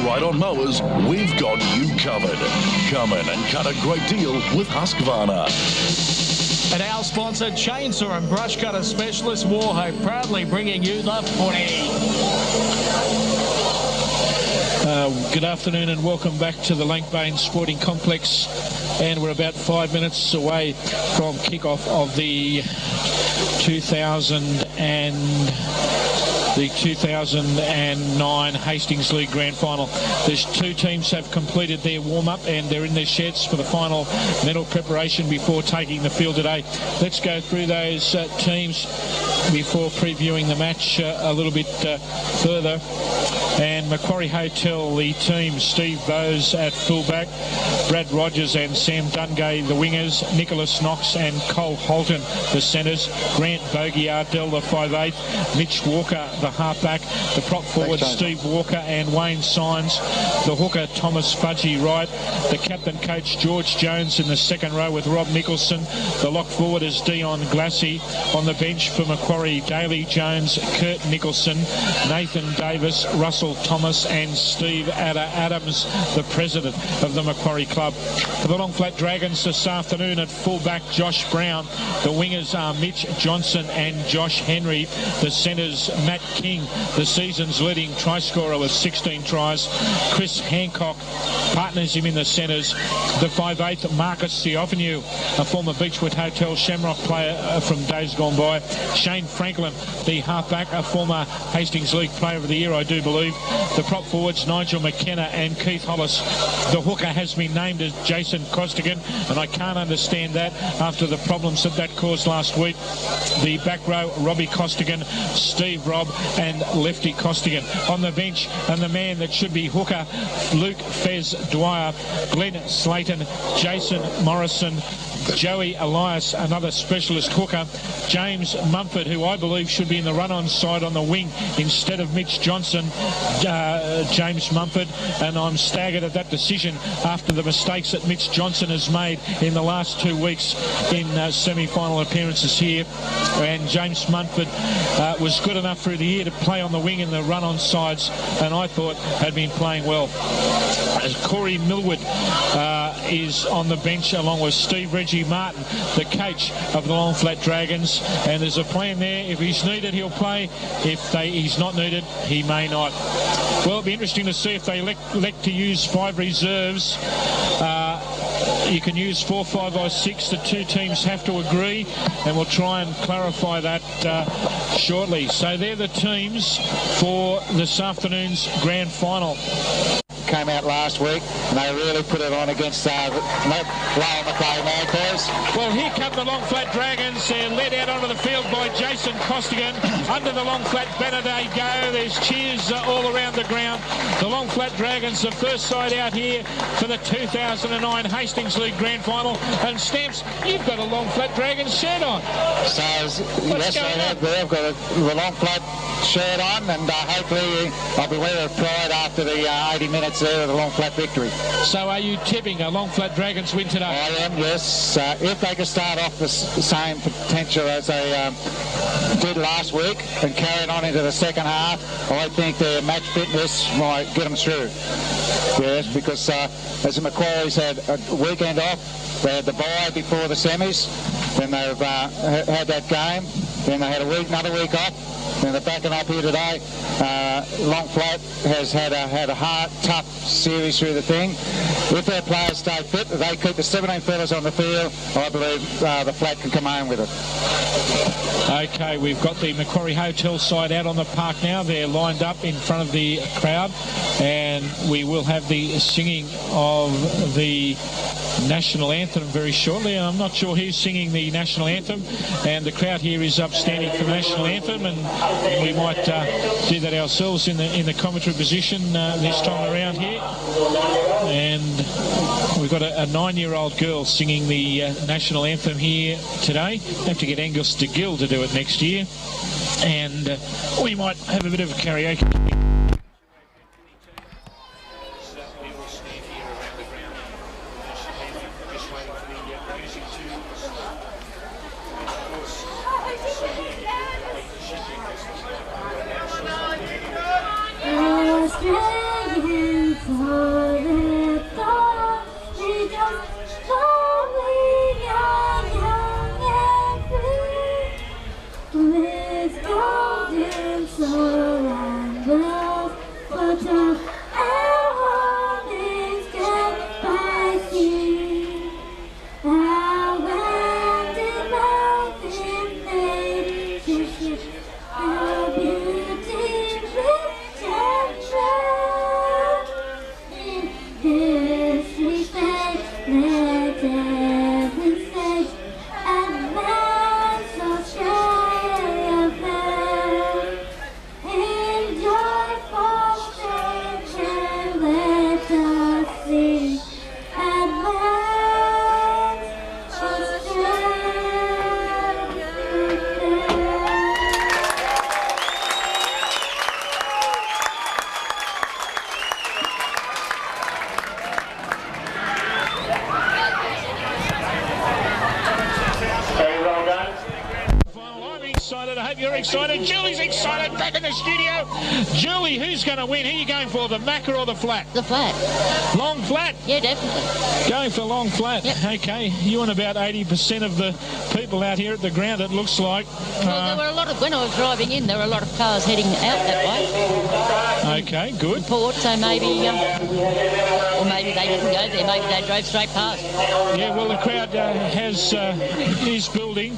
ride-on mowers, we've got you covered. Come in and cut a great deal with Husqvarna. And our sponsor, Chainsaw and Brush Cutter Specialist Warhope, proudly bringing you the footy. Good afternoon and welcome back to the Lankbane Sporting Complex, and we're about 5 minutes away from kick-off of the 2009 Hastings League Grand Final. There's two teams have completed their warm-up and they're in their sheds for the final medal preparation before taking the field today. Let's go through those teams before previewing the match a little bit further. And Macquarie Hotel, the team, Steve Bowes at fullback, Brad Rogers and Sam Dungay, the wingers, Nicholas Knox and Cole Holton, the centres, Grant Bogey Ardell, the 5'8", Mitch Walker, the halfback, the prop forward, Steve Walker and Wayne Signs, the hooker, Thomas Fudgy Wright, the captain coach, George Jones in the second row with Rob Nicholson, the lock forward is Dion Glassy, on the bench for Macquarie, Daly Jones, Kurt Nicholson, Nathan Davis, Russell Thomas and Steve Adams, the president of the Macquarie Club. For the Long Flat Dragons this afternoon at fullback, Josh Brown. The wingers are Mitch Johnson and Josh Henry. The centres, Matt King, the season's leading try scorer with 16 tries. Chris Hancock partners him in the centres. The 5'8", Marcus Theophanu, a former Beechwood Hotel Shamrock player from days gone by. Shane Franklin, the halfback, a former Hastings League Player of the Year, I do believe. The prop forwards, Nigel McKenna and Keith Hollis. The hooker has been named as Jason Costigan, and I can't understand that after the problems that caused last week. The back row, Robbie Costigan, Steve Robb and Lefty Costigan. On the bench, and the man that should be hooker, Luke Fez Dwyer, Glenn Slayton, Jason Morrison, Joey Elias, another specialist hooker, James Mumford, who I believe should be in the run-on side on the wing instead of Mitch Johnson, James Mumford, and I'm staggered at that decision after the mistakes that Mitch Johnson has made in the last 2 weeks in semi-final appearances here. And James Mumford was good enough through the year to play on the wing in the run-on sides, and I thought had been playing well. As Corey Millwood is on the bench along with Steve Reggie Martin, the coach of the Long Flat Dragons, and there's a plan there. If he's needed, he'll play. If he's not needed, he may not. Well, it'll be interesting to see if they elect to use 5 reserves. You can use 4, 5 or 6. The two teams have to agree, and we'll try and clarify that shortly. So they're the teams for this afternoon's grand final. Came out last week and they really put it on against Lower Macquarie Magpies. Well, here come the Long Flat Dragons. They're led out onto the field by Jason Costigan. Under the Long Flat banner they go. There's cheers all around the ground. The Long Flat Dragons, the first side out here for the 2009 Hastings League Grand Final. And Stamps, you've got a Long Flat Dragons shirt on. So, yes, I have there. I've got the Long Flat shirt on, and hopefully I'll be wearing pride after the 80 minutes there of the Long Flat victory. So are you tipping a Long Flat Dragons win today? I am, yes. If they can start off the same potential as they did last week and carry it on into the second half, I think their match fitness might get them through. Yes, because as the Macquarie's had a weekend off, they had the bye before the semis, then they've had that game, then they had another week off. And they're backing up here today. Long Flat has had a hard, tough series through the thing. If their players stay fit, if they keep the 17 fellas on the field, I believe the Flat can come home with it. Okay, we've got the Macquarie Hotel side out on the park now. They're lined up in front of the crowd, and we will have the singing of the national anthem very shortly. I'm not sure who's singing the national anthem, and the crowd here is upstanding for the national anthem, and we might do that ourselves in the commentary position this time around here. And we've got a 9-year-old girl singing the national anthem here today. Have to get Angus DeGill to do it next year, and we might have a bit of a karaoke. You're excited. Julie's excited. Back in the studio. Julie, who's going to win? Who are you going for, the Macquarie or the flat? The flat. Long flat? Yeah, definitely. Going for long flat. Yep. Okay. You and about 80% of the people out here at the ground, it looks like. Well, there were a lot of, when I was driving in, there were a lot of cars heading out that way. Okay, good. Port, so maybe, or maybe they didn't go there. Maybe they drove straight past. Yeah, well, the crowd is building,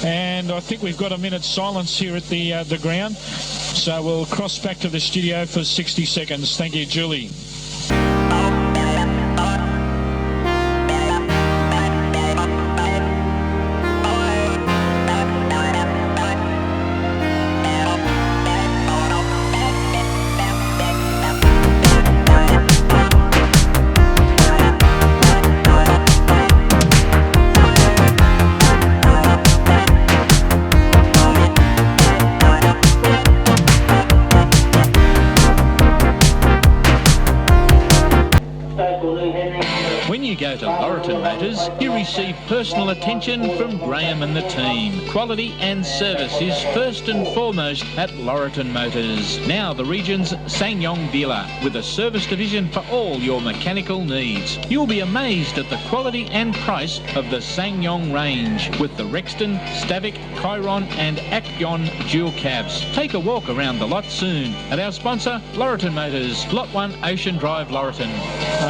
and I think we've got a minute's silence here at the ground. So we'll cross back to the studio for 60 seconds. Thank you, Julie. When you go to Laurelton Motors, you receive personal attention from Graham and the team. Quality and service is first and foremost at Laurelton Motors. Now the region's SsangYong dealer, with a service division for all your mechanical needs. You'll be amazed at the quality and price of the SsangYong range, with the Rexton, Stavic, Chiron and Acyon dual cabs. Take a walk around the lot soon at our sponsor, Laurelton Motors, Lot 1 Ocean Drive, Laurelton.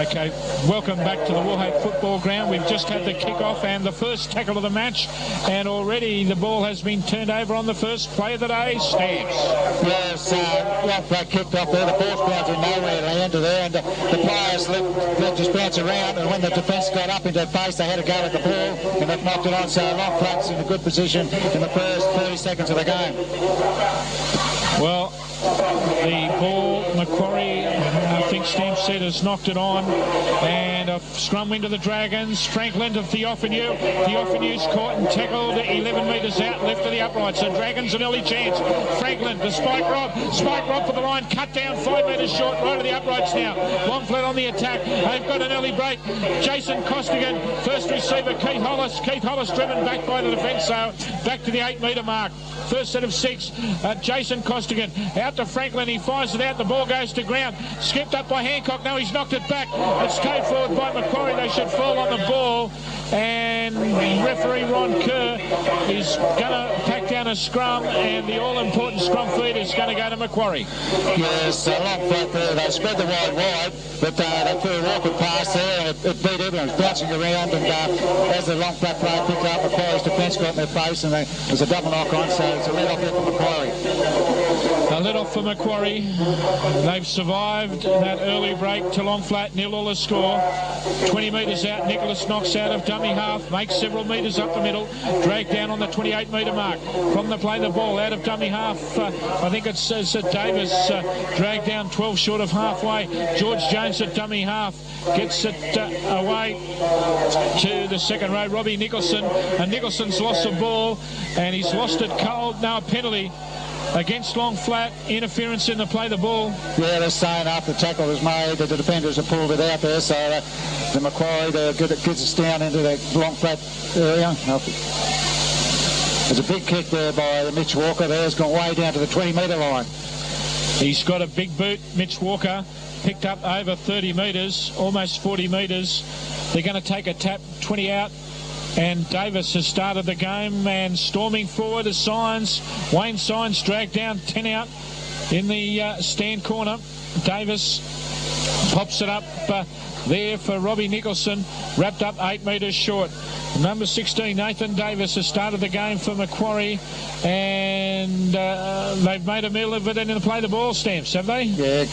Okay, welcome back to the Warhope football ground. We've just had the kick-off and the first tackle of the match, and already the ball has been turned over on the first play of the day. Stamps. Yes, that kicked off there. The ball's bouncing nowhere to land to there, and the players let just bounce around, and when the defence got up into pace, they had to go at the ball, and they've knocked it on. So long flats in a good position in the first 30 seconds of the game. Well, the ball, Macquarie, I think Stamp said, has knocked it on, and a scrum into the Dragons. Franklin to Theophanu. Theophanu's caught and tackled 11 metres out, left to the uprights. The Dragons an early chance. Franklin to Spike Rob. Spike Rob for the line, cut down 5 metres short, right to the uprights now. Long flat on the attack. They've got an early break. Jason Costigan, first receiver, Keith Hollis. Keith Hollis driven back by the defence, so back to the 8 metre mark. First set of 6. Jason Costigan out to Franklin. He fires it out. The ball goes to ground. Skipped up by Hancock. No, he's knocked it back. It's carried forward by Macquarie. They should fall on the ball. And referee Ron Kerr is going to pack down a scrum, and the all-important scrum feed is going to go to Macquarie. Yes, a long flat there. They spread the wide, but they threw a awkward pass there, and it beat everyone. It was bouncing around, and as the long flat player picked up, Macquarie's defence got in their face, and there was a double knock on, so it's a let-off there for Macquarie. A let-off for Macquarie. They've survived that early break to long flat, 0-all the score. 20 metres out, Nicholas knocks out of dummy half, makes several metres up the middle, dragged down on the 28 metre mark. From the play, the ball out of dummy half. I think it's Davis dragged down 12 short of halfway. George Jones at dummy half gets it away to the second row. Robbie Nicholson, and Nicholson's lost the ball, and he's lost it cold. Now a penalty against long flat, interference in the play the ball. Yeah, they're saying after the tackle was made that the defenders have pulled it out there, so the Macquarie, it gets us down into the long flat area. There's a big kick there by Mitch Walker there. It's gone way down to the 20 metre line. He's got a big boot, Mitch Walker, picked up over 30 metres, almost 40 metres. They're going to take a tap, 20 out. And Davis has started the game, and storming forward is Signs. Wayne Signs dragged down 10 out in the stand corner. Davis pops it up there for Robbie Nicholson, wrapped up 8 metres short. Number 16, Nathan Davis, has started the game for Macquarie, and they've made a meal of it and play the ball, Stamps, have they? Yeah,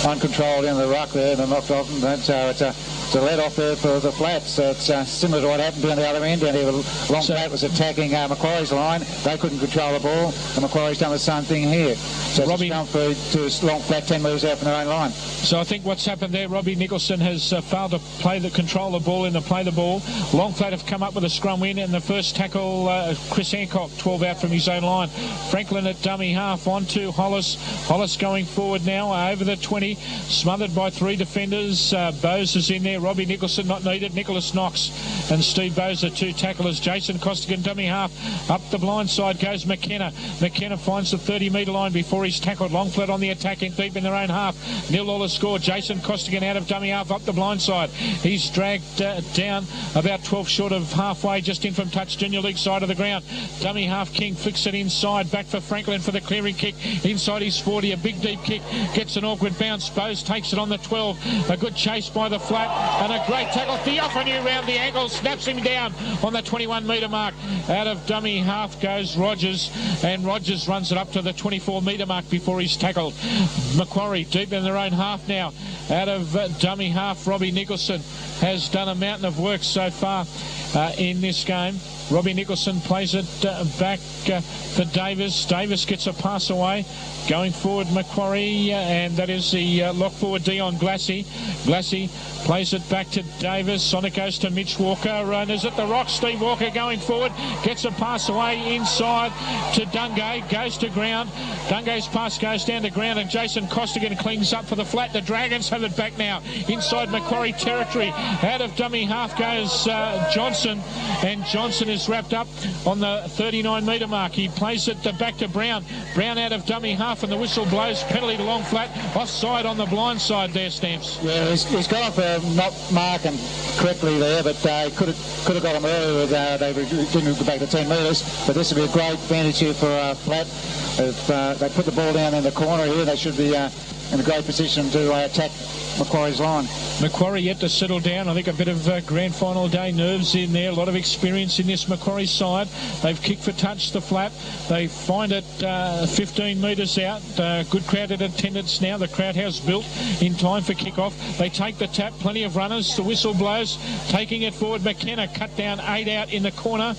uncontrolled in the ruck there, and they're knocked off, and so it's a to let off there for the flats. It's similar to what happened down the other end. Down here, long flat was attacking Macquarie's line. They couldn't control the ball, and Macquarie's done the same thing here. So Robbie, it's come to long flat 10 metres out from their own line. So I think what's happened there, Robbie Nicholson has failed to control the ball in the play the ball. Long flat have come up with a scrum win, and the first tackle, Chris Hancock, 12 out from his own line. Franklin at dummy half on to Hollis. Hollis going forward now over the 20, smothered by 3 defenders. Bowes is in there. Robbie Nicholson not needed. Nicholas Knox and Steve Bowes are 2 tacklers. Jason Costigan dummy half. Up the blind side goes McKenna. McKenna finds the 30-metre line before he's tackled. Long flat on the attack in deep in their own half. 0-all score. Jason Costigan out of dummy half up the blind side. He's dragged down about 12 short of halfway, just in from touch junior league side of the ground. Dummy half King flicks it inside. Back for Franklin for the clearing kick. Inside his 40. A big deep kick. Gets an awkward bounce. Bowes takes it on the 12. A good chase by the flat and a great tackle. Theophany round the ankle. Snaps him down on the 21-metre mark. Out of dummy half goes Rogers, and Rogers runs it up to the 24-metre mark before he's tackled. Macquarie deep in their own half now. Out of dummy half, Robbie Nicholson has done a mountain of work so far in this game. Robbie Nicholson plays it back for Davis. Davis gets a pass away. Going forward, Macquarie, and that is the lock forward Dion Glassy. Glassy plays it back to Davis. On it goes to Mitch Walker. And is it the Rock? Steve Walker going forward. Gets a pass away inside to Dungay. Goes to ground. Dungay's pass goes down to ground, and Jason Costigan cleans up for the flat. The Dragons have it back now inside Macquarie territory. Out of dummy half goes Johnson, and Johnson is wrapped up on the 39-metre mark. He plays it back to Brown. Brown out of dummy half, and the whistle blows. Penalty to long flat. Offside on the blind side there, Stamps. Yeah, he's got off not marking correctly there, but he could have got him earlier. They didn't go back to 10 metres, but this would be a great advantage here for flat. If they put the ball down in the corner here, they should be in a great position to attack Macquarie's line. Macquarie yet to settle down. I think a bit of grand final day nerves in there. A lot of experience in this Macquarie side. They've kicked for touch the flat. They find it 15 metres out. Good crowded attendance now. The crowd has built in time for kick-off. They take the tap. Plenty of runners. The whistle blows. Taking it forward. McKenna cut down 8 out in the corner.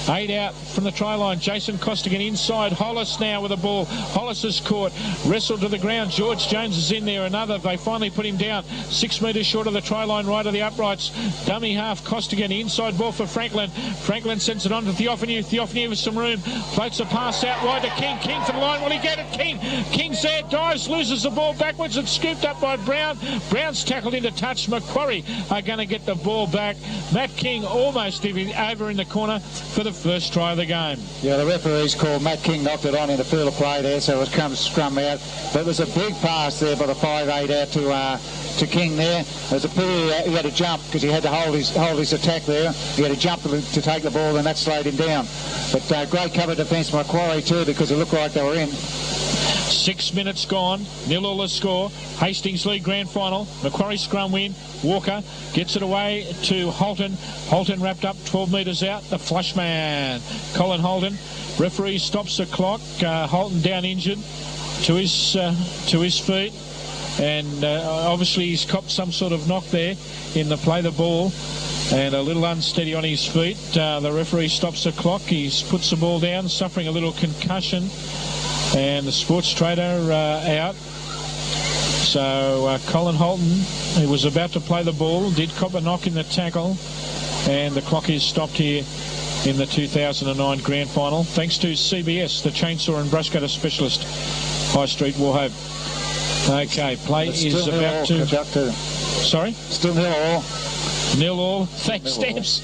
8 out from the try line. Jason Costigan inside. Hollis now with the ball. Hollis is caught. Wrestled to the ground. George Jones is in there. Another. They finally put him down. 6 metres short of the try line, right of the uprights. Dummy half Costigan. Inside ball for Franklin. Franklin sends it on to Theophany. Theophany with some room. Floats a pass out wide to King. King for the line. Will he get it? King. King's there. Dives. Loses the ball backwards. It's scooped up by Brown. Brown's tackled into touch. Macquarie are going to get the ball back. Matt King almost over in the corner for the first try of the game. Yeah, the referee's called. Matt King knocked it on in the field of play there, so it comes scrum out. But it was a big pass there by the 5'8" out to King there. It was a pity he had to jump because he had to hold his attack there. He had to jump to take the ball, and that slowed him down. But great cover defence by Macquarie too, because it looked like they were in. 6 minutes gone, 0-all the score. Hastings League Grand Final. Macquarie scrum win. Walker gets it away to Holton. Holton wrapped up 12 metres out. The flush man, Colin Holton. Referee stops the clock. Holton down injured to his feet, and obviously he's copped some sort of knock there in the play the ball, and a little unsteady on his feet. The referee stops the clock. He puts the ball down, suffering a little concussion. And the sports trader out. So Colin Holton, who was about to play the ball, did cop a knock in the tackle. And the clock is stopped here in the 2009 Grand Final. Thanks to CBS, the chainsaw and brush cutter specialist, High Street, Warhope. Okay, play is about to... Sorry? Still 0-all. 0-all. Thanks, Stamps.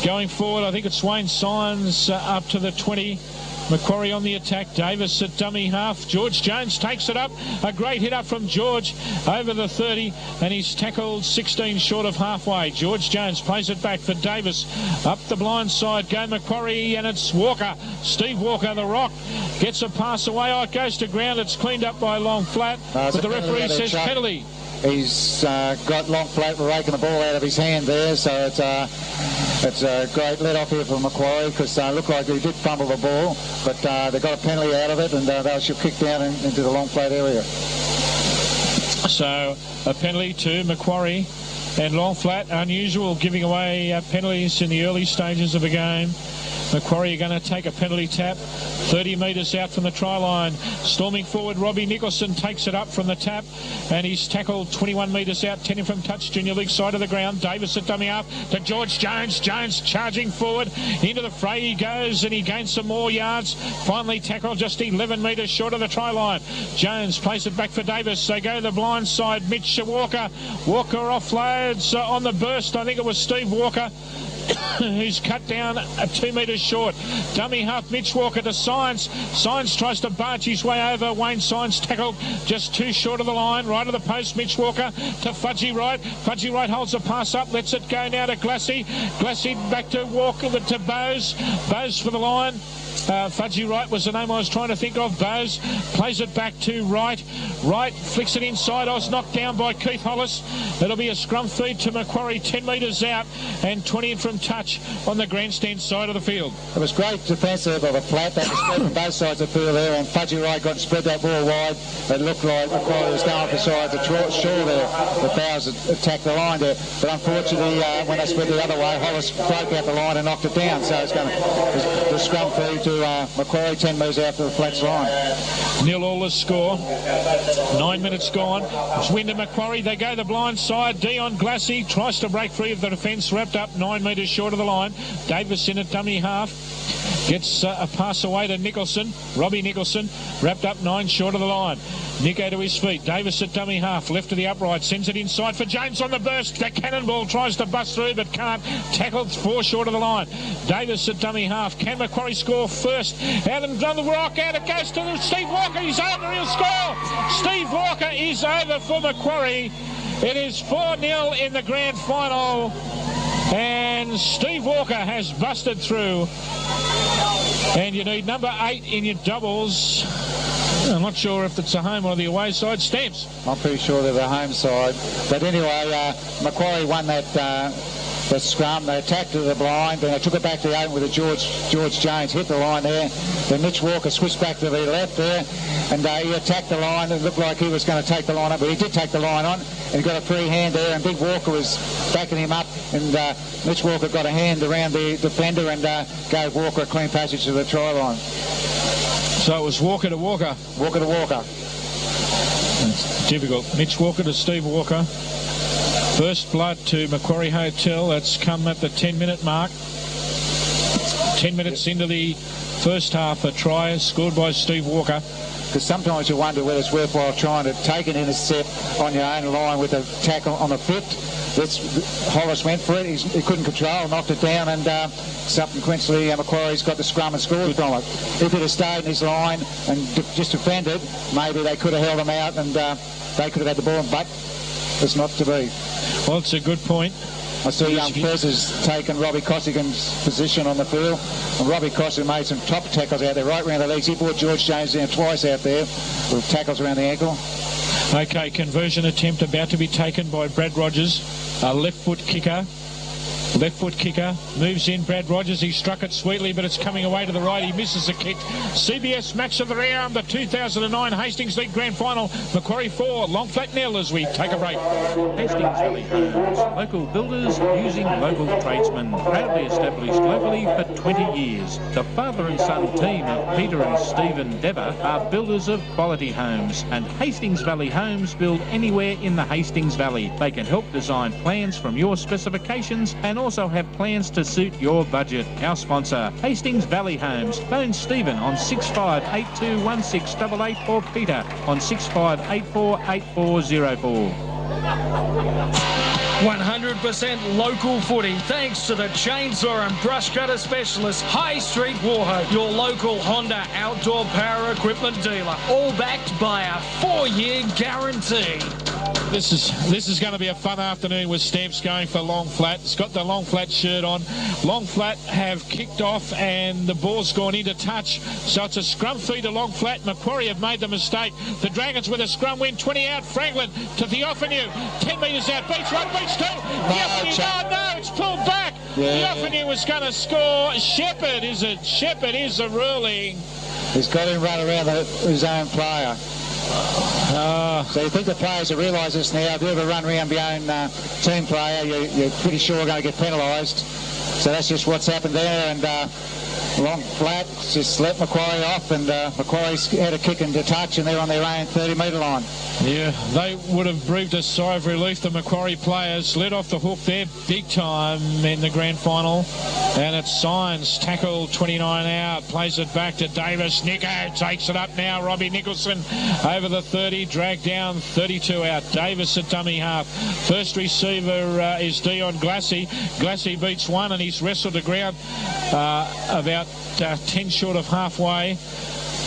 Going forward, I think it's Wayne Symes up to the 20. Macquarie on the attack. Davis at dummy half. George Jones takes it up. A great hit up from George over the 30, and he's tackled 16 short of halfway. George Jones plays it back for Davis. Up the blind side go Macquarie, and it's Walker. Steve Walker, the Rock, gets a pass away. Oh, it goes to ground. It's cleaned up by Long Flat, but the referee says penalty. He's got Long Flat raking the ball out of his hand there, so it's a great let-off here for Macquarie, because it looked like he did fumble the ball, but they got a penalty out of it, and they should kick down into the Long Flat area. So a penalty to Macquarie and Longflat. Unusual giving away penalties in the early stages of a game. Macquarie are going to take a penalty tap 30 metres out from the try line. Storming forward, Robbie Nicholson takes it up from the tap and he's tackled 21 metres out, 10 in from touch, Junior League side of the ground. Davis at dummy half to George Jones. Jones charging forward into the fray he goes and he gains some more yards. Finally tackled just 11 metres short of the try line. Jones plays it back for Davis. They go the blind side. Mitch Walker. Walker offloads on the burst. I think it was Steve Walker who's cut down 2 metres short. Dummy half Mitch Walker to Science. Science tries to barge his way over. Wayne Science tackled just 2 short of the line. Right of the post, Mitch Walker to Fudgy Wright. Fudgy Wright holds the pass up, lets it go now to Glassy. Glassy back to Walker, to Bowes. Bowes for the line. Fudgy Wright was the name I was trying to think of. Bowes plays it back to Wright. Wright flicks it inside. I was knocked down by Keith Hollis. It'll be a scrum feed to Macquarie 10 metres out and 20 in from touch on the grandstand side of the field. It was great defensive of a flat that was spread from both sides of the field there, and Fudgy Wright got spread that ball wide. It looked like Macquarie was going for side the shore there. The Bowes attacked the line there, but unfortunately when they spread the other way, Hollis broke out the line and knocked it down. So it's going to the scrum feed to Macquarie 10 metres out to the flats line. 0-all the score. 9 minutes gone. It's Wyndham Macquarie. They go the blind side. Dion Glassy tries to break free of the defence. Wrapped up 9 metres short of the line. Davis in at dummy half. Gets a pass away to Nicholson. Robbie Nicholson. Wrapped up 9 short of the line. Nico to his feet. Davis at dummy half. Left to the upright. Sends it inside for James on the burst. The cannonball tries to bust through but can't. Tackled 4 short of the line. Davis at dummy half. Can Macquarie score first? Out and down the rock. Out it goes to Steve Walker. He's over. He'll score. Steve Walker is over for Macquarie. It is 4-0 in the grand final. And Steve Walker has busted through. And you need number 8 in your doubles. I'm not sure if it's a home or the away side. Stamps. I'm pretty sure they're the home side. But anyway, Macquarie won that scrum. They attacked to the blind, then they took it back to the open with a George Jones, hit the line there. Then Mitch Walker switched back to the left there, and he attacked the line. It looked like he was going to take the line up, but he did take the line on, and he got a free hand there, and Big Walker was backing him up, and Mitch Walker got a hand around the defender and gave Walker a clean passage to the try line. So it was Walker to Walker. Walker to Walker. It's difficult. Mitch Walker to Steve Walker. First blood to Macquarie Hotel. That's come at the 10-minute mark. 10 minutes into the first half. A try scored by Steve Walker. Because sometimes you wonder whether it's worthwhile trying to take an intercept on your own line with a tackle on the foot. Hollis went for it. He couldn't control, knocked it down, and subsequently Macquarie's got the scrum and scored from it. If it had stayed in his line and just defended, maybe they could have held him out and they could have had the ball, but it's not to be. Well, it's a good point. I see young Fez has taken Robbie Costigan's position on the field, and Robbie Costigan made some top tackles out there, right around the legs. He brought George Jones down twice out there with tackles around the ankle. Okay, conversion attempt about to be taken by Brad Rogers. A left foot kicker. Left foot kicker moves in. Brad Rogers, he struck it sweetly, but it's coming away to the right. He misses the kick. CBS match of the round, the 2009 Hastings League Grand Final. Macquarie 4, Longflat 0 as we take a break. Hastings Valley Homes, local builders using local tradesmen. Proudly established locally for 20 years. The father and son team of Peter and Stephen Dever are builders of quality homes, and Hastings Valley Homes build anywhere in the Hastings Valley. They can help design plans from your specifications and also have plans to suit your budget. Our sponsor, Hastings Valley Homes. Phone Stephen on 65821688 or Peter on 65848404. 100% local footy thanks to the chainsaw and brush cutter specialist High Street Warhoe, your local Honda outdoor power equipment dealer, all backed by a 4-year guarantee. This is going to be a fun afternoon with Stamps going for Longflat. It's got the Longflat shirt on. Longflat have kicked off and the ball's gone into touch. So it's a scrum feed to Longflat. Macquarie have made the mistake. The Dragons with a scrum win. 20 out. Franklin to Theophanu. 10 metres out. Beats right. Beats two. Theophanu. No, it's pulled back. Yeah. Theophanu was going to score. Shepherd is a ruling. He's got him run around his own player. So you think the players have realised this now. If you ever run around behind team player, you're pretty sure going to get penalised. So that's just what's happened there. And long flat, just let Macquarie off, and Macquarie's had a kick into touch, and they're on their own 30-metre line. Yeah, they would have breathed a sigh of relief. The Macquarie players let off the hook there big time in the grand final. And it's Signs, tackle 29 out, plays it back to Davis. Nico takes it up now. Robbie Nicholson over the 30, dragged down 32 out. Davis at dummy half. First receiver is Dion Glassy. Glassy beats one, and he's wrestled the ground about 10 short of halfway.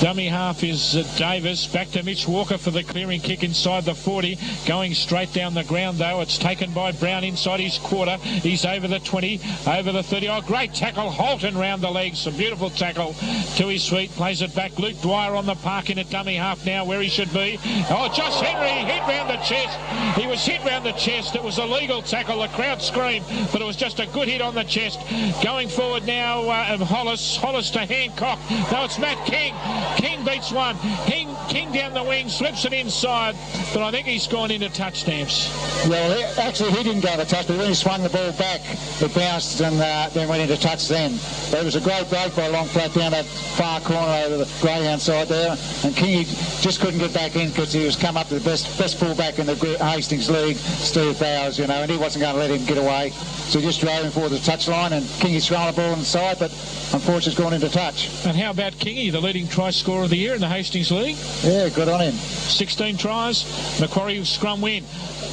Dummy half is Davis. Back to Mitch Walker for the clearing kick inside the 40. Going straight down the ground, though. It's taken by Brown inside his quarter. He's over the 20, over the 30. Oh, great tackle. Holton round the legs. A beautiful tackle to his feet. Plays it back. Luke Dwyer on the park in at dummy half now, where he should be. Oh, Josh Henry hit round the chest. He was hit round the chest. It was a legal tackle. The crowd screamed, but it was just a good hit on the chest. Going forward now, Hollis to Hancock. No, it's Matt King. King beats one. King down the wing, slips it inside, but I think he's gone into touch stamps. Well, actually, he didn't go into touch, but when he swung the ball back, it bounced and then went into touch then. But it was a great break by Long Flat down that far corner over the greyhound side there, and Kingy just couldn't get back in because he was come up to the best fullback in the Hastings League, Steve Bowers, you know, and he wasn't going to let him get away. So he just drove him forward to the touchline, and Kingy's thrown the ball inside, but unfortunately it's gone into touch. And how about Kingy, the leading try scorer of the year in the Hastings League? Yeah, good on him. 16 tries, Macquarie scrum win.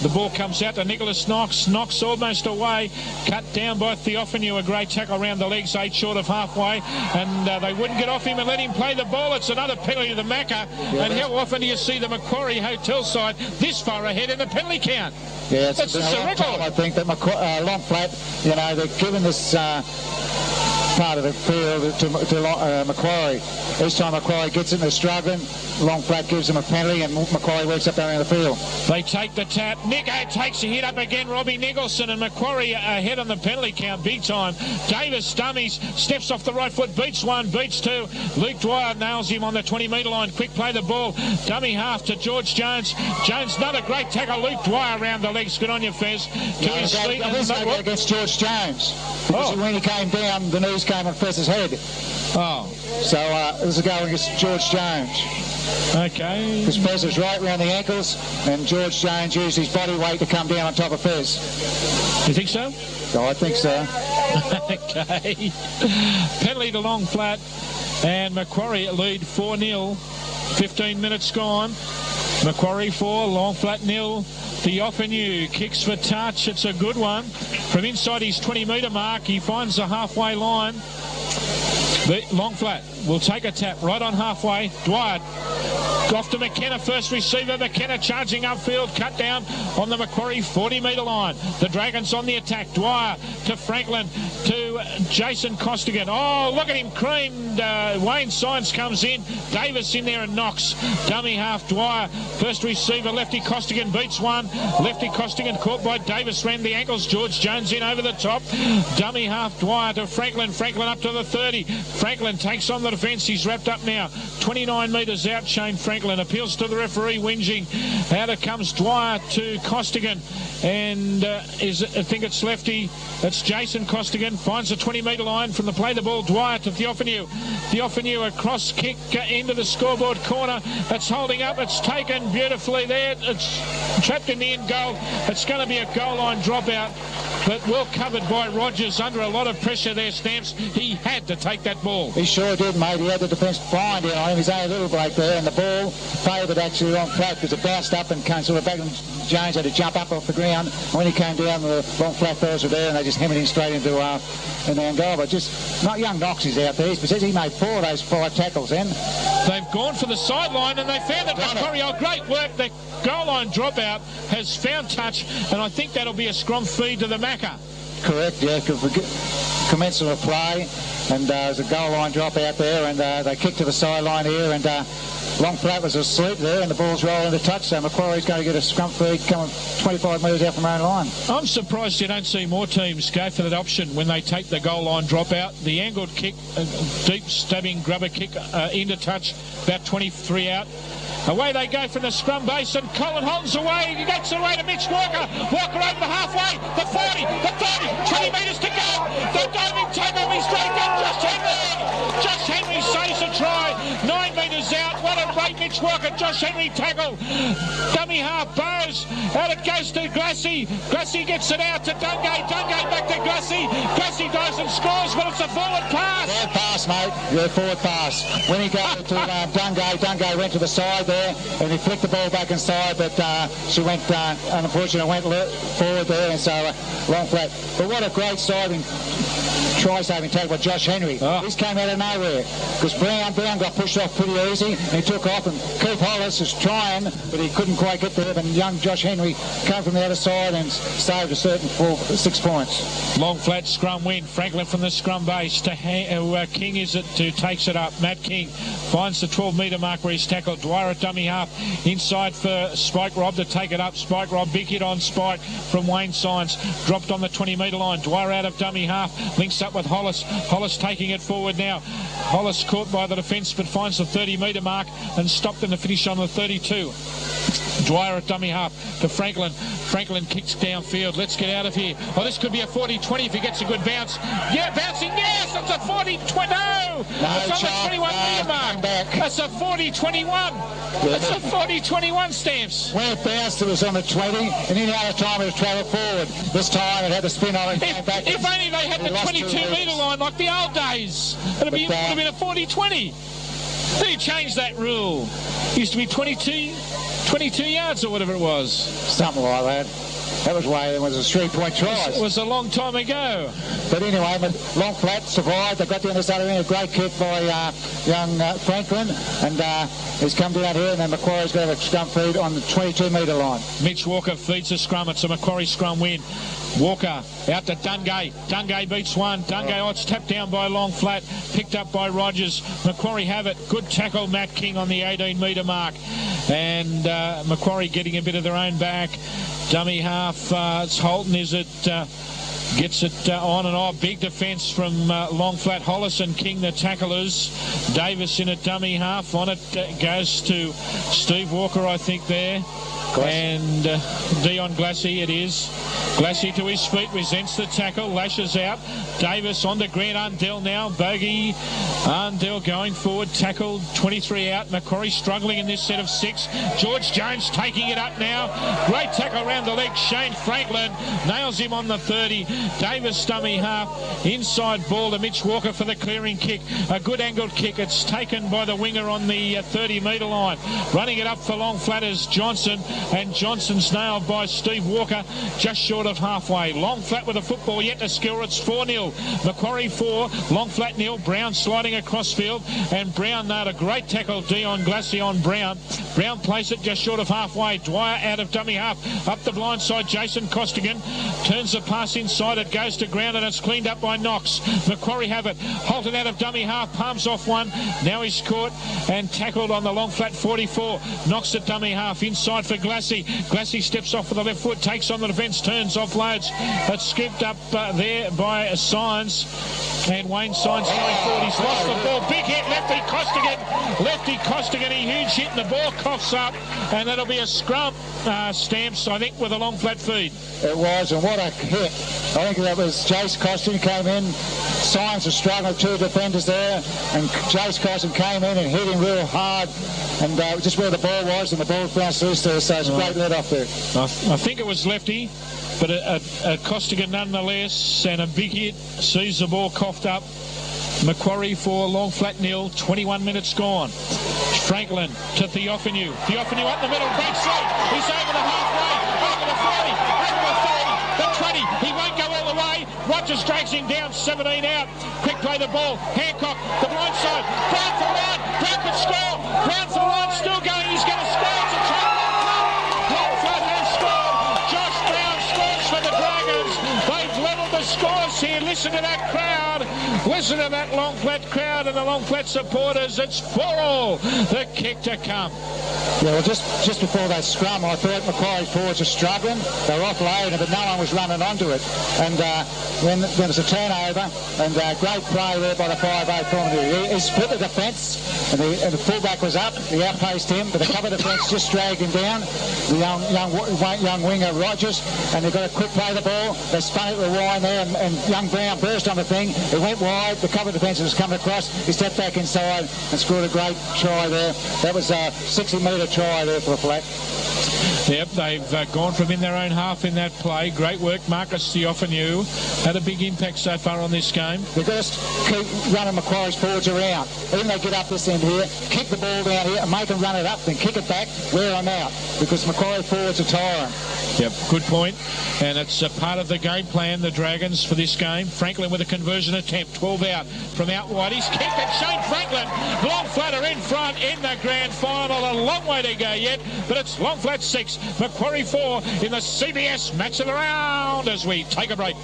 The ball comes out to Nicholas Knox. Knox almost away. Cut down by Theophanu. A great tackle around the legs, 8 short of halfway. And they wouldn't get off him and let him play the ball. It's another penalty to the Macca. Yeah, and how often do you see the Macquarie Hotel side this far ahead in the penalty count? Yeah, it's a record. I think that Long Flat, you know, they're given this part of the field to Macquarie. Each time Macquarie gets it, they're struggling. Long Flat gives them a penalty, and Macquarie works up there around the field. They take the tap. Nico takes a hit up again. Robbie Nicholson, and Macquarie ahead on the penalty count big time. Davis dummies, steps off the right foot, beats one, beats two. Luke Dwyer nails him on the 20-metre line. Quick play the ball. Dummy half to George Jones. Jones, another great tackle. Luke Dwyer around the legs. Good on your Fez. To his feet. Against George Jones. Because when he came down, the knees came on Fez's head. Oh. So this is going against George Jones. Okay. Because Fez was right around the ankles, and George Jones used his body weight to come down on top of Fez. You think so? Oh, I think so. Okay. Penalty to Long Flat, and Macquarie lead 4-0. 15 minutes gone. Macquarie 4, Long Flat 0. Theophanu kicks for touch. It's a good one. From inside his 20-metre mark, he finds the halfway line. Long Flat will take a tap right on halfway. Dwyer off to McKenna, first receiver. McKenna charging upfield, cut down on the Macquarie 40-metre line. The Dragons on the attack. Dwyer to Franklin, to Jason Costigan. Oh, look at him creamed. Wayne Signs comes in. Davis in there and knocks. Dummy half Dwyer. First receiver, Lefty Costigan beats one. Lefty Costigan caught by Davis, ran the ankles. George Jones in over the top. Dummy half Dwyer to Franklin. Franklin up to the 30. Franklin takes on the defence. He's wrapped up now. 29 metres out, Shane Franklin appeals to the referee, whinging. Out it comes Dwyer to Costigan, and I think it's Lefty. It's Jason Costigan, finds the 20-metre line from the play the ball. Dwyer to Theophanu. Theophanu, a cross kick into the scoreboard corner. It's holding up. It's taken beautifully there. It's trapped in the end goal. It's going to be a goal line dropout, but well covered by Rogers under a lot of pressure there, Stamps. He had to take that ball. He sure did, mate. He had the defence blind in on him. He's only a little break there, and the ball favoured actually Long Flat because it bounced up and came sort of back, and Jones had to jump up off the ground. When he came down, the Long Flat fellas were there, and they just hammered him straight into an Angola. But just not young Knox is out there. He made 4 of those 5 tackles then. They've gone for the sideline, and they found that Macquarie. Oh, great work. The goal line dropout has found touch, and I think that'll be a scrum feed to the Macca. Correct, yeah. Commencement of play, and there's a goal line drop out there, and they kick to the sideline here, and Long Flat was asleep there, and the ball's rolling to touch, so Macquarie's going to get a scrum feed coming 25 metres out from their own line. I'm surprised you don't see more teams go for that option when they take the goal line drop out. The angled kick, deep stabbing grubber kick into touch, about 23 out. Away they go from the scrum base, and Colin Holton's away. He gets away to Mitch Walker. Walker over the halfway, the 40, the 30, 20 metres to go. The diving tackle, he's straight down. Josh Henry saves a try. 9 metres out. What a great Mitch Walker. Josh Henry tackle. Dummy half bows. Out it goes to Glassy. Glassy gets it out to Dungay. Dungay back to Glassy. Glassy dives and scores, but it's a forward pass. Forward pass, mate. Yeah, forward pass. When he got to Dungay, Dungay went to the side there, and he flicked the ball back inside, but she went, unfortunately, went forward there, and so long flat. But what a great siding try-saving tackle by Josh Henry. This came out of nowhere because Brown got pushed off pretty easy, and he took off, and Keith Hollis is trying, but he couldn't quite get there, but young Josh Henry came from the other side and saved a certain 6 points. Long flat scrum win. Franklin from the scrum base to King is it who takes it up. Matt King finds the 12-metre mark where he's tackled. Dwyer at dummy half. Inside for Spike Robb to take it up. Spike Robb, big hit on Spike from Wayne Signs. Dropped on the 20-metre line. Dwyer out of dummy half. Links up with Hollis. Hollis taking it forward now. Hollis caught by the defence but finds the 30-metre mark and stopped in the finish on the 32. Dwyer at dummy half to Franklin. Franklin kicks downfield. Let's get out of here. Oh, this could be a 40-20 if he gets a good bounce. Yeah, bouncing. Yes, it's a 40-20. No, it's on the 21-metre mark. That's a 40-21. That's a 40-21, Stamps. When it bounced, it was on the 20, and any other time it was travelled forward. This time it had the spin on it and came back. If only they had the 22-metre line like the old days. It would have been a 40-20. They changed that rule. It used to be 22 yards or whatever it was. Something like that. That was why it was a 3-point try. It was a long time ago. But anyway, long flat survived. They got down this other end. A great kick by young Franklin. And he's come down here, and then Macquarie's got a scrum feed on the 22-metre line. Mitch Walker feeds the scrum. It's a Macquarie scrum win. Walker out to Dungay. Dungay beats one. Dungay, it's tapped down by long flat. Picked up by Rogers. Macquarie have it. Good tackle, Matt King, on the 18-metre mark. And Macquarie getting a bit of their own back. Dummy half, it's Holton, is it? Gets it on and off. Big defence from long flat. Hollis and King, the tacklers. Davis in a dummy half. On it goes to Steve Walker, I think, there. And Dion Glassy, it is. Glassy to his feet, resents the tackle, lashes out. Davis on to Grant Ardell now. Bogey. Ardell going forward, tackled, 23 out. Macquarie struggling in this set of 6. George Jones taking it up now. Great tackle around the leg. Shane Franklin nails him on the 30. Davis dummy half. Inside ball to Mitch Walker for the clearing kick. A good angled kick. It's taken by the winger on the 30-metre line. Running it up for long flat is Johnson. And Johnson's nailed by Steve Walker just short of halfway. Long flat with a football yet to score. It's 4-0. Macquarie 4, long flat 0. Brown sliding across field, and Brown nailed a great tackle. Dion Glassy on Brown. Brown plays it just short of halfway. Dwyer out of dummy half. Up the blind side, Jason Costigan turns the pass inside. It goes to ground, and it's cleaned up by Knox. Macquarie have it. Holton out of dummy half, palms off one. Now he's caught and tackled on the long flat 44. Knox at dummy half, inside for Glassy. Glassy steps off with the left foot, takes on the defence, turns, offloads. It's scooped up there by Signs. And Wayne Signs going forward. He's lost the ball. Big hit, lefty Costigan. Lefty Costigan, a huge hit, and the ball coughs up. And that'll be a scrum, Stamps, I think, with a long flat feed. It was, and what a hit. I think that was Jace Costigan came in. Signs was struggling with 2 defenders there, and Jace Costigan came in and hit him real hard. And just where the ball was, and the ball bounced loose there, so it's a great let off there. I think it was lefty, but a Costigan nonetheless, and a big hit, sees the ball coughed up. Macquarie 4, long flat 0, 21 minutes gone. Franklin to Theophanu. Theophanu up the middle, breaks through. He's over the halfway, over the 40, over the 30, the 20. He won't go all the way. Rogers drags him down, 17 out. Quick play the ball. Hancock, the blind side. Brown for line. Brown could score. Brown for line, still going. He's going to score. It's a try. Long flat has scored. Josh Brown scores for the Dragons. They've levelled the the scores here. Listen to that crowd. Listen to that Long Flat crowd and the Long Flat supporters. It's 4-all. The kick to come. Yeah, well, just before that scrum, I thought Macquarie forwards were struggling. They were offloading, but no one was running onto it. And then there was a turnover, and great play there by the 5'8" forward. He split the defence, and the fullback was up. He outpaced him, but the cover defence just dragged him down. The young winger Rogers, and they got a quick play of the ball. They spun it to the line there, and young Brown burst on the thing. It went wide. The cover defence was coming across. He stepped back inside and scored a great try there. That was a 60-metre try there for the Flat. Yep, they've gone from in their own half in that play. Great work, Marcus Theophanu. Had a big impact so far on this game. They've got to keep running Macquarie's forwards around. Even they get up this end here, kick the ball down here and make them run it up, then kick it back, wear them out, because Macquarie forwards are tiring. Yep, good point. And it's a part of the game plan, the Dragons, for this game. Franklin with a conversion attempt, 12 out from out wide. He's kicked it. Shane Franklin, Long Flat are in front in the grand final. A long way to go yet, but it's Long Flat 6, Macquarie 4 in the CBS match of the round as we take a break.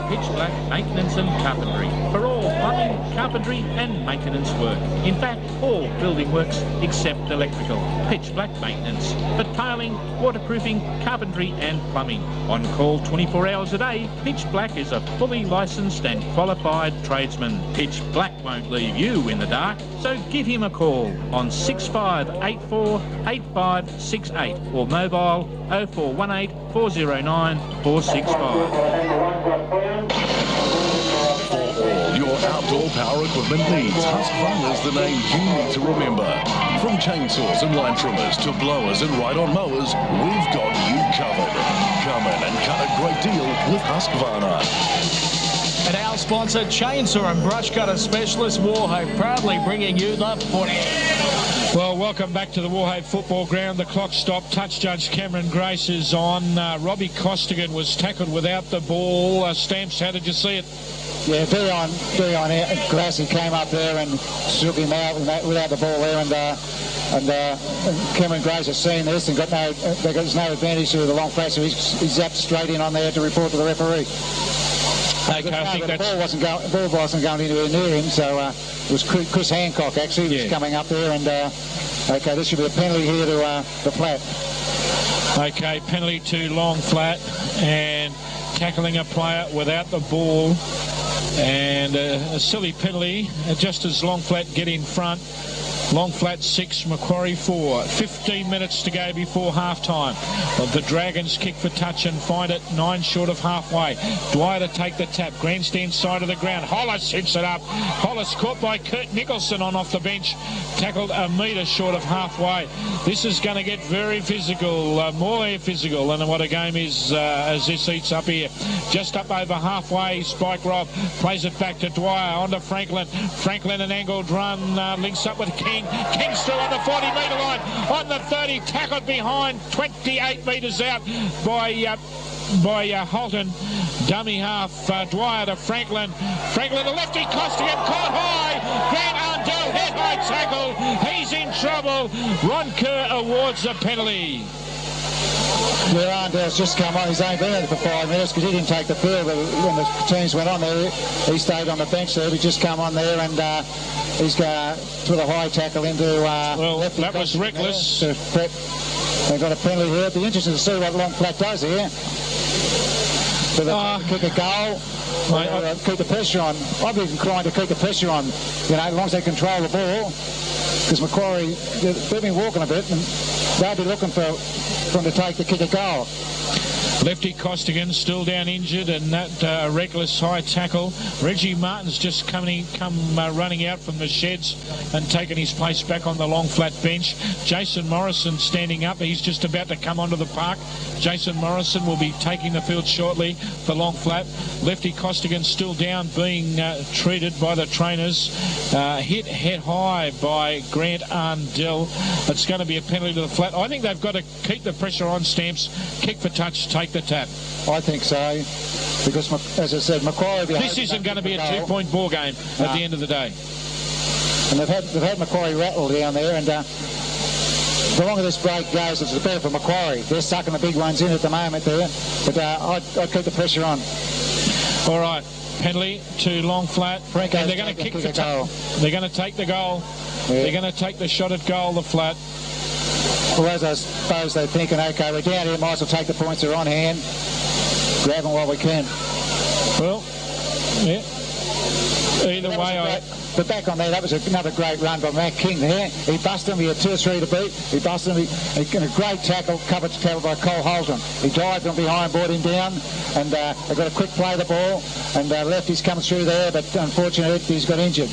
Pitch Black Maintenance and Carpentry for all plumbing, carpentry and maintenance work. In fact, all building works except electrical. Pitch Black Maintenance for tiling, waterproofing, carpentry and plumbing. On call 24 hours a day, Pitch Black is a fully licensed and qualified tradesman. Pitch Black won't leave you in the dark, so give him a call on 6584 8568 or mobile 0418 409 465. For all your outdoor power equipment needs, Husqvarna is the name you need to remember. From chainsaws and line trimmers to blowers and ride-on mowers, we've got you covered. Come in and cut a great deal with Husqvarna. And our sponsor, Chainsaw and Brush Cutter Specialist Warhope, proudly bringing you the footy. Well, welcome back to the Warhope football ground. The clock stopped. Touch judge Cameron Grace is on. Robbie Costigan was tackled without the ball. Stamps, how did you see it? Yeah, Dion Glassy came up there and shook him out without the ball there, and Cameron Grace has seen this and there's no advantage to the Long Flat, so he's zapped straight in on there to report to the referee. Okay, I think the ball wasn't going anywhere near him, so it was Chris Hancock actually was coming up there, and okay, this should be a penalty here to the Flat. Okay, penalty to Long Flat and tackling a player without the ball, and a silly penalty just as Long Flat get in front. Long Flat 6, Macquarie 4. 15 minutes to go before half-time. The Dragons kick for touch and find it 9 short of halfway. Dwyer to take the tap. Grandstand side of the ground. Hollis hits it up. Hollis caught by Kurt Nicholson on off the bench. Tackled a metre short of halfway. This is going to get very physical, more physical than what a game is as this heats up here. Just up over halfway, Spike Rob plays it back to Dwyer. On to Franklin. Franklin an angled run, links up with King. King's still on the 40-metre line. On the 30, tackled behind, 28 metres out by Holton. Dummy half, Dwyer to Franklin. Franklin to lefty, Costigan caught high. Grant Arndell head high tackle. He's in trouble. Ron Kerr awards the penalty. Yeah, Arndell's just come on. He's only been there for 5 minutes because he didn't take the field. But when the teams went on there, he stayed on the bench there. He just come on there and he's going to put a high tackle into... well, that was reckless. They've got a penalty here. It'll be interesting to see what Long Flat does here. Do they kick a goal? Keep the pressure on. I'd be inclined to keep the pressure on, as long as they control the ball. Because Macquarie, they've been walking a bit and they'll be looking for them to take the kick a goal. Lefty Costigan still down injured, and that reckless high tackle. Reggie Martin's just come running out from the sheds and taken his place back on the Long Flat bench. Jason Morrison standing up. He's just about to come onto the park. Jason Morrison will be taking the field shortly for Long Flat. Lefty Costigan still down, being treated by the trainers. Hit head high by Grant Arndell. It's going to be a penalty to the Flat. I think they've got to keep the pressure on, Stamps. Kick for touch, take the tap. I think so, because as I said, Macquarie... This isn't going to be a 2-point ball game at the end of the day. And they've had Macquarie rattled down there, and the longer this break goes, it's the better for Macquarie. They're sucking the big ones in at the moment there, but I'd keep the pressure on. All right, penalty to long flat. And they're going to kick the goal. They're going to take the goal. Yeah. They're going to take the shot at goal, the flat. Well, as I suppose they're thinking, OK, we're down here, might as well take the points that are on hand. Grab them while we can. Well, yeah. Either way, but back on there, that was another great run by Matt King there. He busted him. He had 2 or 3 to beat. He busted him. He got a great tackle, covered by Cole Holton. He dived from behind, brought him down, and they got a quick play of the ball, and Lefty's coming through there, but unfortunately he's got injured.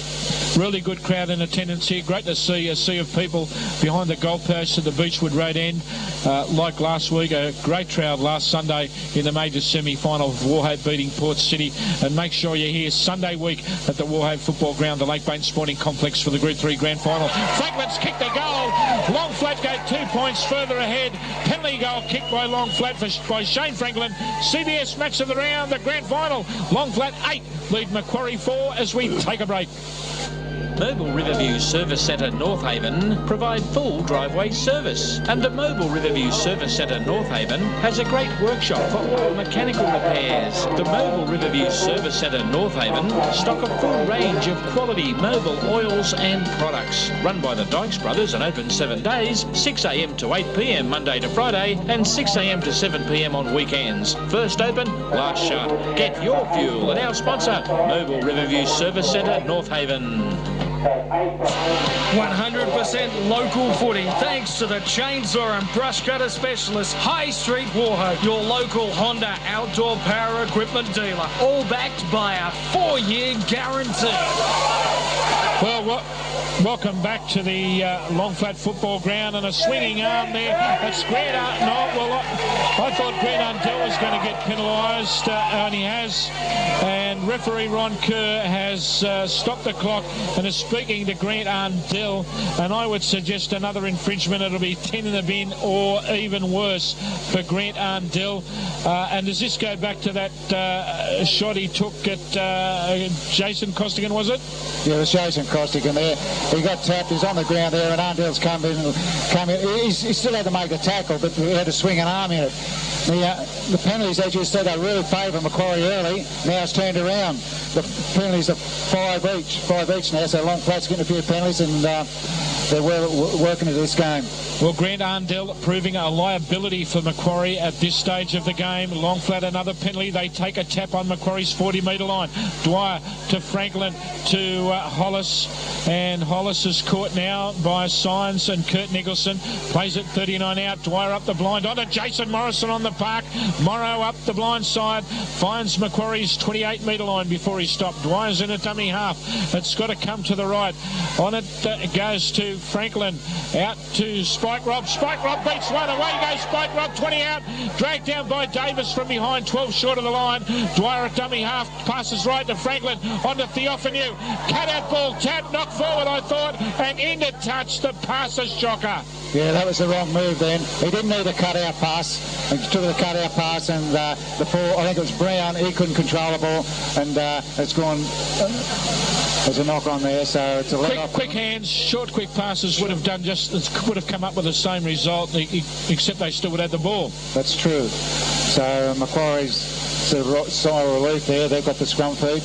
Really good crowd in attendance here. Great to see a sea of people behind the goalposts at the Beechwood Road end. Like last week, a great crowd last Sunday in the major semi-final of Warhope beating Port City. And make sure you're here Sunday week at the Warhope Football Ground, the Lakebank Sporting Complex, for the Group 3 Grand Final. Franklin's kicked the goal. Long Flat go 2 points further ahead. Penalty goal kicked by Long Flat by Shane Franklin. CBS match of the round, the Grand Final. Long Flat 8 lead Macquarie 4 as we take a break. Mobile Riverview Service Centre North Haven provide full driveway service, and the Mobile Riverview Service Centre North Haven has a great workshop for all mechanical repairs. The Mobile Riverview Service Centre North Haven stock a full range of quality mobile oils and products. Run by the Dykes Brothers and open 7 days, 6 a.m. to 8 p.m. Monday to Friday and 6 a.m. to 7 p.m. on weekends. First open, last shut. Get your fuel at our sponsor, Mobile Riverview Service Centre North Haven. 100% local footy, thanks to the chainsaw and brush cutter specialist High Street Warhope, your local Honda outdoor power equipment dealer, all backed by a 4-year guarantee. Well, welcome back to the Long Flat Football Ground, and a swinging arm there. It's Grant I thought Grant Undell was going to get penalised, and he has. And referee Ron Kerr has stopped the clock and is speaking to Grant Undell, and I would suggest another infringement. It'll be 10 in the bin or even worse for Grant Undell. And does this go back to that shot he took at Jason Costigan, was it? Yeah, it was Jason Costigan there. He got tapped, he's on the ground there, and Undell's come in. He still had to make the tackle, but he had to swing an arm in it. The penalties, as you said, they really favour Macquarie early. Now it's turned around. The penalties are 5 each now, so Long Flat's getting a few penalties, and they're working into this game. Well, Grant Undell proving a liability for Macquarie at this stage of the game. Long Flat another penalty. They take a tap on Macquarie's 40-metre line. Dwyer to Franklin to Hollis, and Hollis is caught now by Signs and Kurt Nicholson. Plays it 39 out. Dwyer up the blind onto Jason Morrison on the park. Morrow up the blind side, finds Macquarie's 28-metre line before he stopped. Dwyer's in a dummy half. It's got to come to the right. On it goes to Franklin. Out to Spike Rob. Spike Rob beats one. Away goes Spike Rob, 20 out. Dragged down by Davis from behind, 12 short of the line. Dwyer at dummy half. Passes right to Franklin. On to Theophanu. Cut out ball. Tap. Knock forward, I thought. And into touch. The pass is shocker. Yeah, that was the wrong move then. He didn't need a cut-out pass. He took the cut-out pass, and the ball, I think it was Brown, he couldn't control the ball, and it's gone. There's a knock on there, so it's a let-off. Quick hands, short quick passes would have come up with the same result, except they still would have the ball. That's true. So Macquarie's sigh of relief there. They've got the scrum feed.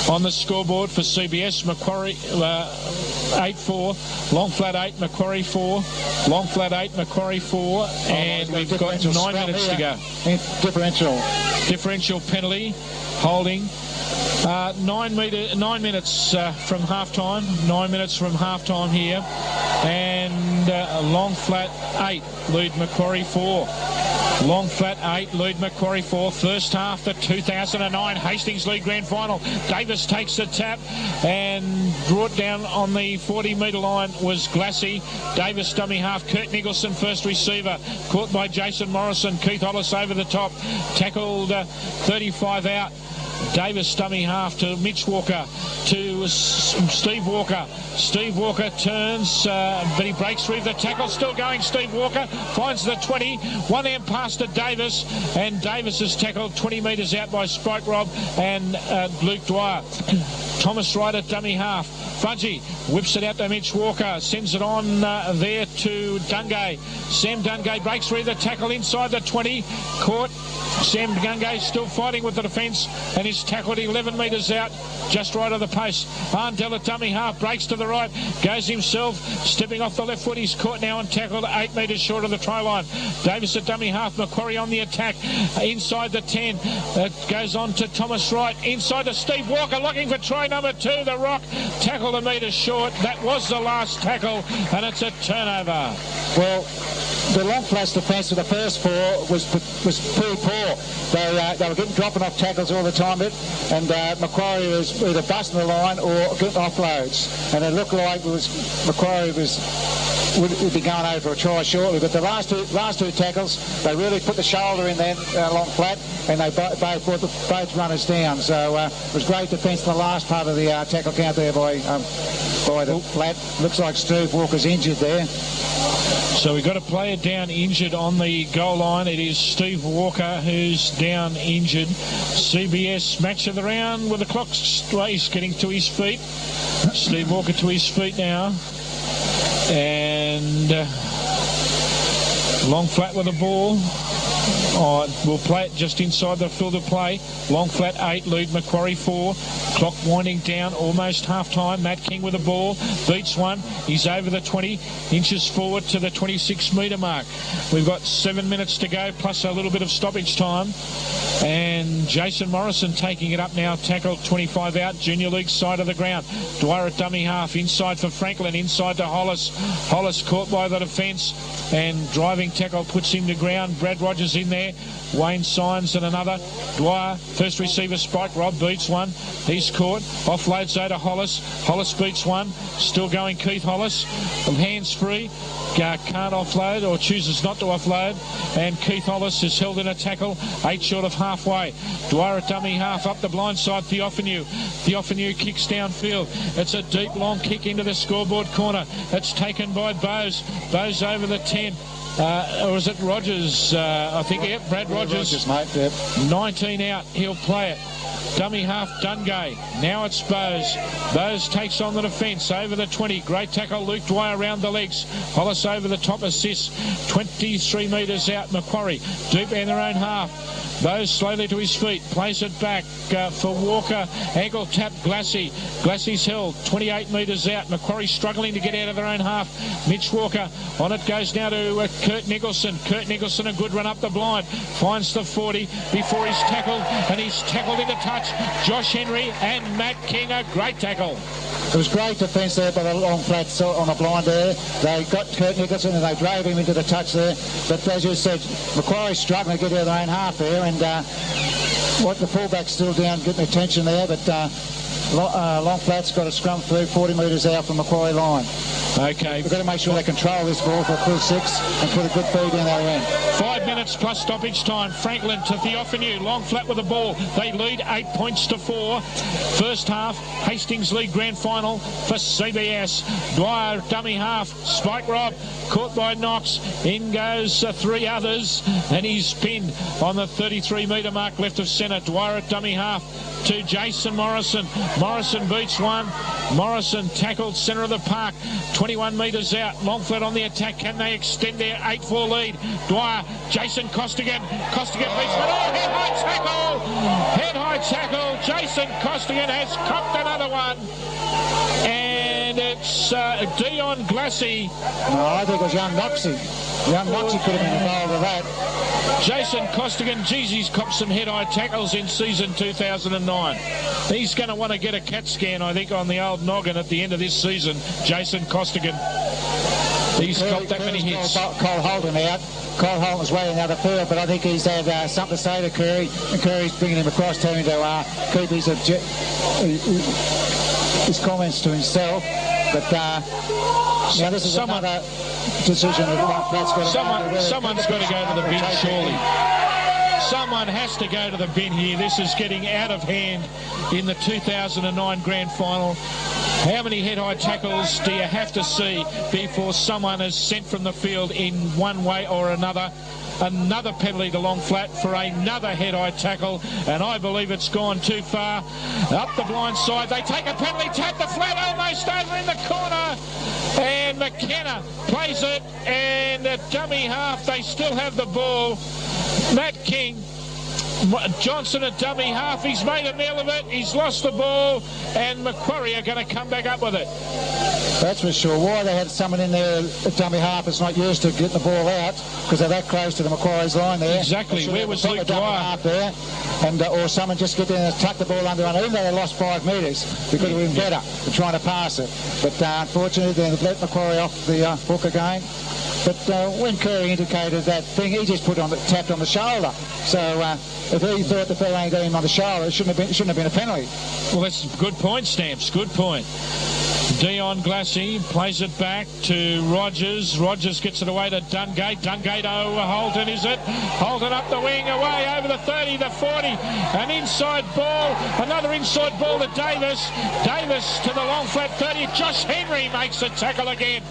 On the scoreboard for CBS, Macquarie 8-4, Long Flat 8, Macquarie 4, Long Flat 8, Macquarie 4, and we've got 9 minutes to go. Differential penalty, holding. 9 minutes from half-time. 9 minutes from half-time here. And Long Flat 8 lead Macquarie 4. Long Flat 8 lead Macquarie 4. First half, the 2009 Hastings League Grand Final. Davis takes the tap, and brought down on the 40-metre line was Glassy. Davis dummy half. Kurt Nicholson first receiver. Caught by Jason Morrison. Keith Hollis over the top. Tackled 35 out. Davis dummy half to Mitch Walker, to Steve Walker. Steve Walker turns, but he breaks through the tackle. Still going, Steve Walker finds the 20. One hand pass to Davis, and Davis is tackled 20 metres out by Spike Rob and Luke Dwyer. Thomas Wright at dummy half. Fudgy whips it out to Mitch Walker, sends it on there to Dungay. Sam Dungay breaks through the tackle inside the 20, caught. Sam Dungay still fighting with the defence and is tackled 11 metres out, just right of the post. Arndell at dummy half, breaks to the right, goes himself, stepping off the left foot. He's caught now and tackled 8 metres short of the try line. Davis at dummy half, Macquarie on the attack, inside the 10. It goes on to Thomas Wright, inside to Steve Walker, looking for try number 2, the Rock, tackled a metre short. That was the last tackle, and it's a turnover. Well, the Long Flats defence for the first 4 was pretty poor. They were dropping off tackles all the time, and Macquarie was either busting the line or getting offloads. And it looked like Macquarie would be going over a try shortly. But the last two tackles, they really put the shoulder in there, Long Flat, and they both brought both runners down. So it was great defence in the last part of the tackle count there by the Flat. Looks like Steve Walker's injured there. So we've got a player down injured on the goal line. It is Steve Walker who's down injured. CBS match of the round with the clock race getting to his feet. Steve Walker to his feet now. And Long Flat with the ball. We'll play it just inside the field of play. Long Flat 8, lead Macquarie 4. Clock winding down, almost half time. Matt King with the ball, beats one. He's over the 20, inches forward to the 26 metre mark. We've got 7 minutes to go, plus a little bit of stoppage time. And Jason Morrison taking it up now, tackled 25 out, Junior League side of the ground. Dwyer at dummy half, inside for Franklin, inside to Hollis. Hollis caught by the defence, and driving tackle puts him to ground. Brad Rogers in there. Wayne Signs and another. Dwyer, first receiver Spike. Rob beats one. He's caught. Offloads out to Hollis. Hollis beats one. Still going Keith Hollis. Hands free. Can't offload or chooses not to offload. And Keith Hollis is held in a tackle 8 short of halfway. Dwyer at dummy half up the blind side. Theophanu. Theophanu kicks downfield. It's a deep long kick into the scoreboard corner. It's taken by Bowes. Bowes over the 10. Or is it Rogers? I think, yep, Brad Rogers. Mate, yep. 19 out, he'll play it. Dummy half, Dungay. Now it's Bowes. Bowes takes on the defence over the 20. Great tackle, Luke Dwyer around the legs. Hollis over the top, assist. 23 metres out, Macquarie. Deep in their own half. Bowes slowly to his feet, plays it back for Walker. Ankle tap, Glassy. Glassy's held 28 metres out. Macquarie struggling to get out of their own half. Mitch Walker on it goes now to Kurt Nicholson. Kurt Nicholson, a good run up the blind. Finds the 40 before he's tackled, and he's tackled into touch. Josh Henry and Matt King, a great tackle. It was great defence there by the Long Flats on the blind there. They got Kurt Nicholson and they drove him into the touch there. But as you said, Macquarie's struggling to get out of their own half there, and the fullback's still down getting attention there, but Long Flats got a scrum through 40 metres out from Macquarie line. Okay. We've got to make sure they control this ball for a full 6 and put a good feed in our end. 5 minutes plus stoppage time. Franklin to Theophanu. Long Flat with the ball. They lead 8 points to 4. First half, Hastings League Grand Final for CBS. Dwyer, dummy half. Spike Rob, caught by Knox. In goes 3 others, and he's pinned on the 33 metre mark left of centre. Dwyer at dummy half to Jason Morrison. Morrison beats one. Morrison tackled centre of the park. 21 metres out. Long Flat on the attack. Can they extend their 8-4 lead? Dwyer, Jason Costigan. Costigan beats one. Oh, head high tackle! Head high tackle. Jason Costigan has copped another one. And it's Dion Glassy. No, I think it was young Noxie. Young Noxie could have been involved with that. Jason Costigan, geez, he's copped some head-high tackles in season 2009. He's going to want to get a CAT scan, I think, on the old noggin at the end of this season. Jason Costigan. He's copped that many hits. Cole Holden out. Cole Holden's waiting out the field, but I think he's had something to say to Curry, and Curry's bringing him across, telling him to keep his comments to himself. But now this is another decision that someone's got to go to the bin, surely. Someone has to go to the bin here. This is getting out of hand in the 2009 Grand Final. How many head-high tackles do you have to see before someone is sent from the field in one way or another? Another penalty to long flat for another head-high tackle, and I believe it's gone too far. Up the blind side, they take a penalty, tap the flat almost over in the corner, and McKenna plays it, and at dummy half, they still have the ball. Matt King, Johnson at dummy half, he's made a meal of it, he's lost the ball, and Macquarie are going to come back up with it. That's for sure. Why they had someone in there at dummy half is not used to getting the ball out, because they're that close to the Macquarie's line there. Exactly. Where was Luke Dwyer? There, and or someone just get in and tuck the ball under, and even though they lost 5 metres, they could have been better than trying to pass it. But unfortunately, they've let Macquarie off the hook again. But when Curry indicated that thing, he just tapped on the shoulder. So if he thought the fella ain't got him on the shoulder, it shouldn't have been a penalty. Well, that's a good point, Stamps. Good point. Dion Glassy plays it back to Rogers. Rogers gets it away to Dungate. Dungate over Holton, is it? Holton up the wing, away over the 30, the 40. An inside ball, another inside ball to Davis. Davis to the long flat 30. Josh Henry makes the tackle again.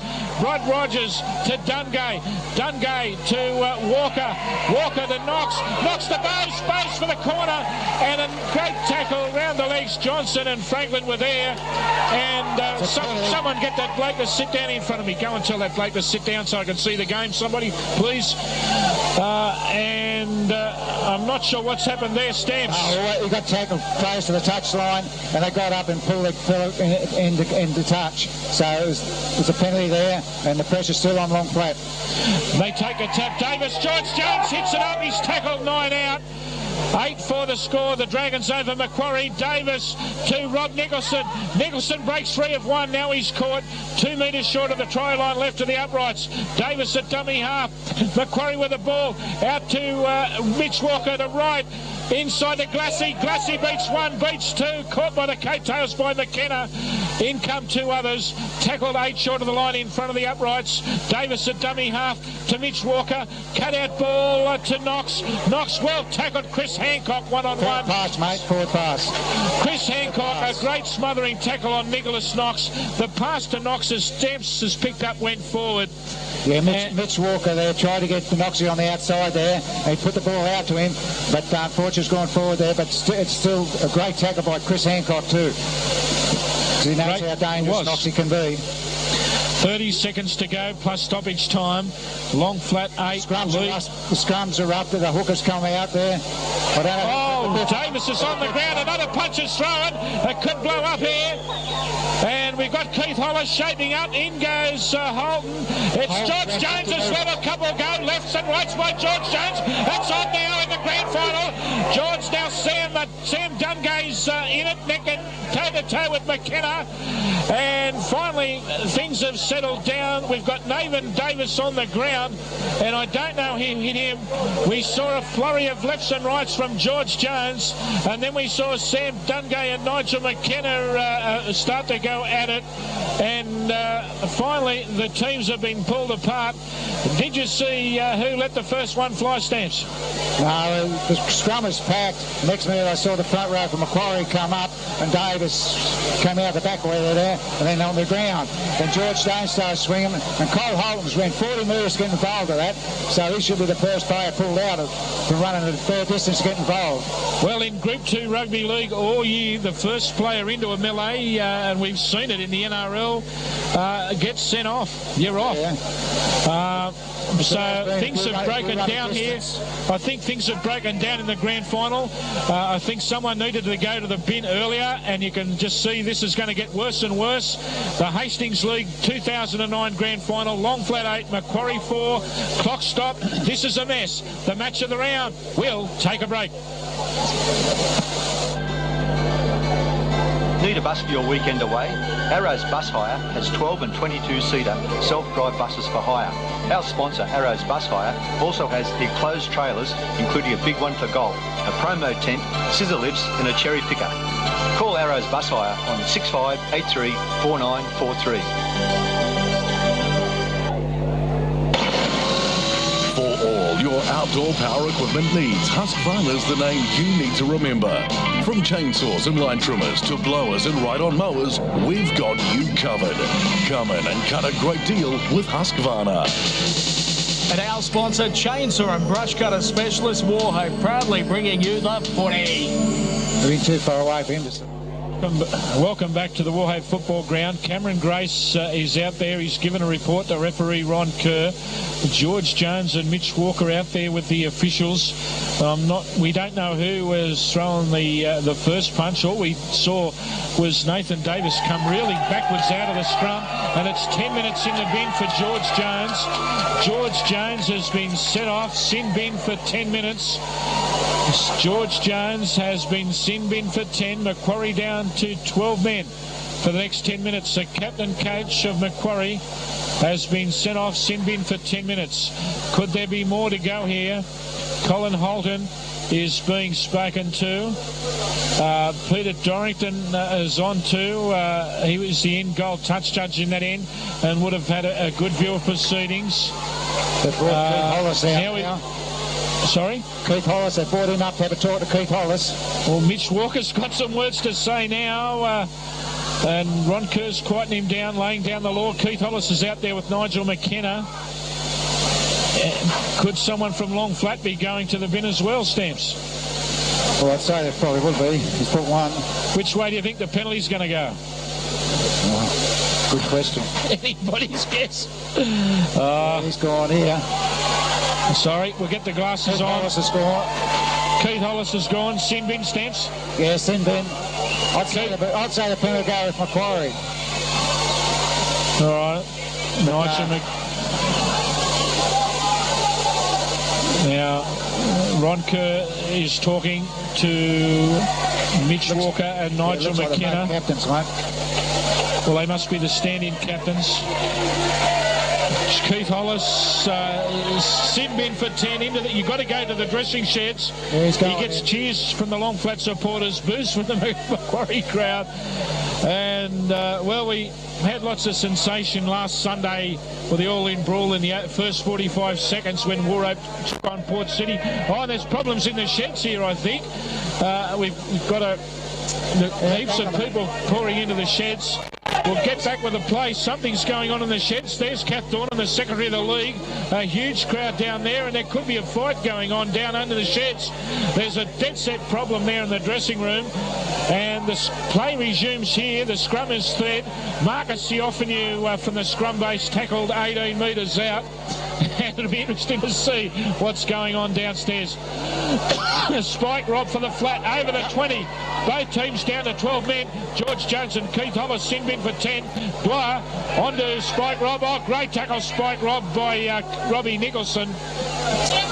Rod Rogers to Dungay. Dungay to Walker. Walker to Knox. Knox to Bose. Bose for the corner. And a great tackle round the legs. Johnson and Franklin were there. And someone get that bloke to sit down in front of me. Go and tell that bloke to sit down so I can see the game. Somebody, please. I'm not sure what's happened there, Stamps. He got tackled close to the touchline, and they got up and pulled it into touch. So it was a penalty there, and the pressure's still on long flat. They take a tap. Davis, George Jones hits it up. He's tackled 9 out. 8 for the score. The Dragons over Macquarie. Davis to Rob Nicholson. Nicholson breaks free of 1. Now he's caught 2 metres short of the try line, left of the uprights. Davis at dummy half. Macquarie with the ball. Out to Mitch Walker to right. Inside to Glassy. Glassy beats 1, beats 2. Caught by the coattails by McKenna. In come 2 others. Tackled 8 short of the line in front of the uprights. Davis at dummy half to Mitch Walker. Cut out ball to Knox. Knox well tackled. Chris Hancock 1-on-1. Forward pass, mate. Forward pass. Chris Hancock, a great smothering tackle on Nicholas Knox. The pass to Knox as Stamps has picked up went forward. Yeah, Mitch Walker there tried to get the Knoxie on the outside there. He put the ball out to him, but unfortunately it's gone forward there. But it's still a great tackle by Chris Hancock too. Because he knows how dangerous Knoxie can be. 30 seconds to go plus stoppage time. Long flat 8. The scrums are up. The hookers come out there. Davis is on the ground. Another punch is thrown. It could blow up here. And we've got Keith Hollis shaping up. In goes Holton. It's George Jones as well. A couple go lefts and rights by George Jones. That's on now in the grand final. George now Sam Dungay's in it, neck and toe-to-toe with McKenna. And finally, things have settled down. We've got Nathan Davis on the ground, and I don't know who hit him. We saw a flurry of lefts and rights from George Jones, and then we saw Sam Dungay and Nigel McKenna start to go at it. And finally, the teams have been pulled apart. Did you see who let the first one fly, Stamps? No, the scrum is packed. Next minute, I saw the front row from Macquarie come up, and Davis came out the back way there, and then on the ground. Then George Jones started swinging, and Cole Holmes went 40 metres to get involved with that. So he should be the first player pulled out from running a fair distance to get involved. Well, in Group 2 Rugby League all year, the first player into a melee, and we've seen it in the NRL, gets sent off. You're off. Yeah. So things have broken down here. I think things have broken down in the grand final. I think someone needed to go to the bin earlier, and you can just see this is going to get worse and worse. The Hastings League 2009 grand final, long flat 8, Macquarie 4, clock stop. This is a mess. The match of the round. We'll take a break. Need a bus for your weekend away? Arrows Bus Hire has 12 and 22-seater self-drive buses for hire. Our sponsor, Arrows Bus Hire, also has enclosed trailers, including a big one for golf, a promo tent, scissor lifts and a cherry picker. Call Arrows Bus Hire on 6583 4943. For all your outdoor power equipment needs, Husqvarna's the name you need to remember. From chainsaws and line trimmers to blowers and ride-on mowers, we've got you covered. Come in and cut a great deal with Husqvarna. And our sponsor, Chainsaw and Brush Cutter Specialist Warhope, proudly bringing you the footy. We've been too far away for him to... Welcome back to the Warhope football ground. Cameron Grace is out there. He's given a report to referee Ron Kerr. George Jones and Mitch Walker out there with the officials. We don't know who was throwing the first punch. All we saw was Nathan Davis come reeling backwards out of the scrum, and it's 10 minutes in the bin for George Jones. George Jones has been set off, sin bin for 10 minutes. George Jones has been sin bin for 10. Macquarie down to 12 men for the next 10 minutes. The captain coach of Macquarie has been sent off sin bin for 10 minutes. Could there be more to go here? Colin Holton is being spoken to. Peter Dorrington is on too. He was the in goal touch judge in that end and would have had a good view of proceedings. Sorry? Keith Hollis, they brought him up to have a talk to Keith Hollis. Well, Mitch Walker's got some words to say now, and Ron Kerr's quieting him down, laying down the law. Keith Hollis is out there with Nigel McKenna. Could someone from Long Flat be going to the bin as well, Stamps? Well, I'd say there probably would be. He's put one. Which way do you think the penalty's going to go? Well, good question. Anybody's guess. He's gone here. Sorry, we'll get the glasses on. Hollis has gone. Keith Hollis has gone. Sin bin, Stamps? Yeah, sin bin. I'd say the penalty will go with Macquarie. All right. Nigel Now, Ron Kerr is talking to Mitch Walker and Nigel McKenna. Like captains, mate. Well, they must be the stand-in captains. Keith Hollis, sin bin for 10 into the... You've got to go to the dressing sheds. Yeah, he gets cheers from the Long Flat supporters, boos from the Macquarie crowd. And, well, we had lots of sensation last Sunday with the all-in brawl in the first 45 seconds when Warhope took on Port City. Oh, there's problems in the sheds here, I think. We've got heaps of people pouring into the sheds. We'll get back with the play. Something's going on in the sheds. There's Kath Dornan, the secretary of the league. A huge crowd down there, and there could be a fight going on down under the sheds. There's a dead set problem there in the dressing room. And the play resumes here. The scrum is thread. Marcus Theophanu from the scrum base tackled 18 metres out. And it'll be interesting to see what's going on downstairs. A spike rob for the flat over the 20. Both teams down to 12 men. George Jones and Keith Hollis sin bin for 10. Dwyer onto spike rob. Oh, great tackle spike rob by Robbie Nicholson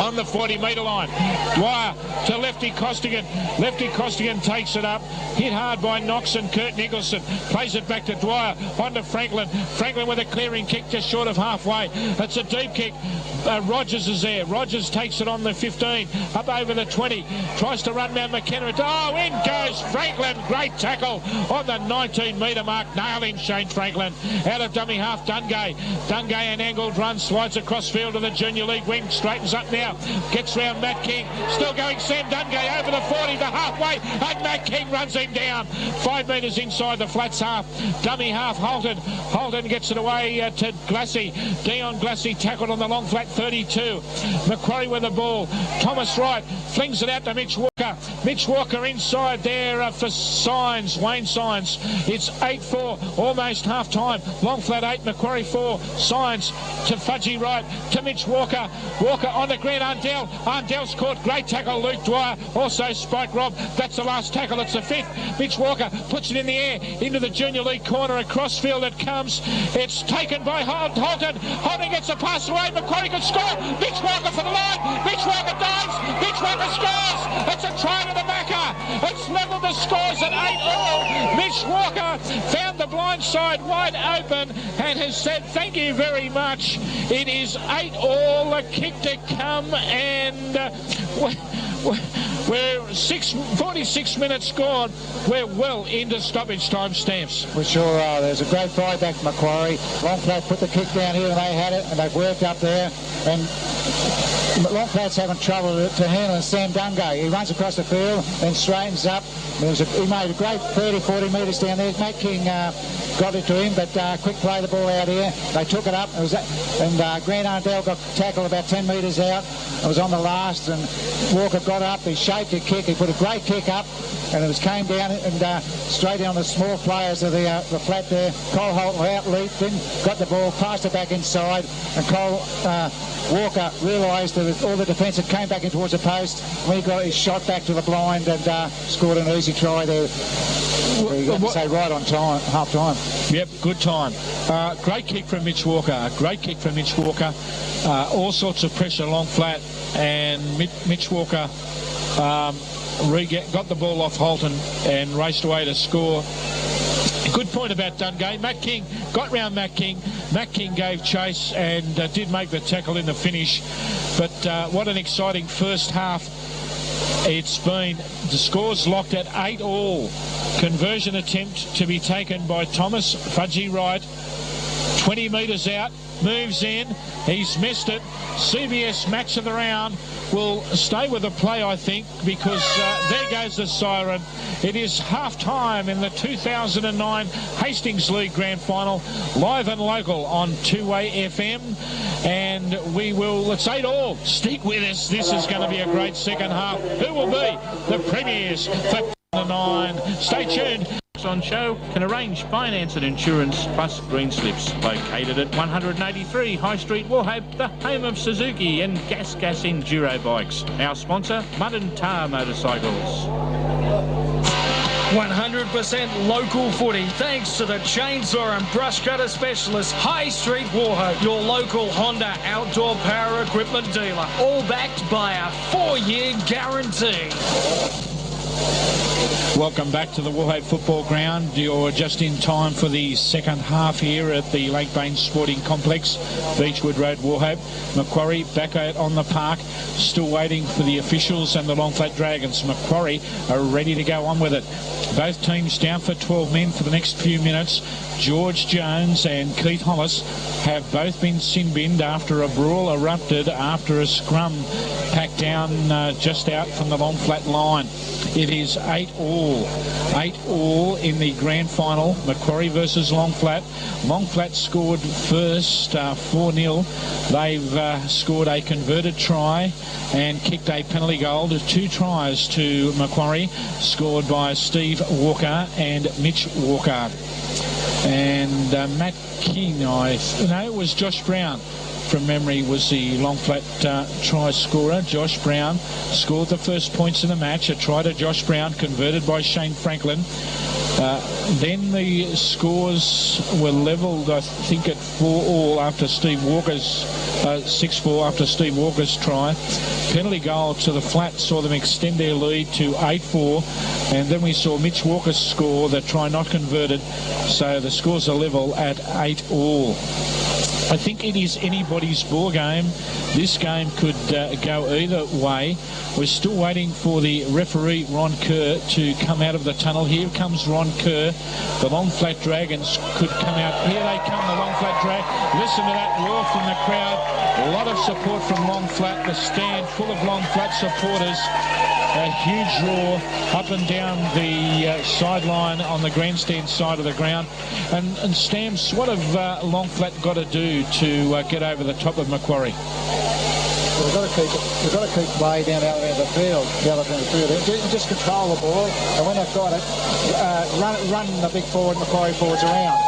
on the 40-metre line. Dwyer to Lefty Costigan. Lefty Costigan takes it up. Hit hard by Knox and Kurt Nicholson. Plays it back to Dwyer. Onto Franklin. Franklin with a clearing kick just short of halfway. It's a deep kick. Rogers is there. Rogers takes it on the 15. Up over the 20. Tries to run down McKenna. Oh, in goes Franklin. Great tackle on the 19-metre mark. Nailed him, Shane Franklin. Out of dummy half, Dungay. Dungay an angled run. Slides across field to the Junior League wing. Straightens up now. Gets round Matt King. Still going Sam Dungay over the 40 to halfway. And Matt King runs him down. 5 metres inside the flats half. Dummy half Holton. Holton gets it away to Glassy. Dion Glassy tackled on the long flat 32. Macquarie with the ball. Thomas Wright flings it out to Mitch Walker. Mitch Walker inside there for Signs. Wayne Signs. It's 8-4. Almost half time. Long flat 8. Macquarie 4. Signs to Fudgy Wright. To Mitch Walker. Walker on the Grant Ardell. Ardell's caught. Great tackle. Luke Dwyer. Also Spike Rob. That's the last tackle. It's the 5th. Mitch Walker puts it in the air. Into the Junior League corner. Across field it comes. It's taken by Holton. Holton gets a pass away. Macquarie can score. Mitch Walker for the line. Mitch Walker dives. Mitch Walker scores. It's a try to the backer. It's leveled the scores at 8-all. Mitch Walker found the blind side wide open and has said thank you very much. It is 8-all. A kick to come, and we're 46 minutes gone. We're well into stoppage time, Stamps. We sure are. There's a great fight back to Macquarie. Long Flat put the kick down here and they had it, and they've worked up there. And Long Flat's having trouble to handle Sam Dungay. He runs across the field and straightens up. He made a great 30, 40 metres down there. Matt King got it to him, but quick play the ball out here. They took it up, and Grant Arndell got tackled about 10 metres out. It was on the last, and Walker got up. He shaped a kick. He put a great kick up, and it came down and straight down the small players of the flat there. Cole Holt out leaped in, got the ball, passed it back inside, and Cole Walker realised that all the defence had came back in towards the post. When he got his shot back to the blind and scored an easy try there. You got to say right on time, half time. Yep, good time. Great kick from Mitch Walker. Great kick from Mitch Walker. All sorts of pressure along flat, and Mitch Walker got the ball off Holton and raced away to score. Good point about Dungay. Matt King got round Matt King. Matt King gave chase and did make the tackle in the finish. But what an exciting first half it's been. The score's locked at 8-all. Conversion attempt to be taken by Thomas Fudgy Wright. 20 metres out, moves in. He's missed it. CBS match of the round will stay with the play, I think, because there goes the siren. It is half-time in the 2009 Hastings League Grand Final, live and local on Two-Way FM. And it's 8-all. Stick with us. This is going to be a great second half. Who will be the premiers for the 9? Stay tuned. On show can arrange finance and insurance plus green slips. Located at 183 High Street, Warhope, the home of Suzuki and Gas Enduro bikes. Our sponsor, Mud and Tar Motorcycles. 100% local footy thanks to the chainsaw and brush cutter specialist High Street Warhope, your local Honda outdoor power equipment dealer, all backed by a 4-year guarantee. Welcome back to the Warhope Football Ground. You're just in time for the second half here at the Lake Bain Sporting Complex, Beechwood Road, Warhope. Macquarie back out on the park, still waiting for the officials and the Long Flat Dragons. Macquarie are ready to go on with it. Both teams down for 12 men for the next few minutes. George Jones and Keith Hollis have both been sin-binned after a brawl erupted after a scrum packed down just out from the Long Flat line. It is 8-all. 8-all in the grand final. Macquarie versus Long Flat. Long Flat scored first, 4-0. They've scored a converted try and kicked a penalty goal. 2 tries to Macquarie, scored by Steve Walker and Mitch Walker. And Matt King, it was Josh Brown. From memory was the Long Flat try scorer. Josh Brown scored the first points in the match. A try to Josh Brown, converted by Shane Franklin. Then the scores were levelled, I think, at 4-all after Steve Walker's 6-4 after Steve Walker's try. Penalty goal to the Flat saw them extend their lead to 8-4, and then we saw Mitch Walker score the try not converted, so the scores are level at 8-all. I think it is anybody's ball game. This game could go either way. We're still waiting for the referee, Ron Kerr, to come out of the tunnel. Here comes Ron Kerr. The Long Flat Dragons could come out. Here they come, the Long Flat Dragons. Listen to that roar from the crowd. A lot of support from Long Flat. The stand full of Long Flat supporters. A huge roar up and down the sideline on the grandstand side of the ground. And Stamps, what have Long Flat got to do to get over the top of Macquarie? Well, we've got to keep play down out of the field. Just control the ball, and when they've got it, run the big forward, Macquarie forwards around,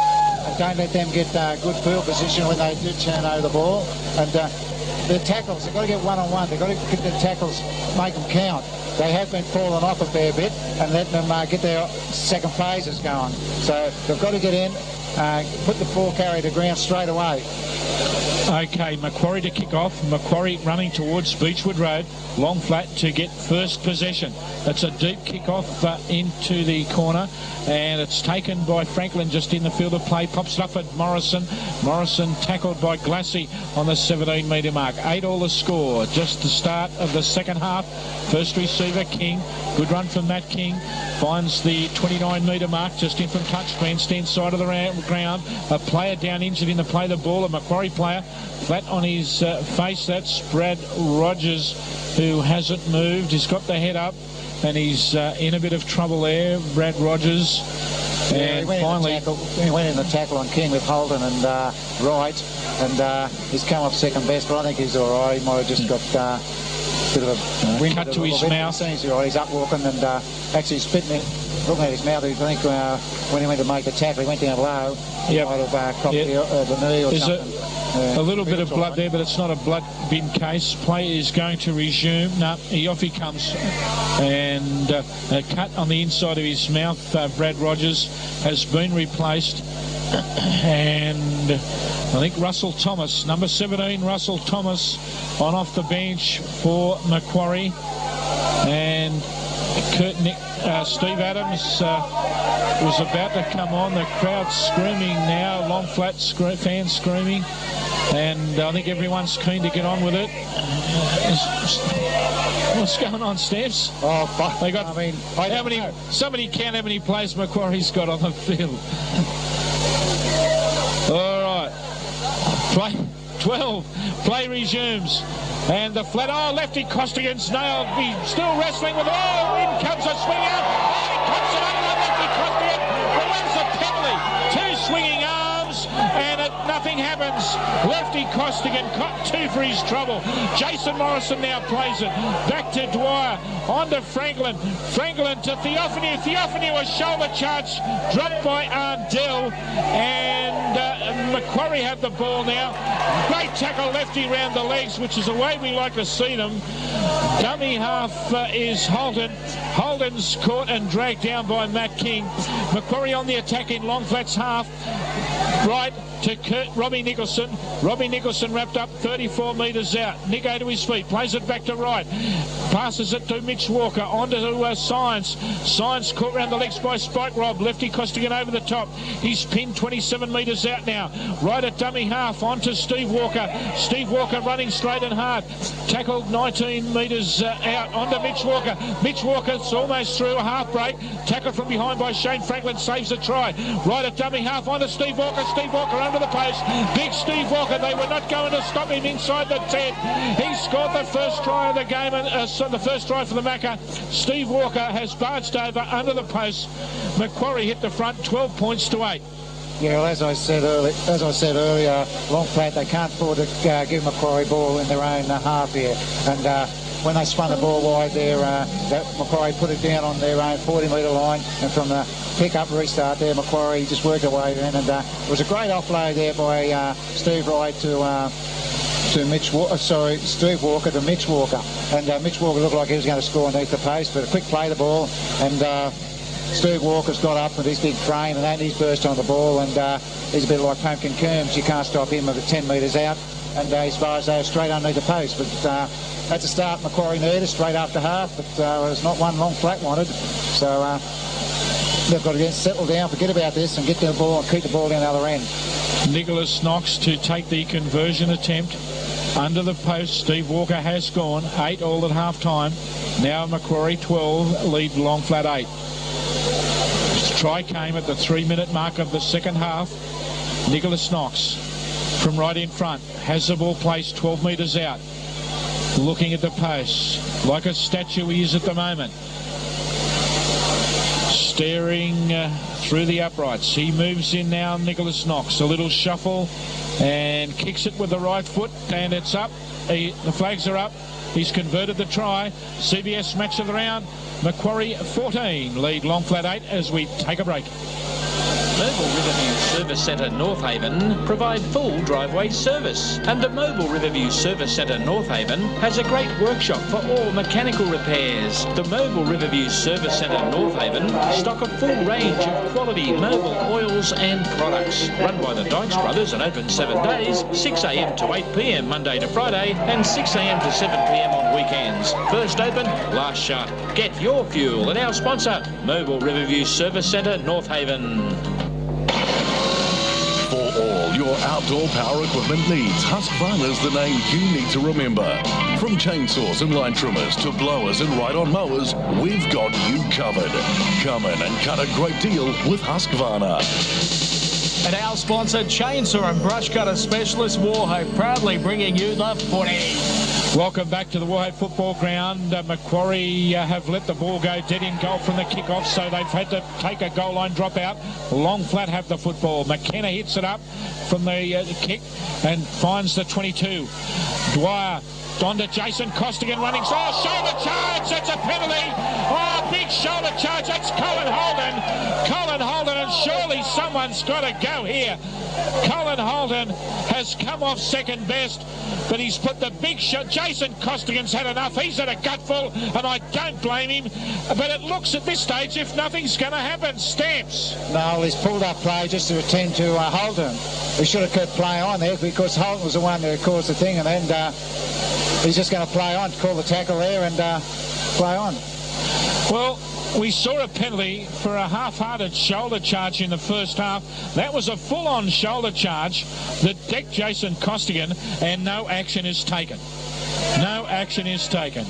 and don't let them get good field position when they do turn over the ball. And the tackles, they've got to get one-on-one. They've got to get the tackles, make them count. They have been falling off a fair bit and letting them get their second phases going. So they've got to get in, put the ball carrier to ground straight away. Okay, Macquarie to kick off. Macquarie running towards Beechwood Road. Long Flat to get first possession. It's a deep kick off into the corner, and it's taken by Franklin just in the field of play. Pops it up at Morrison. Morrison tackled by Glassy on the 17-metre mark. 8-all the score. Just the start of the second half. First receiver, King. Good run from Matt King. Finds the 29-metre mark just in from touch. Grandstand side of the ground. A player down injured in the play the ball. A Macquarie player flat on his face. That's Brad Rogers, who hasn't moved. He's got the head up. and he's in a bit of trouble there, Brad Rogers. Yeah, and finally... he went in the tackle on King with Holden and Wright, and he's come off second best, but I think he's all right. He might have just got a bit of a wind cut to his mouth. He seems all right. He's up walking and actually spitting it, looking at his mouth. I think when he went to make the tackle, he went down low. Yep. Might have copped the knee or something. A little bit of blood there, but it's not a blood bin case. Play is going to resume. No, off he comes. And a cut on the inside of his mouth. Brad Rogers has been replaced. And I think Russell Thomas, number 17, Russell Thomas, on off the bench for Macquarie. And Steve Adams was about to come on. The crowd's screaming now. Long flat fans screaming. And I think everyone's keen to get on with it. What's going on, Steps? Oh, they got. I mean, how many? Somebody count how many players Macquarie's got on the field. All right. Play 12. Play resumes. And the flat. Oh, lefty Costigan's nailed. He's still wrestling with. Oh, in comes a swing out. Oh, he cuts it under lefty Costigan. But where's the penalty? Two swinging arms, and nothing happens. Lefty Costigan caught two for his trouble. Jason Morrison now plays it. Back to Dwyer. On to Franklin. Franklin to Theophany. Theophany was shoulder charge. Dropped by Ardell. And Macquarie have the ball now. Great tackle lefty round the legs, which is the way we like to see them. Dummy half is Holden. Holden's caught and dragged down by Matt King. Macquarie on the attack in long flats half. Right to Robbie Nicholson. Robbie Nicholson wrapped up 34 metres out. Nico to his feet. Plays it back to right. Passes it to Mitch Walker. On to Science. Science caught round the legs by Spike Rob. Lefty Costigan over the top. He's pinned 27 metres out now. Right at dummy half. On to Steve Walker. Steve Walker running straight and hard. Tackled 19 metres out. On to Mitch Walker. Mitch Walker's almost through a half break. Tackled from behind by Shane Franklin. Saves the try. Right at dummy half. On to Steve Walker. Steve Walker under the post. Big Steve Walker. They were not going to stop him inside the 10. He scored the first try of the game, the first try for the Macca. Steve Walker has barged over under the post. Macquarie hit the front 12 points to 8. Yeah, well, as I said earlier, long flat, they can't afford to give Macquarie ball in their own half here. And when they spun the ball wide there, Macquarie put it down on their own 40-metre line, and from the pick-up restart there, Macquarie just worked away then, and it was a great offload there by Steve Wright to Steve Walker to Mitch Walker, and Mitch Walker looked like he was going to score underneath the post, but a quick play the ball, and Steve Walker's got up with his big frame, and he's burst on the ball, and he's a bit like Pumpkin Coombs. You can't stop him with 10 metres out, and as far as they were straight underneath the post, but that's a start Macquarie needed straight after half, but there's not one long flat wanted, so they've got to get settled down, forget about this, and get the ball and keep the ball down the other end. Nicholas Knox to take the conversion attempt under the post. Steve Walker has gone 8 all at half time. Now Macquarie 12 lead long flat 8. This try came at the 3-minute mark of the second half. Nicholas Knox from right in front has the ball placed 12 metres out, looking at the post like a statue he is at the moment, staring through the uprights. He moves in now, Nicholas Knox. A little shuffle and kicks it with the right foot, and it's up. The flags are up. He's converted the try. CBS match of the round. Macquarie 14 lead long flat 8 as we take a break. Mobile Riverview Service Centre North Haven provide full driveway service, and the Mobile Riverview Service Centre North Haven has a great workshop for all mechanical repairs. The Mobile Riverview Service Centre North Haven stock a full range of quality mobile oils and products. Run by the Dykes Brothers and open 7 days, 6 a.m. to 8 p.m. Monday to Friday and 6 a.m. to 7 p.m. on weekends. First open, last shut. Get your fuel at our sponsor, Mobile Riverview Service Centre North Haven. For all your outdoor power equipment needs, Husqvarna's the name you need to remember. From chainsaws and line trimmers to blowers and ride-on mowers, we've got you covered. Come in and cut a great deal with Husqvarna. And our sponsor, Chainsaw and Brush Cutter Specialist Warhope, proudly bringing you the footy. Welcome back to the Warhead football ground. Macquarie have let the ball go dead in goal from the kick-off, so they've had to take a goal line drop out. Long Flat have the football. McKenna hits it up from the kick and finds the 22. Dwyer on to Jason Costigan running. Oh, shoulder charge. That's a penalty. Oh, big shoulder charge. That's Colin Holden. Colin Holden, and surely someone's got to go here. Colin Holden has come off second best, but he's put the big shot. Jason Costigan's had enough. He's had a gutful, and I don't blame him. But it looks at this stage if nothing's going to happen. Stamps. No, he's pulled up play just to attend to Holden. He should have kept playing on there because Holden was the one that caused the thing, and then he's just going to play on, call the tackle there and play on. Well, we saw a penalty for a half-hearted shoulder charge in the first half. That was a full-on shoulder charge that decked Jason Costigan, and no action is taken. No action is taken.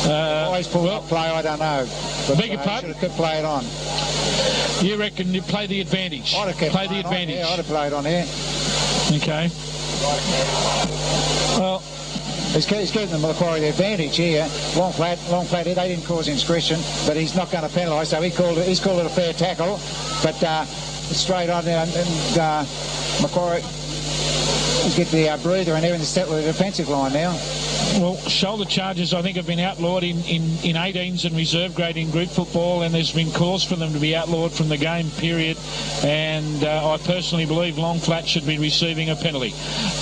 Always pulled up play, I don't know. But beg your pardon? Should have kept playing on. You reckon you play the advantage? I'd have kept play the advantage. Yeah, I'd have played on here. Okay. Well, he's giving the Macquarie the advantage here. Long flat, they didn't cause indiscretion, but he's not going to penalise, so he's called it a fair tackle. But straight on and Macquarie get the breather and everything to settle the defensive line now. Well, shoulder charges, I think, have been outlawed in 18s and reserve grade in group football, and there's been calls for them to be outlawed from the game, period. And I personally believe Long Flat should be receiving a penalty.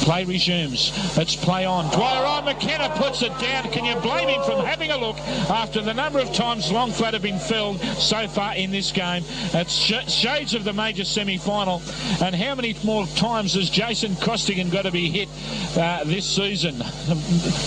Play resumes. Let's play on. Dwyer on. McKenna puts it down. Can you blame him from having a look after the number of times Long Flat have been felled so far in this game? It's shades of the major semi-final. And how many more times has Jason Costigan got to be hit this season?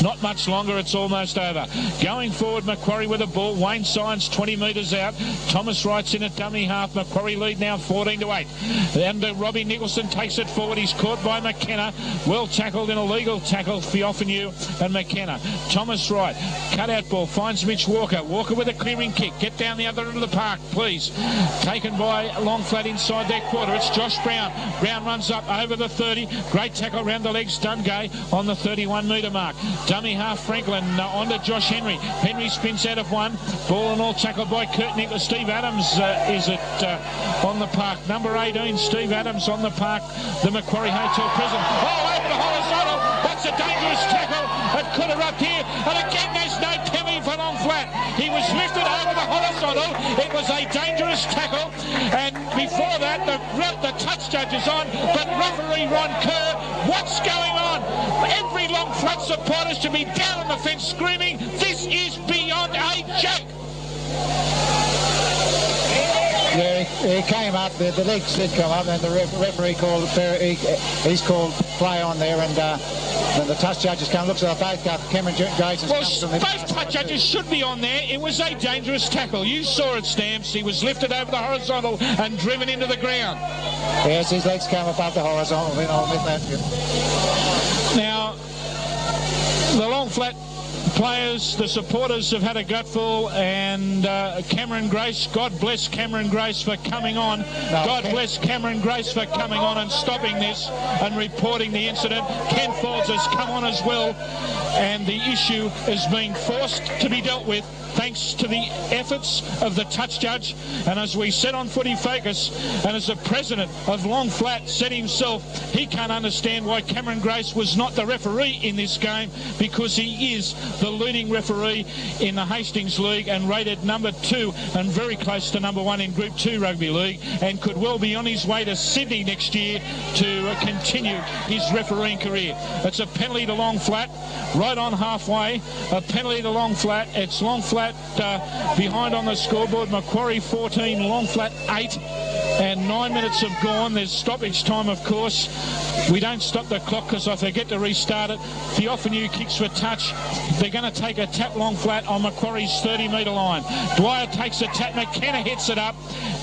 Not much longer, it's almost over. Going forward, Macquarie with the ball. Wayne Signs 20 metres out. Thomas Wright's in a dummy half. Macquarie lead now 14-8. And Robbie Nicholson takes it forward. He's caught by McKenna. Well tackled in a legal tackle, Theophanu and McKenna. Thomas Wright, cut out ball, finds Mitch Walker. Walker with a clearing kick. Get down the other end of the park, please. Taken by Long Flat inside their quarter. It's Josh Brown. Brown runs up over the 30. Great tackle round the legs. Dungay on the 31-metre mark. Dummy half Franklin on to Josh Henry. Henry spins out of one. Ball and all tackled by Kurt Nicholas. Steve Adams is it on the park. Number 18, Steve Adams on the park. The Macquarie Hotel prison. Oh, over the horizontal. That's a dangerous tackle. It could erupt here. And again, there's no penalty for Long Flat. He was lifted over the horizontal. It was a dangerous tackle. And before that, the touch judge is on. But referee Ron Kerr, what's going on? Every Long Flat supporter should be down on the fence screaming, this is beyond a joke. Yeah, he came up, the legs did come up, and the referee called, he's called play on there, and then the touch judges come, looks at both Cameron Grace. Well, both touch judges should be on there. It was a dangerous tackle. You saw it, Stamps. He was lifted over the horizontal and driven into the ground. Yes, his legs came above the horizontal. I'll admit that. Now, the Long Flat players, the supporters have had a gutful, and Cameron Grace, God bless Cameron Grace for coming on. God bless Cameron Grace for coming on and stopping this and reporting the incident. Ken Folds has come on as well, and the issue is being forced to be dealt with thanks to the efforts of the touch judge. And as we said on Footy Focus, and as the president of Long Flat said himself, he can't understand why Cameron Grace was not the referee in this game, because he is the leading referee in the Hastings League and rated number 2 and very close to number 1 in Group 2 Rugby League, and could well be on his way to Sydney next year to continue his refereeing career. It's a penalty to Long Flat, right on halfway. A penalty to Long Flat. It's Long Flat behind on the scoreboard. Macquarie 14, Long Flat 8, and 9 minutes have gone. There's stoppage time, of course. We don't stop the clock because I forget to restart it. Theophanu kicks for touch. They're going to take a tap Long Flat on Macquarie's 30-metre line. Dwyer takes a tap. McKenna hits it up.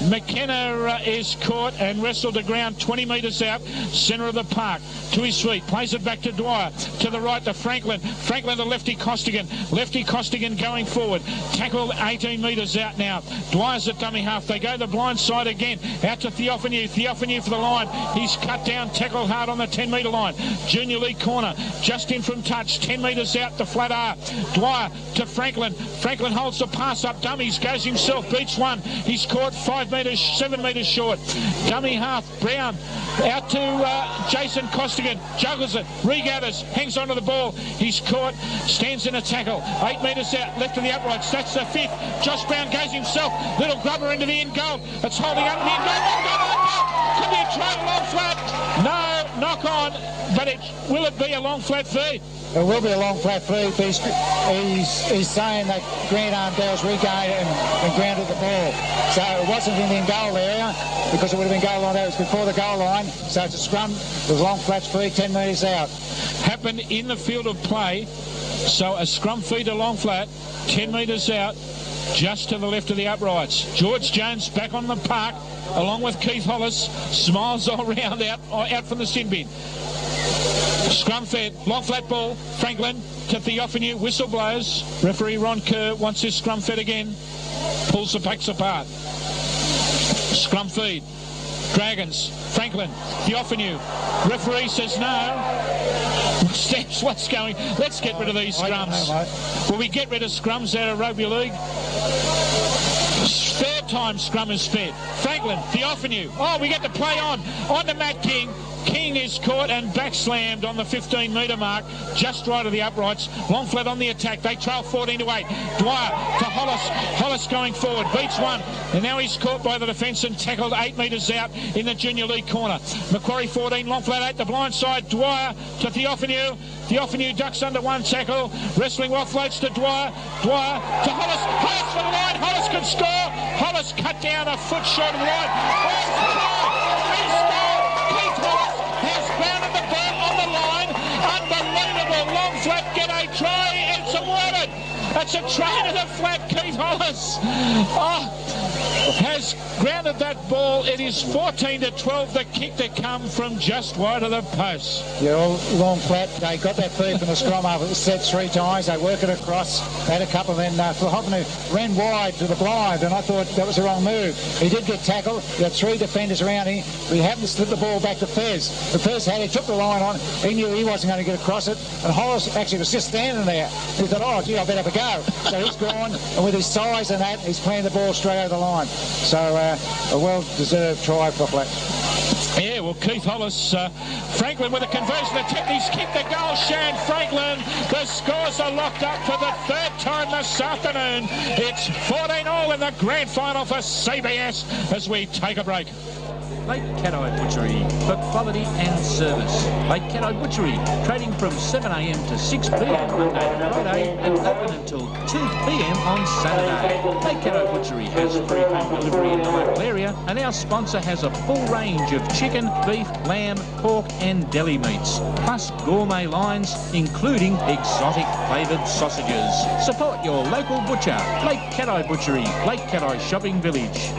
McKenna is caught and wrestled to ground 20 metres out, centre of the park. To his feet, plays it back to Dwyer. To the right to Franklin. Franklin to Lefty Costigan. Lefty Costigan going forward. Tackled 18 metres out now. Dwyer's at dummy half. They go the blind side again. Out to Theophany. Theophany for the line. He's cut down, tackled hard on the 10-metre line. Junior League corner, just in from touch. 10 metres out to flat R. Dwyer to Franklin. Franklin holds the pass up. Dummies, goes himself, beats one. He's caught 5 metres, 7 metres short. Dummy half, Brown. Out to Jason Costigan. Juggles it, regathers, hangs onto the ball. He's caught, stands in a tackle. 8 metres out, left of the uprights. That's the 5th. Josh Brown goes himself. Little grubber into the end goal. It's holding up the end goal. Could be a try, a long flat. No, knock on. But will it be a long flat fee? It will be a long flat fee. He's saying that Grant Arndale's regained and grounded the ball. So it wasn't in the in goal area because it would have been goal line. It was before the goal line. So it's a scrum. It was long flat fee, 10 metres out. Happened in the field of play. So a scrum fee to long flat, 10 metres out, just to the left of the uprights. George Jones back on the park, along with Keith Hollis. Smiles all round out from the sin bin. Scrum fed, long flat ball. Franklin to Theophany, whistle blows. Referee Ron Kerr wants his scrum fed again. Pulls the packs apart. Scrum feed. Dragons, Franklin, Theophany. Referee says no. Steps, what's going? Let's get rid of these scrums. Will we get rid of scrums out of rugby league? Third time scrum is fed. Franklin, Theophany. Oh, we get to play on to Matt King. King is caught and back-slammed on the 15-metre mark, just right of the uprights. Long flat on the attack. They trail 14-8. Dwyer to Hollis. Hollis going forward. Beats one. And now he's caught by the defence and tackled 8 metres out in the Junior League corner. Macquarie 14, long flat 8, the blind side. Dwyer to Theophany. Theophany ducks under one tackle. Wrestling offloads to Dwyer. Dwyer to Hollis. Hollis for the line. Hollis can score. Hollis cut down a foot short of the line. He scored. Keith Hollis has grounded the ball on the line. Unbelievable. Long flat, get a try. It's awarded. That's a try to the flat. Keith Hollis has grounded that ball. It is 14-12. The kick to come from just wide of the post. Yeah, all long flat. They got that feed from the scrum after it was set 3 times. They work it across. Had a couple, then Flahopanu ran wide to the blind, and I thought that was the wrong move. He did get tackled. He had 3 defenders around him. But he happened to slip the ball back to Fez. The Fez he took the line on. He knew he wasn't going to get across it. And Hollis actually was just standing there. He thought, oh, gee, I better have a go. So he's gone, and with his size and that, he's playing the ball straight over the line. So a well-deserved try for Flat. Yeah, well, Keith Hollis, Franklin with a conversion attempt. He's kicked the goal. Shane Franklin. The scores are locked up for the 3rd time this afternoon. It's 14-all in the grand final for CBS as we take a break. Lake Caddo Butchery for quality and service. Lake Caddo Butchery, trading from 7 a.m. to 6 p.m. Monday to Friday and open until 2 p.m. on Saturday. Lake Caddo Butchery has free home delivery in the local area, and our sponsor has a full range of chicken, beef, lamb, pork and deli meats, plus gourmet lines including exotic flavoured sausages. Support your local butcher. Lake Caddo Butchery, Lake Caddo Shopping Village.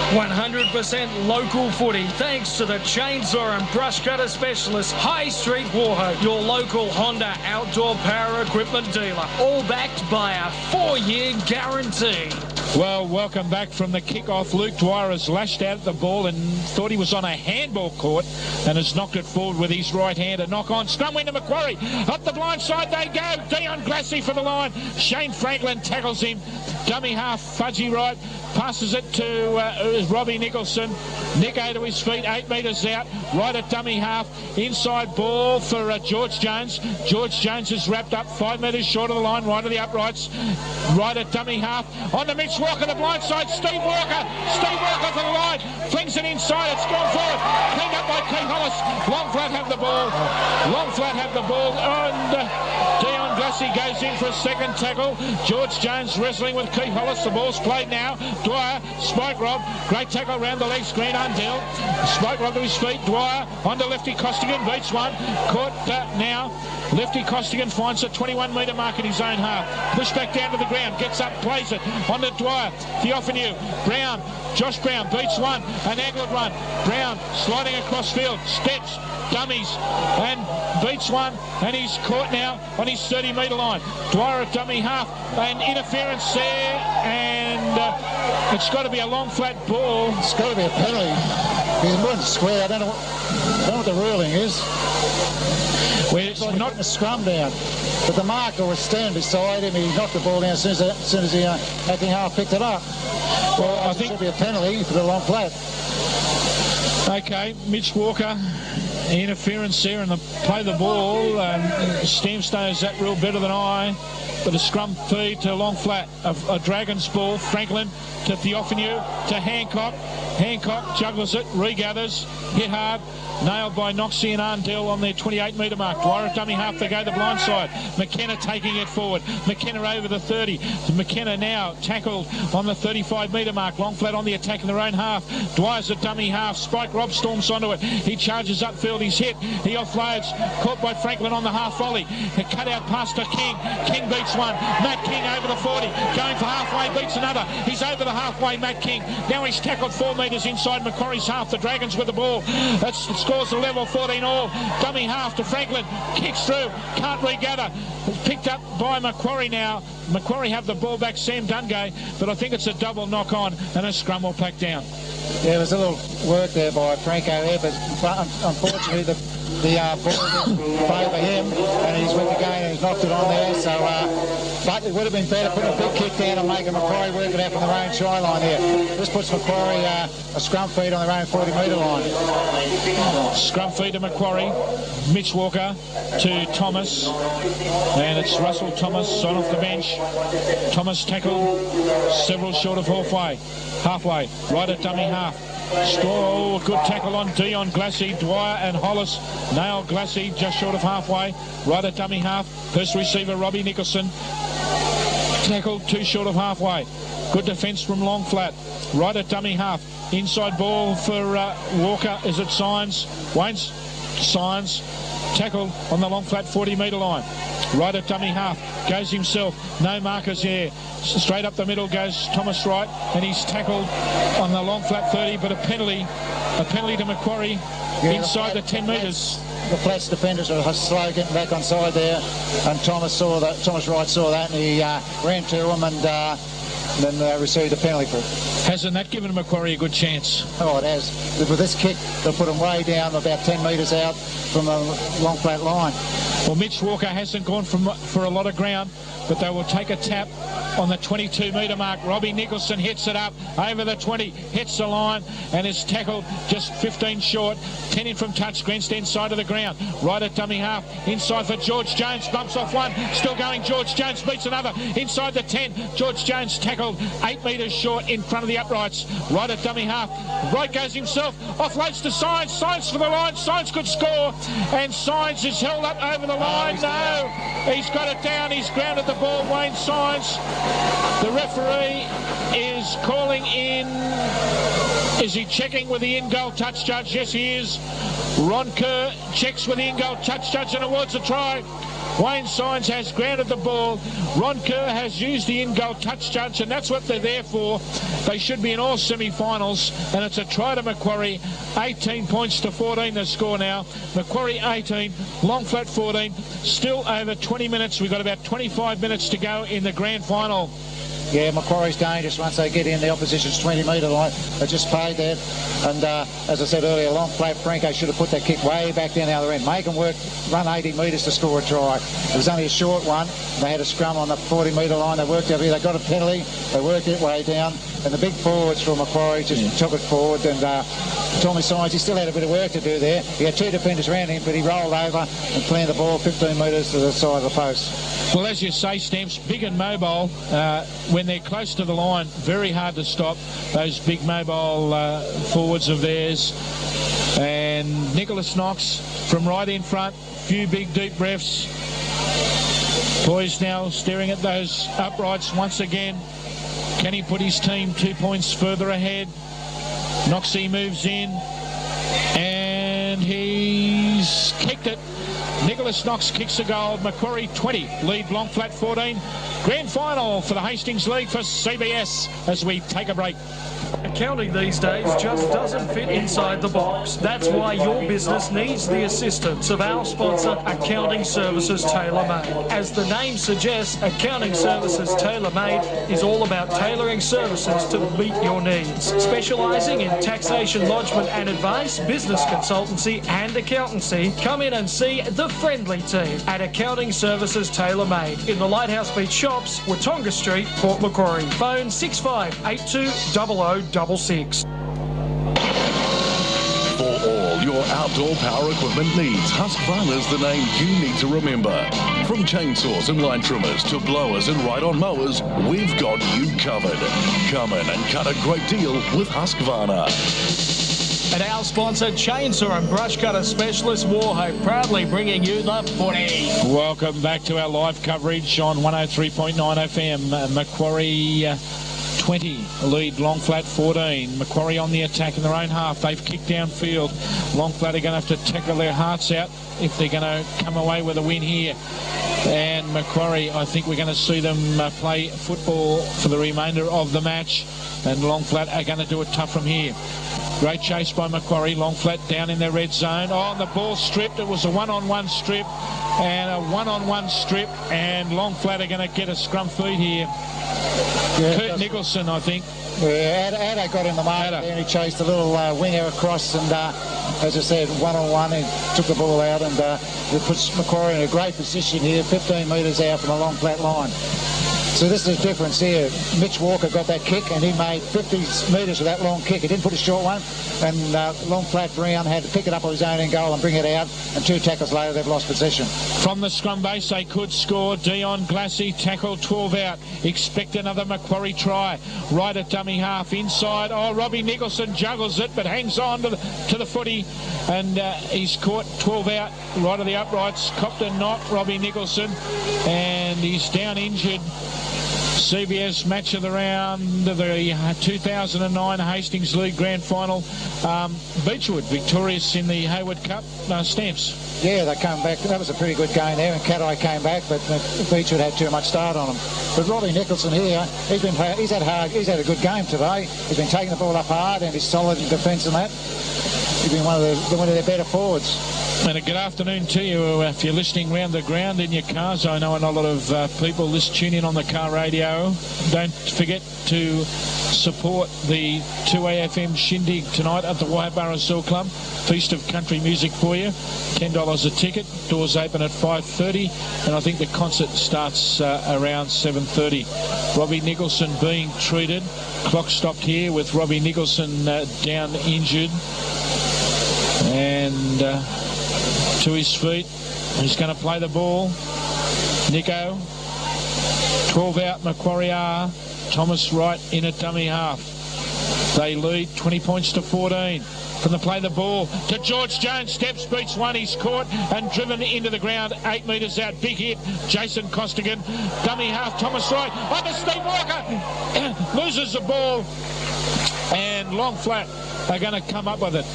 100% local footy thanks to the chainsaw and brush cutter specialist High Street Warhoe, your local Honda outdoor power equipment dealer, all backed by a 4-year guarantee. Well, welcome back from the kick-off. Luke Dwyer has lashed out at the ball and thought he was on a handball court and has knocked it forward with his right hand. A knock-on. Scrum win to Macquarie. Up the blind side they go. Dion Glassy for the line. Shane Franklin tackles him. Dummy half, fudgy right. Passes it to Robbie Nicholson. Nico to his feet, 8 metres out. Right at dummy half. Inside ball for George Jones. George Jones is wrapped up 5 metres short of the line, right of the uprights. Right at dummy half. On to Mitch Walker, the blind side. Steve Walker. Steve Walker for the line. Flings it inside. It's gone forward. Cleaned up by Keith Hollis. Long flat have the ball. Long flat have the ball. And Dion Glassy goes in for a second tackle. George Jones wrestling with Keith Hollis. The ball's played now. Dwyer, Spike Rob, great tackle round the legs, Green Undell. Spike Rob to his feet, Dwyer, onto Lefty Costigan, beats one. Caught now. Lefty Costigan finds a 21-metre mark in his own half. Push back down to the ground, gets up, plays it. Onto Dwyer, Theophany, Brown, Josh Brown beats one, an angled run. Brown sliding across field, steps, dummies, and beats one, and he's caught now on his 30-metre line. Dwyer at dummy half, and interference there, and It's got to be a long flat ball. It's got to be a penalty. He's moving square. I don't know what the ruling is. Well, it's like not a scrum down. But the marker was standing beside him. He knocked the ball down as soon as the attacking half picked it up. Well, I think it should be a penalty for the long flat. Okay, Mitch Walker, interference there and play the ball. Stamps knows that rule better than I. But a scrum feed to long flat, a Dragons ball. Franklin to Theophanu, to Hancock. Hancock juggles it, regathers, hit hard. Nailed by Noxie and Arndell on their 28-metre mark. Dwyer at dummy half, they go the blind side. McKenna taking it forward. McKenna over the 30. McKenna now tackled on the 35-metre mark. Long flat on the attack in their own half. Dwyer's at dummy half. Spike Rob storms onto it. He charges upfield. He's hit. He offloads. Caught by Franklin on the half volley. Cut out past to King. King beats one. Matt King over the 40. Going for halfway. Beats another. He's over the halfway, Matt King. Now he's tackled 4 metres inside Macquarie's half. The Dragons with the ball. It scores a level 14 all. Dummy half to Franklin. Kicks through. Can't regather. It's picked up by Macquarie now. Macquarie have the ball back, Sam Dungay, but I think it's a double knock on and a scrum will pack down. Yeah, there was a little work there by Franco there, but unfortunately the ball didn't favour him, and he's went again and he's knocked it on there. So, but it would have been better putting a big kick down and making Macquarie work it out from their own try line here. This puts Macquarie a scrum feed on their own 40-metre line. Scrum feed to Macquarie. Mitch Walker to Thomas, and it's Russell Thomas on off the bench. Thomas tackled several short of halfway, right at dummy half. Oh, good tackle on Dion Glassy. Dwyer and Hollis nail Glassy just short of halfway, right at dummy half. First receiver Robbie Nicholson tackled 2 short of halfway. Good defence from long flat, right at dummy half. Inside ball for Walker. Is it Signs? Wayne's Signs tackled on the long flat 40-metre line, right at dummy half. Goes himself, no markers there. Straight up the middle goes Thomas Wright, and he's tackled on the long flat 30, but a penalty to Macquarie inside the 10 metres. The Flats defenders are slow getting back on side there, and Thomas Wright saw that, and he ran to him and then received a penalty for it. Hasn't that given Macquarie a good chance? Oh, it has. With this kick, they'll put him way down, about 10 metres out from the long flat line. Well, Mitch Walker hasn't gone for a lot of ground, but they will take a tap on the 22-metre mark. Robbie Nicholson hits it up over the 20, hits the line and is tackled just 15 short. 10 in from touch, grandstand side of the ground, right at dummy half. Inside for George Jones, bumps off one, still going. George Jones beats another inside the 10. George Jones tackled 8 metres short in front of the uprights, right at dummy half. Right goes himself, offloads to Signs. Signs for the line. Signs could score, and Signs is held up over the line. No, he's got it down. He's grounded the ball. Wayne Signs. The referee is calling in. Is he checking with the in-goal touch judge? Yes, he is. Ron Kerr checks with the in-goal touch judge and awards a try. Wayne Signs has grounded the ball. Ron Kerr has used the in-goal touch judge, and that's what they're there for. They should be in all semi-finals, and it's a try to Macquarie. 18 points to 14 the score now. Macquarie 18, long flat 14. Still over 20 minutes. We've got about 25 minutes to go in the grand final. Yeah, Macquarie's dangerous once they get in the opposition's 20-metre line. They just paid that. And as I said earlier, long flat, Franco should have put that kick way back down the other end. Make them run 80 metres to score a try. It was only a short one. They had a scrum on the 40-metre line. They worked over here. They got a penalty. They worked it way down. And the big forwards from Macquarie just took it forward. And Tommy Signs, he still had a bit of work to do there. He had 2 defenders around him, but he rolled over and planted the ball 15 metres to the side of the post. Well, as you say, Stamps, big and mobile. When they're close to the line, very hard to stop those big mobile forwards of theirs. And Nicholas Knox from right in front, few big deep breaths. Boys now staring at those uprights once again. Can he put his team 2 points further ahead? Noxie moves in and he's kicked it. Nicholas Knox kicks a goal. Macquarie 20, lead Longflat 14. Grand final for the Hastings League for CBS as we take a break. Accounting these days just doesn't fit inside the box. That's why your business needs the assistance of our sponsor, Accounting Services Tailor-Made. As the name suggests, Accounting Services Tailor-Made is all about tailoring services to meet your needs. Specialising in taxation, lodgement and advice, business consultancy and accountancy, come in and see the friendly team at Accounting Services Tailor-Made in the Lighthouse Beach Shops, Watonga Street, Port Macquarie. Phone 6582 0066. For all your outdoor power equipment needs, Husqvarna's the name you need to remember. From chainsaws and line trimmers to blowers and ride-on mowers, we've got you covered. Come in and cut a great deal with Husqvarna. And our sponsor, Chainsaw and Brush Cutter Specialist Warhope, proudly bringing you the footy. Welcome back to our live coverage on 103.9 FM. Macquarie 20, lead Longflat 14. Macquarie on the attack in their own half. They've kicked downfield. Longflat are going to have to tackle their hearts out if they're going to come away with a win here. And Macquarie, I think we're going to see them play football for the remainder of the match. And Longflat are going to do it tough from here. Great chase by Macquarie. Longflat down in their red zone. Oh, and the ball stripped. It was a one-on-one strip. And a one-on-one strip. And Longflat are going to get a scrum feed here. Yeah, Kurt Nicholson, I think. Yeah, Addo got in the mark there and he chased a little winger across and, as I said, one-on-one, he took the ball out and it puts Macquarie in a great position here, 15 metres out from the Longflat line. So this is the difference here. Mitch Walker got that kick and he made 50 metres with that long kick. He didn't put a short one, and Longflat Brown had to pick it up on his own in goal and bring it out, and 2 tackles later they've lost possession. From the scrum base they could score. Dion Glassy tackled 12 out. Expect another Macquarie try. Right at dummy half inside. Oh, Robbie Nicholson juggles it but hangs on to the footy, and he's caught 12 out right of the uprights. Copped a knock, Robbie Nicholson, and he's down injured. CBS match of the round, the 2009 Hastings League Grand Final. Beechwood victorious in the Hayward Cup. Stamps. Yeah, they come back. That was a pretty good game there, and Caddo came back, but Beechwood had too much start on him. But Robbie Nicholson here, he's had a good game today. He's been taking the ball up hard, and he's solid in defence and that. He's been one of their better forwards. And a good afternoon to you. If you're listening round the ground in your cars, I know a lot of people tune in on the car radio. Don't forget to support the 2AFM shindig tonight at the Waibara Seal Club. Feast of country music for you. $10 a ticket. Doors open at 5:30, and I think the concert starts around 7:30. Robbie Nicholson being treated. Clock stopped here with Robbie Nicholson down injured. And to his feet, he's going to play the ball. Nico, 12 out, Macquarie are. Thomas Wright in at dummy half. They lead 20 points to 14. From the play the ball to George Jones, steps, beats one, he's caught and driven into the ground, 8 metres out, big hit. Jason Costigan, dummy half, Thomas Wright, on to Steve Walker, loses the ball, and Longflat are going to come up with it.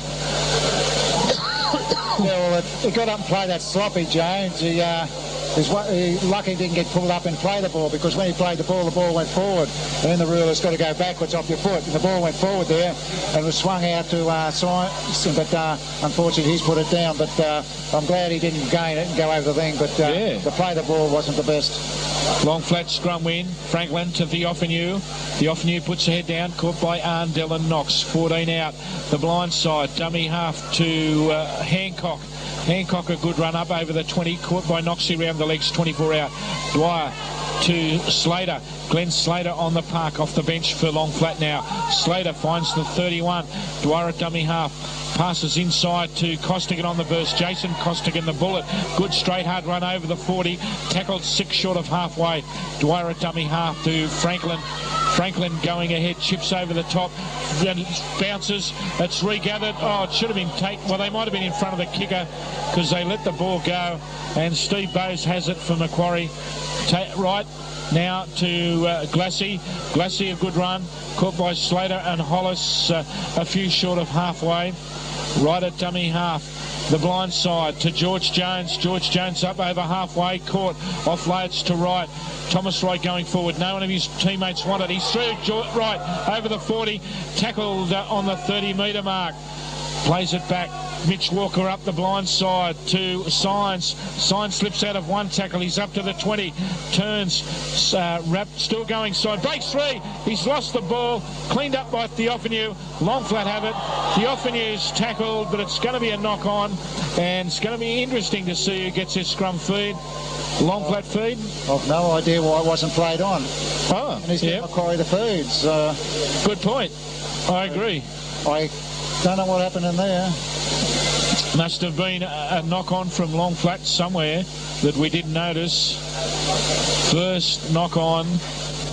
Yeah, well, he got up and played that sloppy, Jones. He's lucky he didn't get pulled up and play the ball, because when he played the ball went forward. And then the rule has got to go backwards off your foot. And the ball went forward there and was swung out to Science, but unfortunately he's put it down. But I'm glad he didn't gain it and go over the thing. But the play the ball wasn't the best. Longflat scrum win. Franklin to the Offenue. The Offenue puts her head down, caught by Arndell and Knox. 14 out. The blind side, dummy half to Hancock. Hancock a good run up over the 20, caught by Knoxie around the legs, 24 out. Dwyer to Slater. Glenn Slater on the park off the bench for Longflat now. Slater finds the 31. Dwyer at dummy half. Passes inside to Costigan on the burst. Jason Costigan, the bullet. Good straight hard run over the 40. Tackled 6 short of halfway. Dwyer at dummy half to Franklin. Franklin going ahead, chips over the top, bounces, it's regathered. Oh, it should have been taken. Well, they might have been in front of the kicker because they let the ball go. And Steve Bowes has it for Macquarie. Right now to Glassy. Glassy, a good run. Caught by Slater and Hollis, a few short of halfway. right at dummy half. The blind side to George Jones. George Jones up over halfway, caught, offloads to right. Thomas Wright going forward. No one of his teammates wanted. He's through right over the 40, tackled on the 30-metre mark. Plays it back. Mitch Walker up the blind side to Signs. Signs slips out of one tackle. He's up to the 20. Turns. Wrap still going side. Breaks free. He's lost the ball. Cleaned up by Theophanu. Long flat have it. Theophanu's tackled, but it's going to be a knock on. And it's going to be interesting to see who gets his scrum feed. Long flat feed. I've no idea why it wasn't played on. Oh, and he's getting Macquarie the feeds. Good point. I agree. I don't know what happened in there. Must have been a knock-on from long flat somewhere that we didn't notice. First knock-on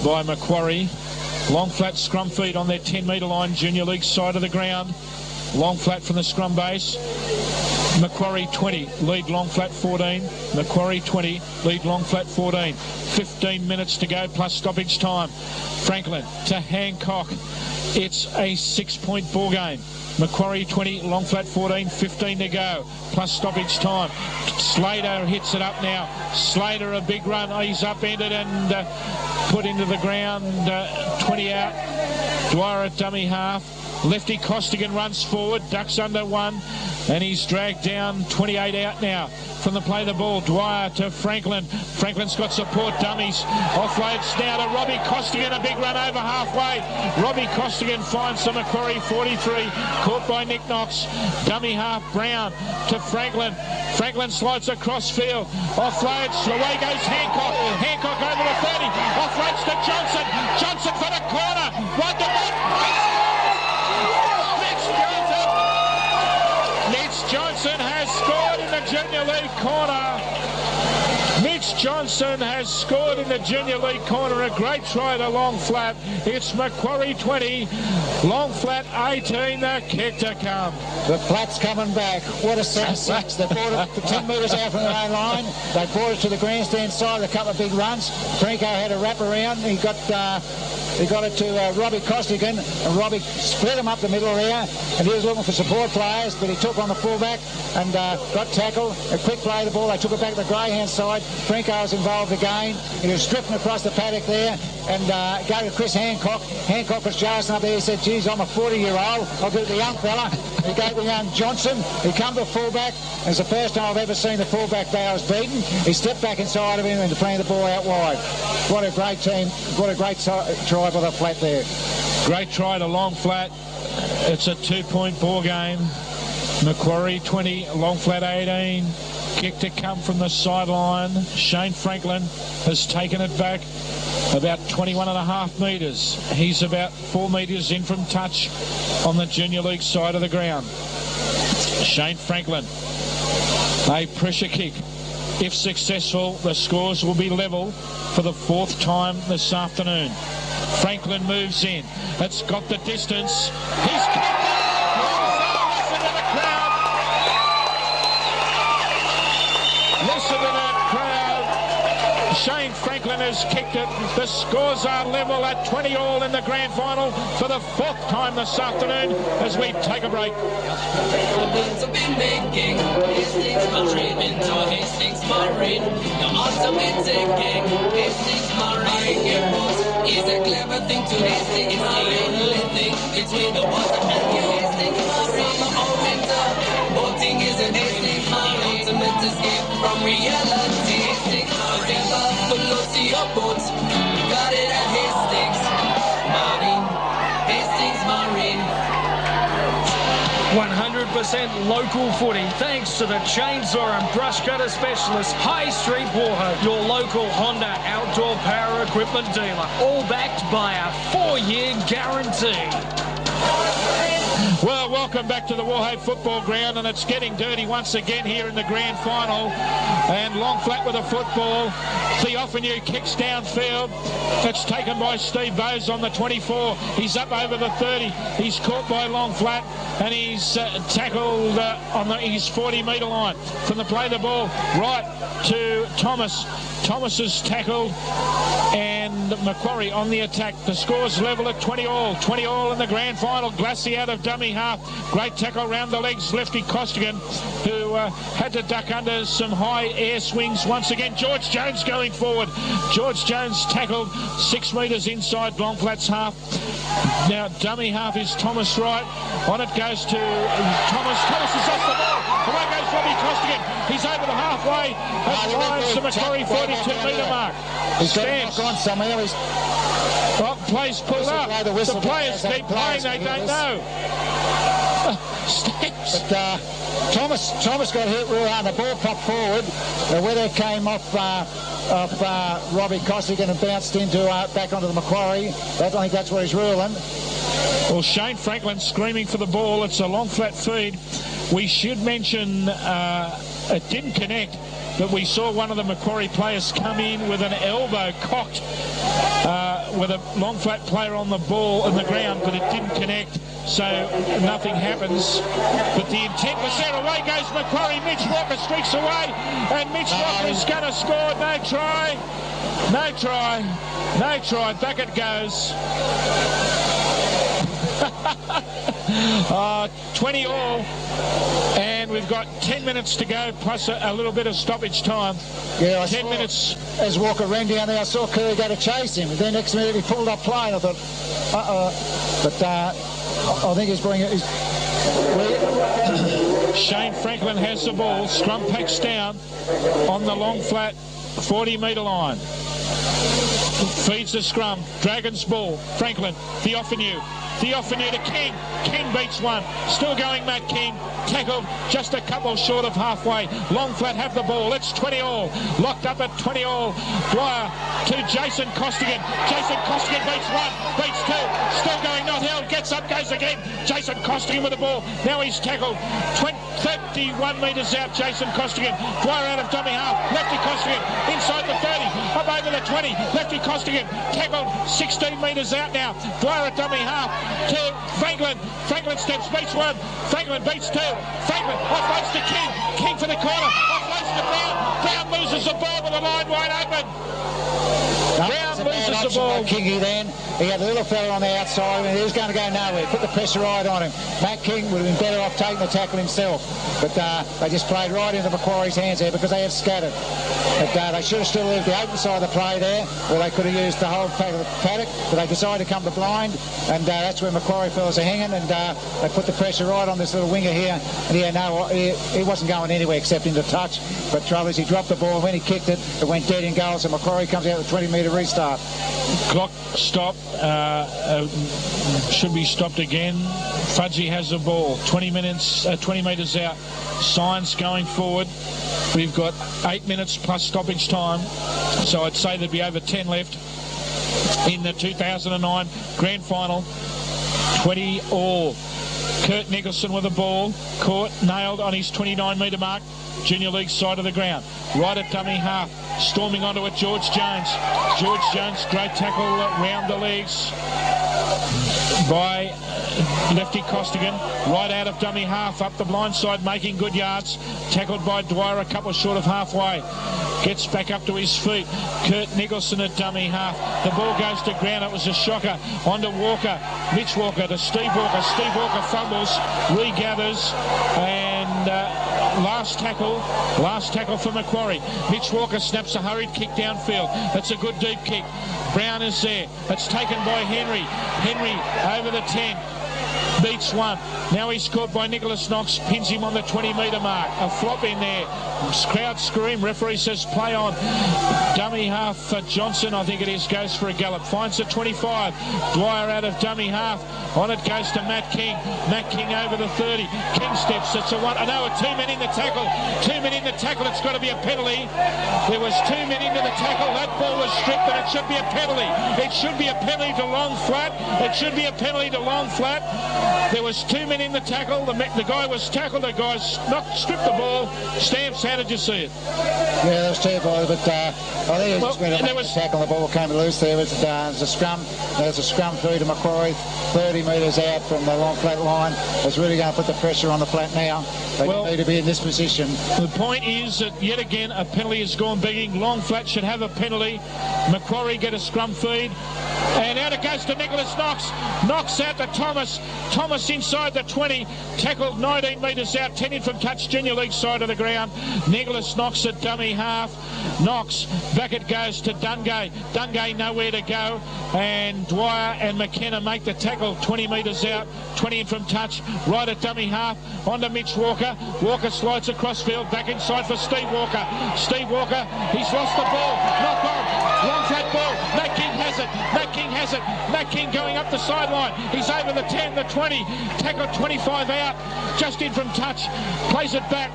by Macquarie. Long flat scrum feed on their 10-metre line, Junior League side of the ground. Long flat from the scrum base. Macquarie 20, lead long flat 14. Macquarie 20, lead long flat 14. 15 minutes to go plus stoppage time. Franklin to Hancock. It's a 6-point ball game. Macquarie 20, long flat 14, 15 to go, plus stoppage time. Slater hits it up now. Slater, a big run. He's upended and put into the ground, 20 out. Dwyer at dummy half. Lefty Costigan runs forward, ducks under one, and he's dragged down, 28 out now. From the play the ball, Dwyer to Franklin. Franklin's got support dummies. Offloads now to Robbie Costigan, a big run over halfway. Robbie Costigan finds the Macquarie 43, caught by Nick Knox. Dummy half, Brown to Franklin. Franklin slides across field. Offloads, away goes Hancock. Hancock over the 30. Offloads to Johnson. Johnson for the corner. Right to back. Mitch Johnson has scored in the Junior League corner. Mitch Johnson has scored in the Junior League corner. A great try to long flat. It's Macquarie 20, long flat 18. The kick to come. The flat's coming back. What a six. They brought it 10 metres out from their own line. They brought it to the grandstand side. A couple of big runs. Franco had a wrap around. He got it to Robbie Costigan, and Robbie split him up the middle there, and he was looking for support players, but he took on the fullback and got tackled. A quick play the ball. They took it back to the grey-hand side. Franco was involved again. He was stripping across the paddock there and go to Chris Hancock. Hancock was jousting up there. He said, geez, I'm a 40-year-old. I'll give it to the young fella. He gave the young Johnson. He come to fullback. It's the first time I've ever seen the fullback Bowers beaten. He stepped back inside of him and playing the ball out wide. What a great team. What a great try by the flat there. Great try to long flat. It's a 2-point ball game. Macquarie 20, long flat 18. Kick to come from the sideline. Shane Franklin has taken it back about 21.5 metres. He's about 4 metres in from touch on the Junior League side of the ground. Shane Franklin, a pressure kick. If successful, the scores will be level for the 4th time this afternoon. Franklin moves in. It's got the distance. He's kicked it. Listen to the crowd. Listen to that crowd. Shane Franklin has kicked it. The scores are level at 20 all in the grand final for the 4th time this afternoon as we take a break. Hastings Marine into Hastings Marine. The automatic gang. Hastings Marine is a clever thing to Hastings. It's the only thing between the water and you. Hastings Marine or winter. Boating is an Hastings Marine. Ultimate escape from reality. Hastings Marine. Below to your boat. Got it at Hastings Marine. Hastings Marine. 100% local footy thanks to the chainsaw and brush cutter specialist High Street Warhoe, your local Honda outdoor power equipment dealer, all backed by a 4-year guarantee. Well, welcome back to the Warhoe football ground, and it's getting dirty once again here in the grand final. And long flat with a football. Theophanu kicks downfield. It's taken by Steve Bowes on the 24. He's up over the 30. He's caught by long flat, and he's tackled on his 40-metre line. From the play the ball right to Thomas. Thomas is tackled, and Macquarie on the attack. The score's level at 20 all. 20 all in the grand final. Glassy out of dummy half. Great tackle round the legs, lefty Costigan, who had to duck under some high air swings once again. George Jones going forward. George Jones tackled 6 metres inside Long Flats half. Now dummy half is Thomas Wright. On it goes to Thomas. Thomas is off the ball. Away goes Robbie Costigan. He's over the halfway. Has climbs the Macquarie 42-metre mark. He's got a knock on somewhere. Well, plays pulled up. The players keep playing, they don't know. Steps. But Thomas got hit real hard. The ball popped forward. Whether it came off Robbie Costigan and bounced into back onto the Macquarie. I think that's what he's ruling. Well, Shane Franklin screaming for the ball. It's a long flat feed. We should mention it didn't connect, but we saw one of the Macquarie players come in with an elbow cocked with a long flat player on the ball in the ground, but it didn't connect, so nothing happens. But the intent was there. Away goes Macquarie. Mitch Walker streaks away, and Mitch Walker is going to score. No try. No try. No try. Back it goes. 20 all, and we've got 10 minutes to go, plus a little bit of stoppage time. Yeah, 10 minutes. As Walker ran down there, I saw Curry go to chase him. Then next minute he pulled up play, and I thought, But I think he's bringing it. Shane Franklin has the ball. Scrum packs down on the long flat 40-metre line. Feeds the scrum. Dragons ball. Franklin. Theophanu to King. King beats one. Still going, Matt King. Tackled just a couple short of halfway. Long flat have the ball. It's 20 all. Locked up at 20 all. Dwyer to Jason Costigan. Jason Costigan beats one. Beats two. Still going, not held. Gets up, goes again. Jason Costigan with the ball. Now he's tackled. 31 metres out, Jason Costigan. Dwyer out of dummy half. Lefty Costigan inside the 30. Up over the 20. Lefty Costigan tackled 16 metres out now. Dwyer at dummy half to Franklin. Franklin steps, beats one. Franklin beats two. Franklin offloads to King. King for the corner. Offloads to Brown. Brown loses the ball with the line wide open. Brown loses the ball. Kingy then. He had a little fella on the outside and he was going to go nowhere. Put the pressure right on him. Matt King would have been better off taking the tackle himself. But they just played right into Macquarie's hands there because they have scattered. But they should have still left the open side of the play there where they could have used the whole paddock. But they decided to come to blind, and that's where Macquarie fellas are hanging, and they put the pressure right on this little winger here. And he wasn't going anywhere except into touch. But trouble is he dropped the ball. When he kicked it, it went dead in goal. So Macquarie comes out with a 20-metre restart. Clock stop. Should be stopped again. Fudgy has the ball. 20 metres out. Signs going forward. We've got 8 minutes plus stoppage time. So I'd say there'd be over 10 left in the 2009 grand final. 20 all. Kurt Nicholson with the ball. Caught, nailed on his 29-metre mark. Junior League side of the ground. Right at dummy half. Storming onto it, George Jones. George Jones, great tackle round the legs by lefty Costigan. Right out of dummy half, up the blind side, making good yards. Tackled by Dwyer, a couple short of halfway. Gets back up to his feet. Kurt Nicholson at dummy half. The ball goes to ground. It was a shocker. On to Walker. Mitch Walker to Steve Walker. Steve Walker fumbles, regathers, and last tackle for Macquarie. Mitch Walker snaps a hurried kick downfield. That's a good deep kick. Brown is there. It's taken by Henry. Henry over the 10. Beats one. Now he's caught by Nicholas Knox. Pins him on the 20-metre mark. A flop in there. Crowd scream. Referee says play on. Dummy half for Johnson, I think it is, goes for a gallop. Finds the 25. Dwyer out of dummy half. On it goes to Matt King. Matt King over the 30. King steps. It's a one. Oh no, 2 men in the tackle. 2 men in the tackle. It's got to be a penalty. There was 2 men into the tackle. That ball was stripped, and it should be a penalty. It should be a penalty to long flat. It should be a penalty to long flat. There was 2 men in the tackle. The guy was tackled. The guy stripped the ball. Stamps, how did you see it? Yeah, there was 2 boys, but I think it just went a tackle. The ball came loose there. It was a scrum. There's a scrum through to Macquarie, 30 metres out from the long flat line. It's really going to put the pressure on the flat now. They need to be in this position. The point is that yet again a penalty has gone begging. Long flat should have a penalty. Macquarie get a scrum feed. And out it goes to Nicholas Knox. Knox out to Thomas. Thomas inside the 20, tackled 19 metres out, 10 in from touch, Junior League side of the ground. Nicholas knocks at dummy half. Knocks, back it goes to Dungay. Dungay nowhere to go, and Dwyer and McKenna make the tackle 20 metres out, 20 in from touch, right at dummy half, onto Mitch Walker. Walker slides across field, back inside for Steve Walker. Steve Walker, he's lost the ball, knock on, long flat ball, Matt King has it, Matt King has it, Matt King going up the sideline, he's over the 10, the 20, tackle 25 out, just in from touch, plays it back,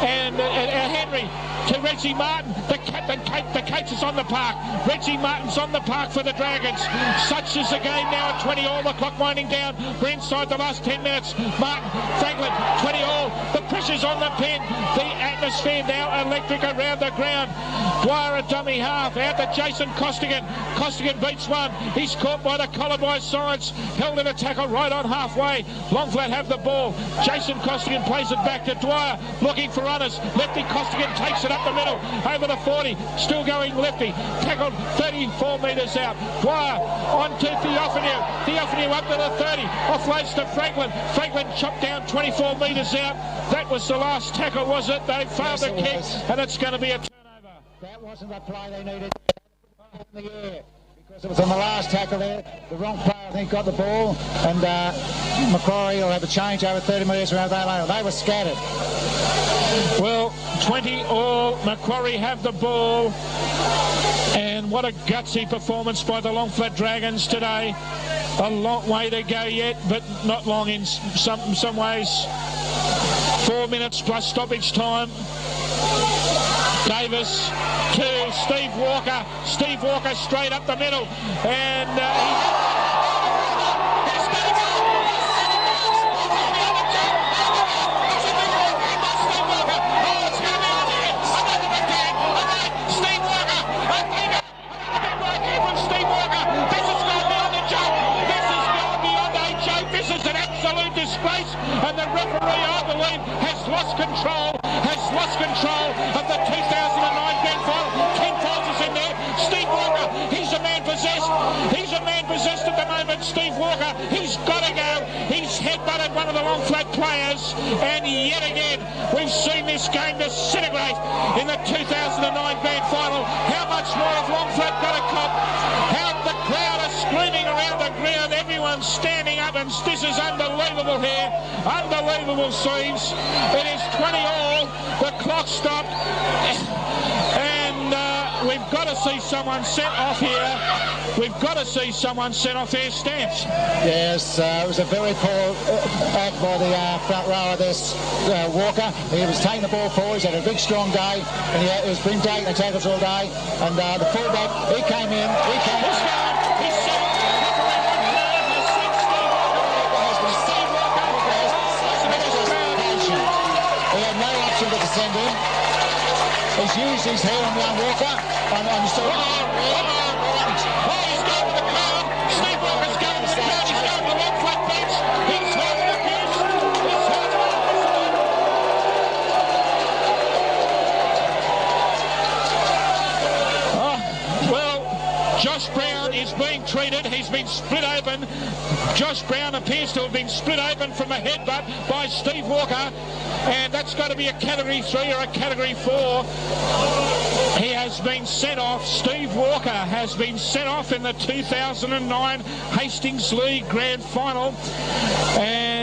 and Henry to Reggie Martin. The Cates is on the park. Reggie Martin's on the park for the Dragons. Such is the game now at 20 all. The clock winding down. We're inside the last 10 minutes. Martin, Franklin, 20 all. The pressure's on the pin. The atmosphere now electric around the ground. Dwyer a dummy half. Out to Jason Costigan. Costigan beats one. He's caught by the collar by sides. Held in a tackle right on halfway. Longflat have the ball. Jason Costigan plays it back to Dwyer. Looking for runners. Lefty Costigan takes it up the middle. Over the 40. Still going lefty. Tackled 34 metres out. Dwyer on to Theophanu. Theophanu up to the 30. Offloads to Franklin. Franklin chopped down 24 metres out. That was the last tackle, was it? They failed to kick, and it's going to be a turnover. That wasn't the play they needed in the air, because it was on the last tackle there. The wrong player, I think, got the ball, and Macquarie will have a change over 30 metres around that. They were scattered. Well, 20 all. Macquarie have the ball, and what a gutsy performance by the Longflat Dragons today. A long way to go yet, but not long in some ways. 4 minutes plus stoppage time. Davis to Steve Walker. Steve Walker straight up the middle, and and the referee, I believe, has lost control of the 2009 grand final. Ken Foles is in there. Steve Walker, he's a man possessed. He's a man possessed at the moment. Steve Walker, he's got to go. He's headbutted one of the Longflat players, and yet again, we've seen this game disintegrate in the 2009 grand final. How much more have Longflat got to cop? How the crowd are screaming around the ground. Everyone's standing up, and this is unbelievable here. Unbelievable scenes. It is 20 all. The clock stopped, and we've got to see someone sent off here. We've got to see someone sent off here. Stamps. Yes, it was a very poor act by the front rower this Walker. He was taking the ball forward. He's had a big strong day, and he was been taking the tackles all day. And the fullback, he came in. Send him. He's used his hair on young Walker. He's going to the crowd. Steve Walker's going to the crowd. He's going to the Longflat bench. He's holding the kids. Well, Josh Brown is being treated. He's been split open. Josh Brown appears to have been split open from a headbutt by Steve Walker. And that's got to be a Category 3 or a Category 4. He has been sent off. Steve Walker has been sent off in the 2009 Hastings League Grand Final.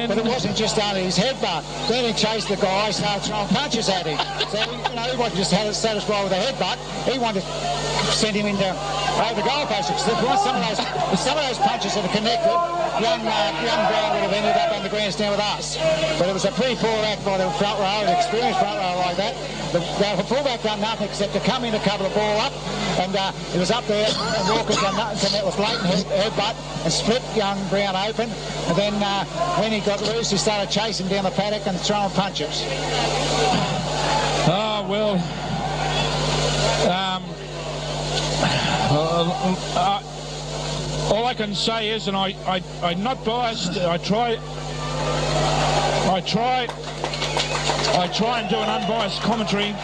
But it wasn't just only his headbutt. Then he chased the guy, started throwing punches at him. So, he wasn't just satisfied with a headbutt. He wanted to send him into over the goalpost. If some of those punches had connected, young Brown would have ended up on the grandstand with us. But it was a pretty poor act by the front row, an experienced front row like that. The fullback done nothing except to come in to cover the ball up, and it was up there, and Walker's done nothing, and that was blatant headbutt and split young Brown open. And then when he got loose, he started chasing down the paddock and throwing punches. Oh, well. All I can say is, and I'm not biased, I try and do an unbiased commentary,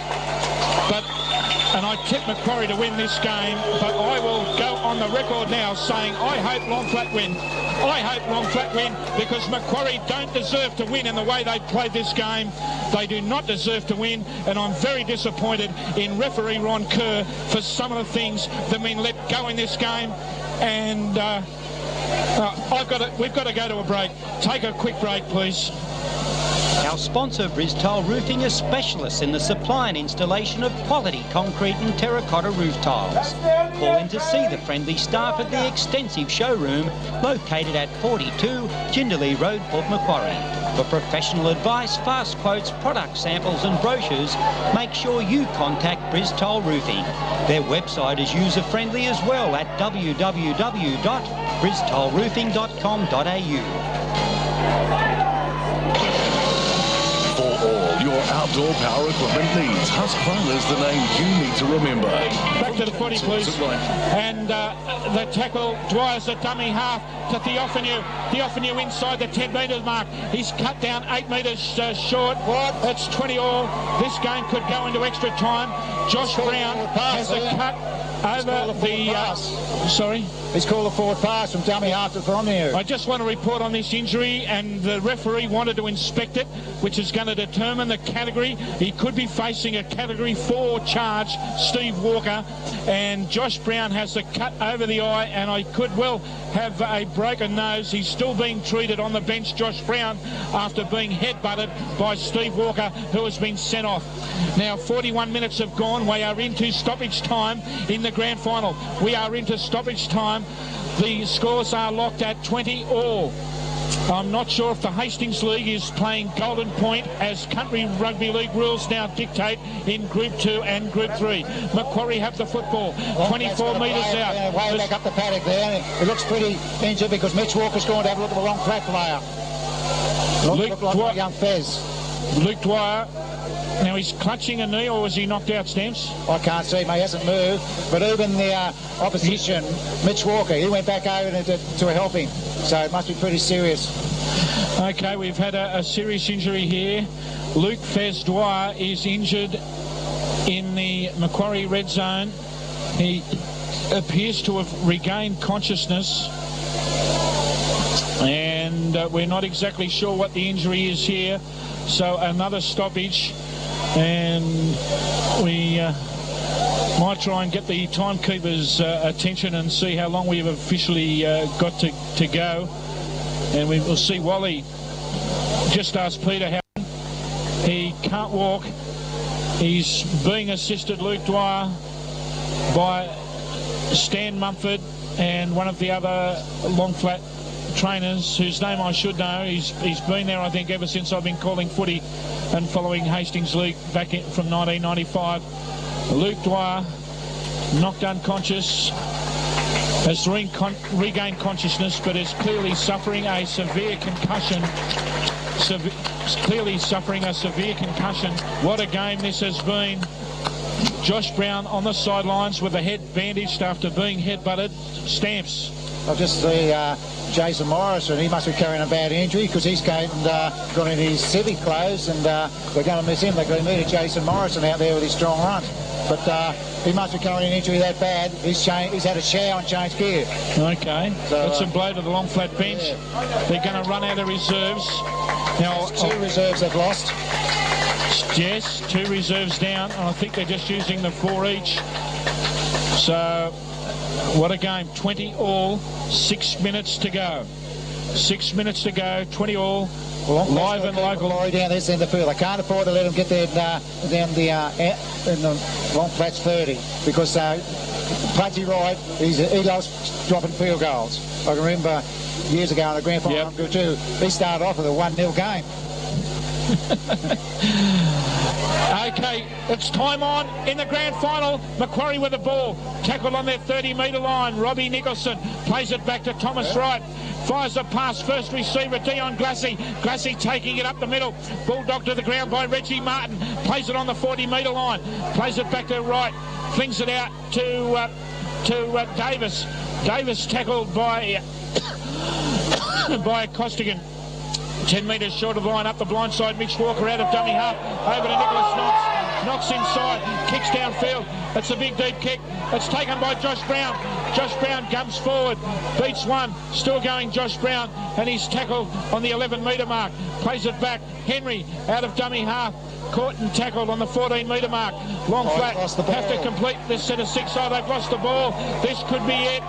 and I tip Macquarie to win this game, but I will go on the record now saying, I hope Longflat win. I hope Longflat win, because Macquarie don't deserve to win in the way they played this game. They do not deserve to win, and I'm very disappointed in referee Ron Kerr for some of the things that have been let go in this game. And we've got to go to a break. Take a quick break, please. Our sponsor, Bristile Roofing, is specialists in the supply and installation of quality concrete and terracotta roof tiles. Call in to see the friendly staff at the extensive showroom located at 42 Jindalee Road, Port Macquarie. For professional advice, fast quotes, product samples and brochures, make sure you contact Bristile Roofing. Their website is user-friendly as well at www.bristileroofing.com.au. All your outdoor power equipment needs, Husqvarna is the name you need to remember. Back to the footy, please. And the tackle, Dwyer's a dummy half to Theophanu. Theophanu inside the 10 metres mark. He's cut down 8 metres short. What? It's 20 all. This game could go into extra time. Josh Brown has a cut over the... sorry? He's called a forward pass from dummy half to Theophanu. I just want to report on this injury, and the referee wanted to inspect it, which is going to determine the category. He could be facing a category 4 charge, Steve Walker, and Josh Brown has a cut over the eye, and I could well have a broken nose. He's still being treated on the bench, Josh Brown, after being headbutted by Steve Walker, who has been sent off. Now 41 minutes have gone. We are into stoppage time in the grand final. We are into stoppage time. The scores are locked at 20 all. I'm not sure if the Hastings League is playing Golden Point as Country Rugby League rules now dictate in Group 2 and Group 3. Macquarie have the football, 24 metres out. Way back up the paddock there. It looks pretty injured because Mitch Walker's going to have a look at the wrong flat player. Look like young Fez. Luke Dwyer. Now he's clutching a knee, or was he knocked out, Stamps? I can't see, mate. He hasn't moved. But even the opposition, Mitch Walker, he went back over to help him. So it must be pretty serious. Okay, we've had a serious injury here. Luke Fez Dwyer is injured in the Macquarie red zone. He appears to have regained consciousness. And we're not exactly sure what the injury is here. So another stoppage. And we might try and get the timekeeper's attention and see how long we've officially got to go. And we will see Wally just ask Peter how he can't walk. He's being assisted, Luke Dwyer, by Stan Mumford and one of the other Longflat trainers, whose name I should know. He's been there, I think, ever since I've been calling footy and following Hastings League back from 1995. Luke Dwyer, knocked unconscious, has regained consciousness, but is clearly suffering a severe concussion. Clearly suffering a severe concussion. What a game this has been. Josh Brown on the sidelines with the head bandaged after being headbutted. Stamps. I'll just see Jason Morrison. He must be carrying a bad injury because he's gone into his civic clothes, and we're going to miss him. They're going to move Jason Morrison out there with his strong run. But he must be carrying an injury that bad. He's had a shower and changed gear. Okay. So, that's a blow to the Longflat bench. Yeah. They're going to run out of reserves. Now, two reserves they've lost. Yes, 2 reserves down, and I think they're just using the 4 each. So, what a game. 20 all, 6 minutes to go. 6 minutes to go, 20 all. Well, live and local. Down this end of the field. They can't afford to let them get there down the Longflat's 30 because Pudgy Wright, he loves dropping field goals. I can remember years ago in the grand final, too, he started off with a 1-0 game. Okay, it's time on in the grand final. Macquarie with the ball. Tackled on their 30-metre line. Robbie Nicholson plays it back to Thomas Wright. Fires a pass, first receiver, Dion Glassy. Glassy taking it up the middle. Bulldog to the ground by Reggie Martin. Plays it on the 40-metre line. Plays it back to Wright. Flings it out to Davis. Davis tackled by Costigan. 10 metres short of the line, up the blind side. Mitch Walker out of dummy half. Over to Nicholas Knox. knocks inside, kicks downfield. It's a big deep kick. It's taken by Josh Brown. Josh Brown comes forward, beats one, still going Josh Brown, and he's tackled on the 11-metre mark. Plays it back. Henry out of dummy half. Caught and tackled on the 14-metre mark. Long flat, have to complete this set of 6. Oh, they've lost the ball. This could be it.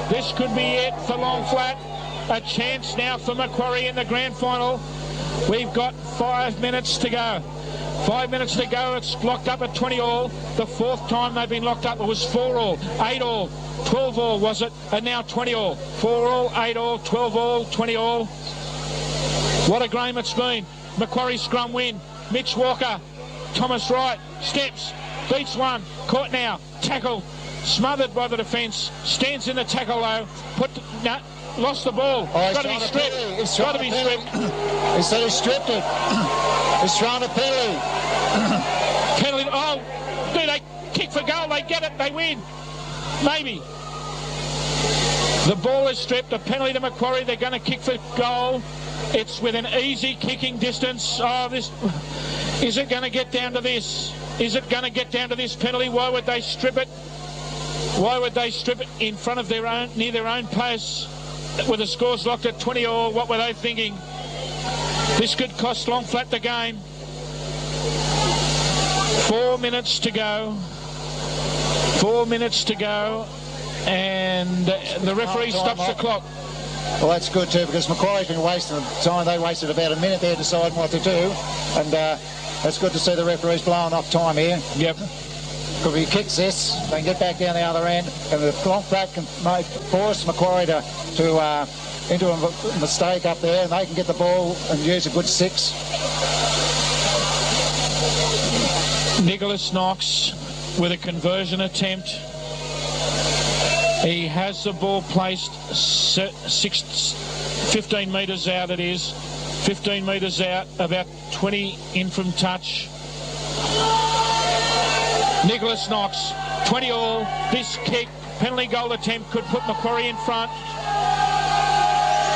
This could be it for Long Flat. A chance now for Macquarie in the grand final. We've got 5 minutes to go. 5 minutes to go. It's locked up at 20 all. The 4th time they've been locked up, it was 4 all, 8 all, 12 all was it, and now 20 all. 4 all, 8 all, 12 all, 20 all. What a game it's been. Macquarie scrum win. Mitch Walker, Thomas Wright, steps, beats one, caught now, tackled, smothered by the defence, stands in the tackle though, lost the ball, got to be stripped, got to be stripped. He said he stripped it. He's throwing a penalty. Penalty, oh, do they kick for goal, they get it, they win, maybe. The ball is stripped, a penalty to Macquarie, they're going to kick for goal. It's within easy kicking distance. Oh, this is it going to get down to this? Is it going to get down to this penalty? Why would they strip it? Why would they strip it in front of their own, near their own posts, with the scores locked at 20 all? What were they thinking? This could cost Long Flat the game. 4 minutes to go. 4 minutes to go, and the referee stops the clock. Well, that's good too, because Macquarie's been wasting time. They wasted about a minute there deciding what to do, and that's good to see the referees blowing off time here. Yep. Because if he kicks this, they can get back down the other end, and the Long Flat can force Macquarie to into a mistake up there, and they can get the ball and use a good 6. Nicholas Knox with a conversion attempt. He has the ball placed 15 metres out, it is. 15 metres out, about 20 in from touch. Nicholas Knox, 20 all. This kick, penalty goal attempt, could put Macquarie in front.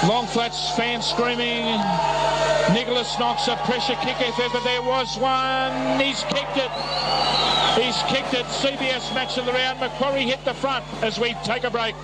Long Flats fans screaming. Nicholas Knox, a pressure kick if ever there was one. He's kicked it. He's kicked it. CBS match of the round. Macquarie hit the front as we take a break.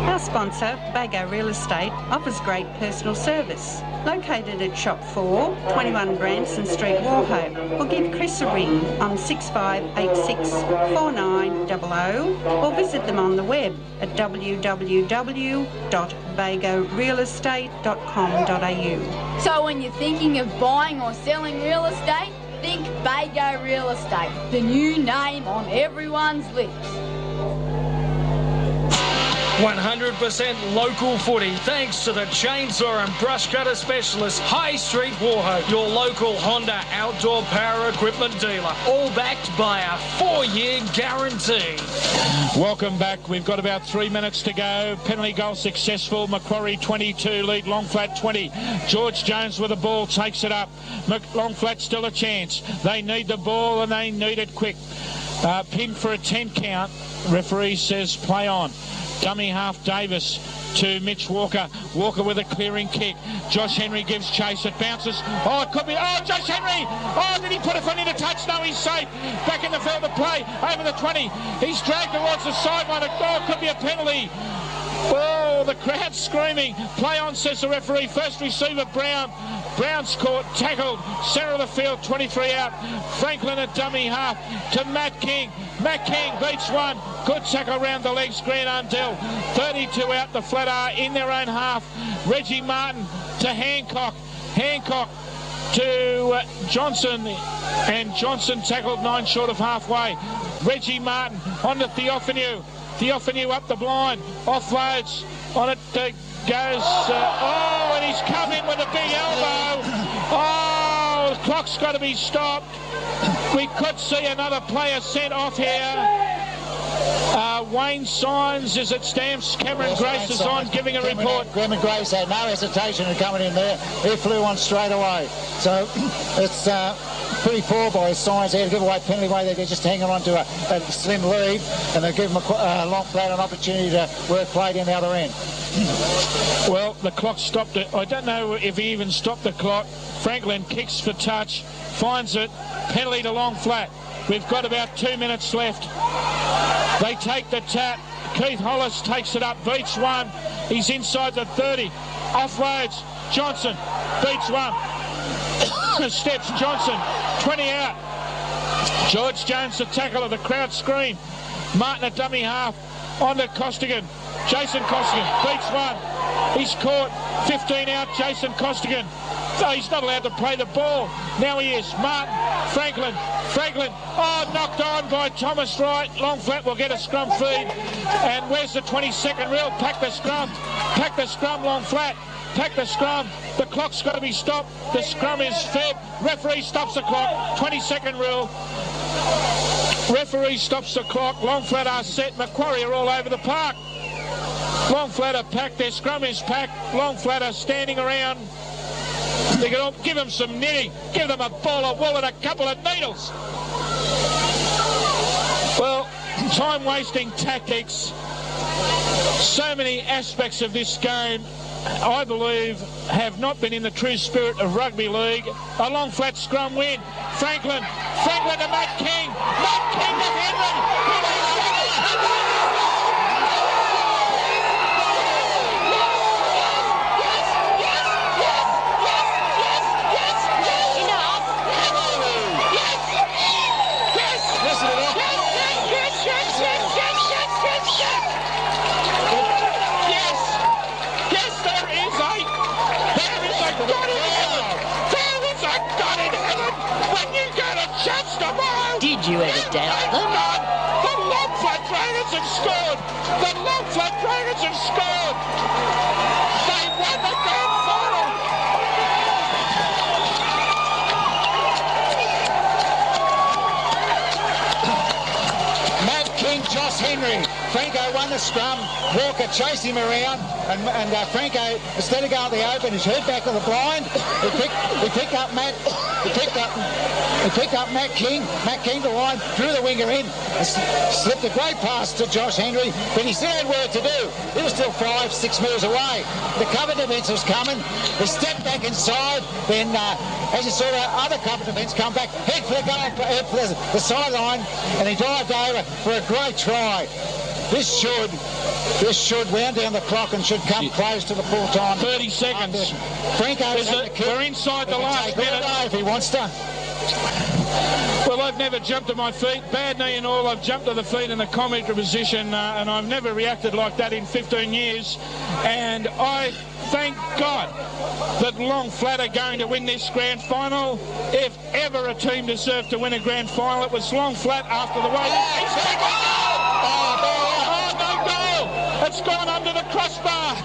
Our sponsor, Bago Real Estate, offers great personal service. Located at Shop 4, 21 Branson Street, Warhope, or give Chris a ring on 6586 4900 or visit them on the web at www.bagorealestate.com.au. So when you're thinking of buying or selling real estate, think Bago Real Estate, the new name on everyone's lips. 100% local footy, thanks to the chainsaw and brush cutter specialist, High Street Warhope, your local Honda outdoor power equipment dealer, all backed by a 4-year guarantee. Welcome back. We've got about 3 minutes to go. Penalty goal successful. Macquarie 22 lead, Long Flat 20. George Jones with the ball takes it up. Long Flat still a chance. They need the ball and they need it quick. Pinned for a 10 count. Referee says play on. Dummy half Davis to Mitch Walker. Walker with a clearing kick. Josh Henry gives chase. It bounces. Oh, it could be. Oh, Josh Henry. Oh, did he put a foot in a touch? No, he's safe. Back in the field of play. Over the 20. He's dragged towards the sideline. Oh, it could be a penalty. Oh, the crowd's screaming. Play on, says the referee. First receiver, Brown. Brown's caught, tackled. Centre of the field, 23 out. Franklin at dummy half to Matt King. Matt King beats one. Good tackle round the legs. Grant Undell. 32 out. The Flat are in their own half. Reggie Martin to Hancock. Hancock to Johnson. And Johnson tackled 9 short of halfway. Reggie Martin on to Theophanu. Theophanu up the blind. Offloads. On it goes. Oh, and he's come in with a big elbow. Oh, the clock's got to be stopped. We could see another player sent off here. Wayne signs as it stamps. Cameron Grace is on, giving a report. Cameron Grace had no hesitation in coming in there. He flew on straight away. So it's pretty poor by his signs there to give away penalty way. They're just hanging on to a slim lead, and they give him a long flat an opportunity to work play down the other end. Well, the clock stopped it. I don't know if he even stopped the clock. Franklin kicks for touch, finds it, penalty to long flat. We've got about 2 minutes left. They take the tap. Keith Hollis takes it up, beats one. He's inside the 30. Offloads. Johnson beats one. Steps Johnson. 20 out. George Jones the tackle of the crowd scream. Martin at dummy half. On to Costigan. Jason Costigan beats one. He's caught. 15 out. Jason Costigan. So he's not allowed to play the ball. Now he is. Martin. Franklin. Oh, knocked on by Thomas Wright. Long flat will get a scrum feed. And where's the 22nd reel? Pack the scrum. Long flat. Pack the scrum. The clock's got to be stopped. The scrum is fed. Referee stops the clock. 22nd reel. Referee stops the clock. Long flat are set. Macquarie are all over the park. Long flat are packed. Their scrum is packed. Long flat are standing around. They can give them some knitting. Give them a ball of wool and a couple of needles. Well, time-wasting tactics. So many aspects of this game, I believe, have not been in the true spirit of rugby league. A long flat scrum win. Franklin to Matt King. Matt King to Henry. Did you ever doubt them? The long flat Dragons have scored! The long flat Dragons have scored! They won the grand final! Matt King, Josh Henry. Franco won the scrum. Walker chased him around, and Franco, instead of going to the open, he's heard back to the blind. He picked up Matt King. Matt King to line, drew the winger in, and slipped a great pass to Josh Henry, but he still had work to do. He was still 5-6 metres away. The cover defence was coming. He stepped back inside, then as you saw the other cover defence come back, head flick up the sideline, and he dived over for a great try. This should round down the clock and should come close to the full time. 30 seconds. We're inside the last minute. If he wants to. Well, I've never jumped to my feet, bad knee and all. I've jumped to the feet in the commentary position, and I've never reacted like that in 15 years. And I thank God that Long Flat are going to win this grand final. If ever a team deserved to win a grand final, it was Long Flat after the way. It's gone under the crossbar.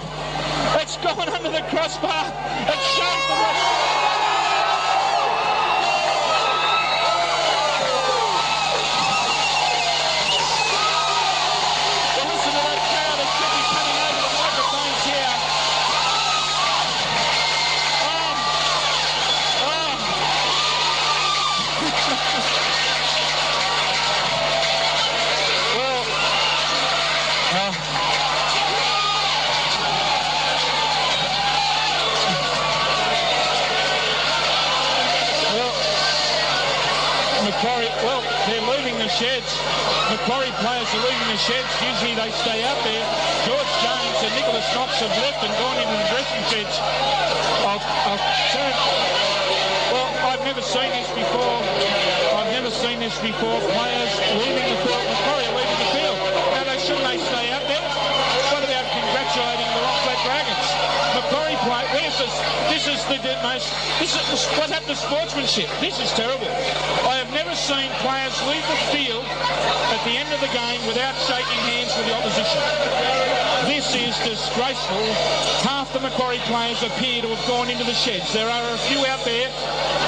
It's gone under the crossbar. It shows the rest. Well, listen to that crowd. It should be coming over the microphones here. Macquarie, well, they're leaving the sheds. Macquarie players are leaving the sheds. Usually they stay out there. George Jones and Nicholas Knox have left and gone into the dressing sheds. I've never seen this before. Players leaving the field. Macquarie are leaving the field. Now, shouldn't they stay out there? What about congratulating the Long Flat Dragons? Macquarie play. Where's this? This is what happened to sportsmanship. This is terrible. I have never seen players leave the field at the end of the game without shaking hands with the opposition. This is disgraceful. Half the the Macquarie players appear to have gone into the sheds. There are a few out there.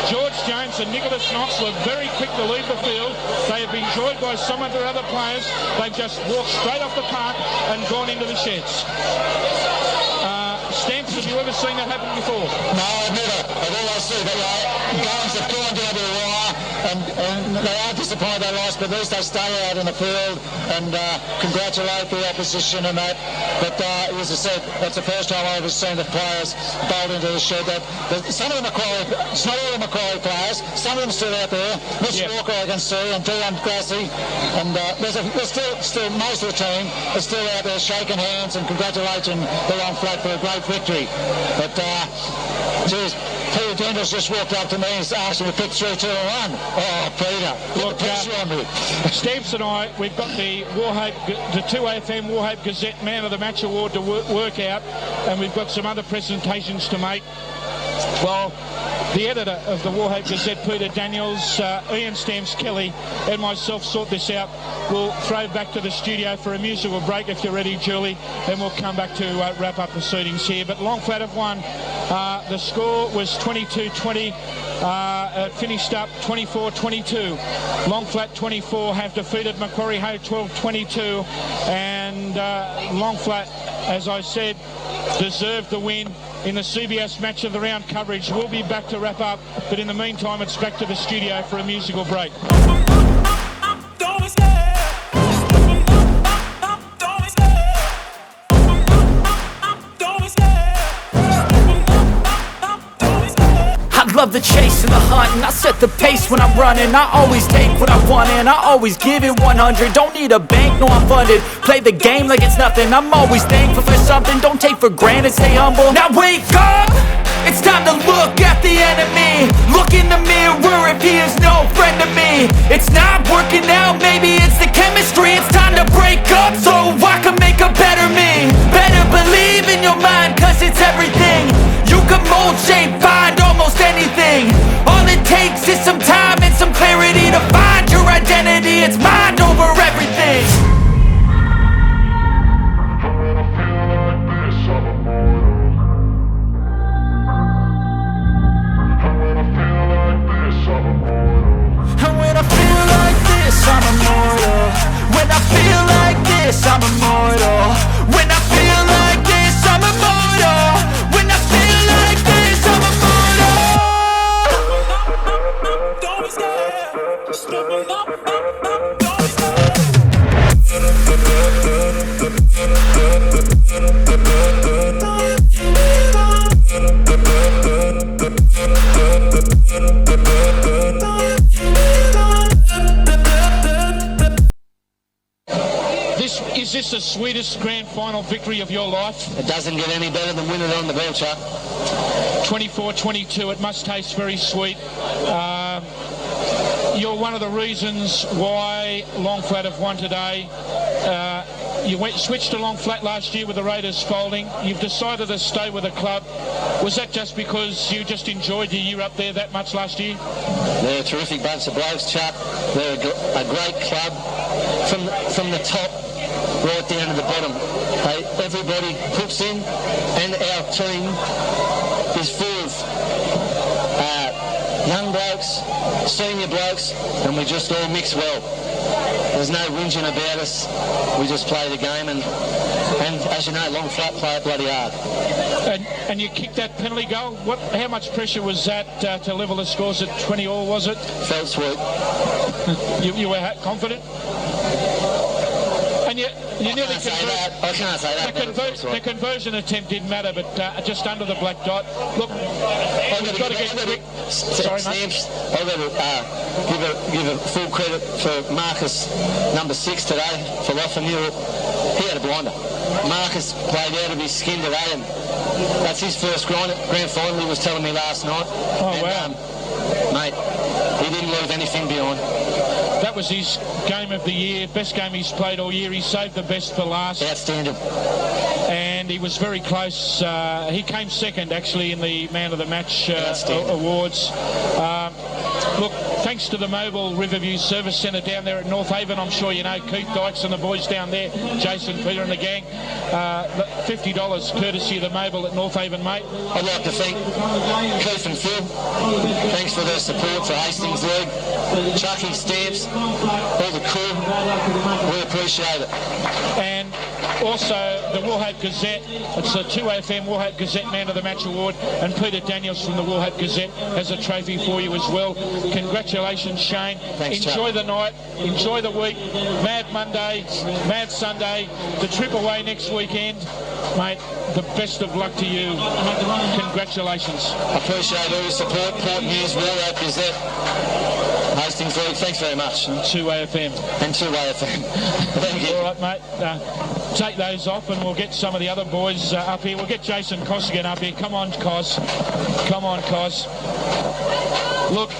George Jones and Nicholas Knox were very quick to leave the field. They have been joined by some of their other players. They've just walked straight off the park and gone into the sheds. Stamps, have you ever seen that happen before? No, I've never. I've always seen that games have gone down to the wire and they are disappointed they lost, but at least they stay out in the field and congratulate the opposition and that. But as I said, that's the first time I've ever seen the players bowled into the shed. Some of the Macquarie, it's not all the Macquarie players, some of them still out there. Mitch Walker I can see, and Dion Grassy, and there's still most of the team are still out there shaking hands and congratulating the Long Flat for a great victory. But geez, Peter Denders just walked up to me and asked me to pick 3, 2 and 1. Oh, Peter, look, pressure on me. Stamps and I, we've got the 2AFM Warhope Gazette Man of the Match Award to work out, and we've got some other presentations to make. Well, the editor of the Warhope Gazette, Peter Daniels, Ian Stamps Kelly and myself sort this out. We'll throw back to the studio for a musical break if you're ready, Julie, and we'll come back to wrap up proceedings here. But Long Flat have won. The score was 22-20. It finished up 24-22. Long Flat 24 have defeated Macquarie Hotel 12-22, and Long Flat, as I said, deserved the win in the CBS Match of the Round coverage. We'll be back to wrap up, but in the meantime it's back to the studio for a musical break. I love the chase and the hunt, and I set the pace when I'm running. I always take what I want and I always give it 100. Don't need a bank, no I'm funded. Play the game like it's nothing. I'm always thankful for something. Don't take for granted, stay humble. Now wake up! It's time to look at the enemy. Look in the mirror if he is no friend to me. It's not working out, maybe it's the chemistry. It's time to break up so I can make a better me. Better believe in your mind, cause it's everything. You can mold, shape, find almost anything. All it takes is some time and some clarity to find your identity. It's mind over everything. I'm immortal. When I feel like this, I'm immortal. When I feel like this, I'm immortal. When I feel like this, I'm immortal. Don't be scared. Just open up. Don't be scared. Is this the sweetest grand final victory of your life? It doesn't get any better than winning on the bell, Chuck. 24-22, it must taste very sweet. You're one of the reasons why Long Flat have won today. You switched to Long Flat last year with the Raiders folding. You've decided to stay with the club. Was that just because you just enjoyed your year up there that much last year? They're a terrific bunch of blokes, Chuck. They're a great club. From the top right down to the bottom. Everybody puts in, and our team is full of young blokes, senior blokes, and we just all mix well. There's no whinging about us. We just play the game, and as you know, Long Flat play it bloody hard. And you kicked that penalty goal. How much pressure was that to level the scores at 20-all, was it? Felt sweet. You were confident? And you nearly I can't say that. The conversion attempt didn't matter, but just under the black dot. Look, we've got to get quick. Sorry, mate. I've got to give a full credit for Marcus, number 6 today, for Loffanew. He had a blinder. Marcus played out of his skin today, and that's his first grand final, he was telling me last night. Oh, wow. Mate, he didn't leave anything behind. That was his game of the year, best game he's played all year. He saved the best for last. Outstanding. And he was very close. He came second, actually, in the Man of the Match awards. Look, thanks to the Mobile Riverview Service Centre down there at North Haven. I'm sure you know Keith Dykes and the boys down there, Jason, Peter and the gang. $50 courtesy of the Mobile at North Haven, mate. I'd like to thank Keith and Phil. Thanks for their support for Hastings League. Chucky, Stamps, all the crew. We appreciate it. And also the Woolhope Gazette. It's a 2FM Woolhope Gazette Man of the Match Award, and Peter Daniels from the Woolhope Gazette has a trophy for you as well. Congratulations, Shane. Thanks, enjoy the night, enjoy the week. Mad Monday, Mad Sunday, the trip away next weekend. Mate, the best of luck to you. Congratulations. I appreciate all your support. Port News, Woolhope Gazette, Hastings League, thanks very much. And 2AFM. And 2AFM. Thank you. All right, mate. Take those off and we'll get some of the other boys up here. We'll get Jason Costigan up here. Come on, Cos. Come on, Cos. Look,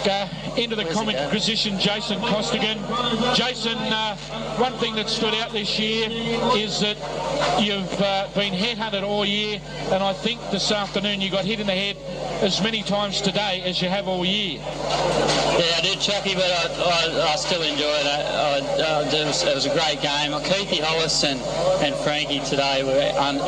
into the comment position, Jason Costigan. Jason, one thing that stood out this year is that you've been headhunted all year, and I think this afternoon you got hit in the head as many times today as you have all year. Yeah, I did, Chucky, but I still enjoyed it. It was a great game. Keithy Hollis and Frankie today were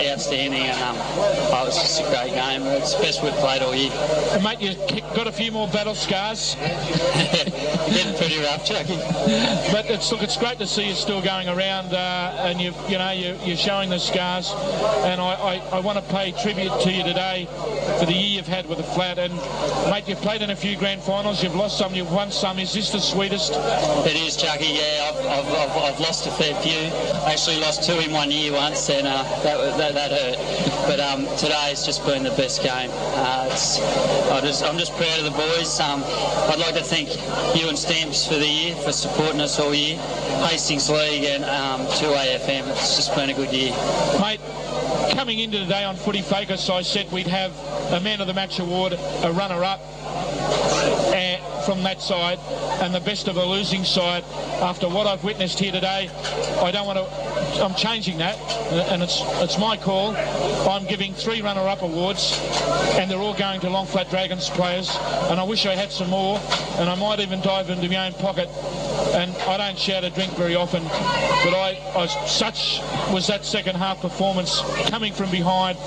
outstanding, and it was just a great game. It's the best we've played all year. And mate, you got a few more battle scars. Getting pretty rough, Chucky. But it's great to see you still going around, and you're showing the scars. And I want to pay tribute to you today for the year you've had with the flat. And mate, you've played in a few grand finals. You've lost some. You've won some. Is this the sweetest? It is, Chucky. Yeah, I've lost a fair few. I actually lost 2 in 1 year once, and that hurt. But today's just been the best game. I'm just proud of the boys. I'd like to thank you and Stamps for the year, for supporting us all year. Hastings League and 2AFM. It's just been a good year. Mate, coming into today on Footy Focus, I said we'd have a Man of the Match Award, a runner-up from that side, and the best of the losing side. After what I've witnessed here today, I'm changing that, and it's my call. I'm giving 3 runner-up awards, and they're all going to Long Flat Dragons players, and I wish I had some more, and I might even dive into my own pocket. And I don't shout a drink very often, but such was that second half performance coming from behind,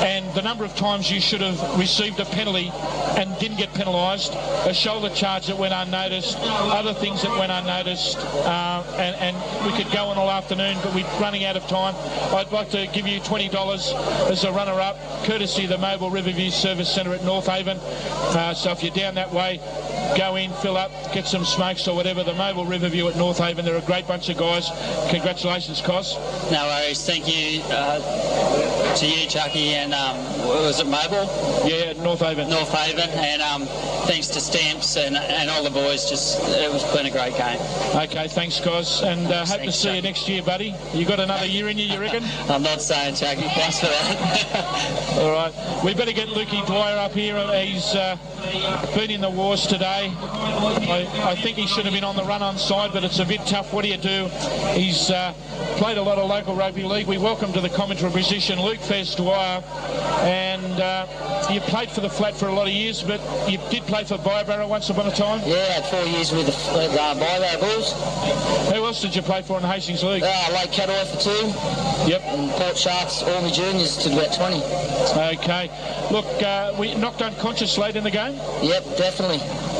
and the number of times you should have received a penalty and didn't get penalised, a shoulder charge that went unnoticed, other things that went unnoticed, and we could go on all afternoon, but we're running out of time. I'd like to give you $20 as a runner-up, courtesy of the Mobile Riverview Service Centre at North Haven. So if you're down that way, go in, fill up, get some smokes or whatever. The Mobile Riverview at North Haven, they're a great bunch of guys. Congratulations, Cos. No worries. Thank you to you, Chucky, and was it Mobile? Yeah, North Haven. North Haven, and thanks to Stamps and all the boys. It was been a great game. Okay, thanks, Cos, and hope to see you next year, buddy. You got another year in you reckon? I'm not saying, Chucky. Thanks for that. All right, we better get Lukey Dwyer up here. He's been in the wars today. I think he should have been on the run-on side, but it's a bit tough. What do you do? He's played a lot of local rugby league. We welcome to the commentary position Luke Fez Dwyer, and you played for the flat for a lot of years, but you did play for Bybarrow once upon a time? Yeah, I had 4 years with the Bybarrow Bulls. Who else did you play for in the Hastings League? Lake Cataway for 2. Yep. And Port Sharks, all my juniors to about 20. Okay. Look, we knocked unconscious late in the game? Yep, definitely.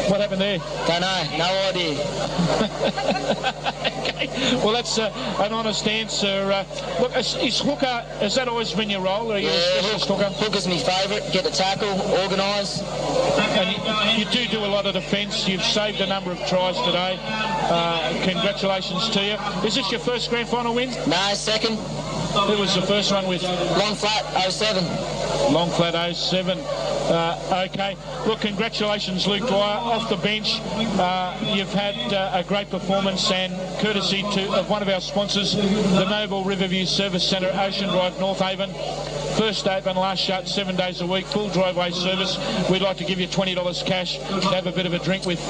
What happened there? Don't know, no idea. Okay. Well, that's an honest answer. Look, is hooker, has that always been your role? Or are you a specialist hooker? Hooker's my favourite. Get the tackle, organise. And you do a lot of defence. You've saved a number of tries today. Congratulations to you. Is this your first grand final win? No, second. Who was the first one with? Long Flat 07. Long Flat 07. Okay. Look, congratulations, Luke Dwyer. Off the bench, you've had a great performance, and courtesy of one of our sponsors, the Mobile Riverview Service Centre, Ocean Drive, North Haven. First open, last shut, 7 days a week, full driveway service. We'd like to give you $20 cash to have a bit of a drink with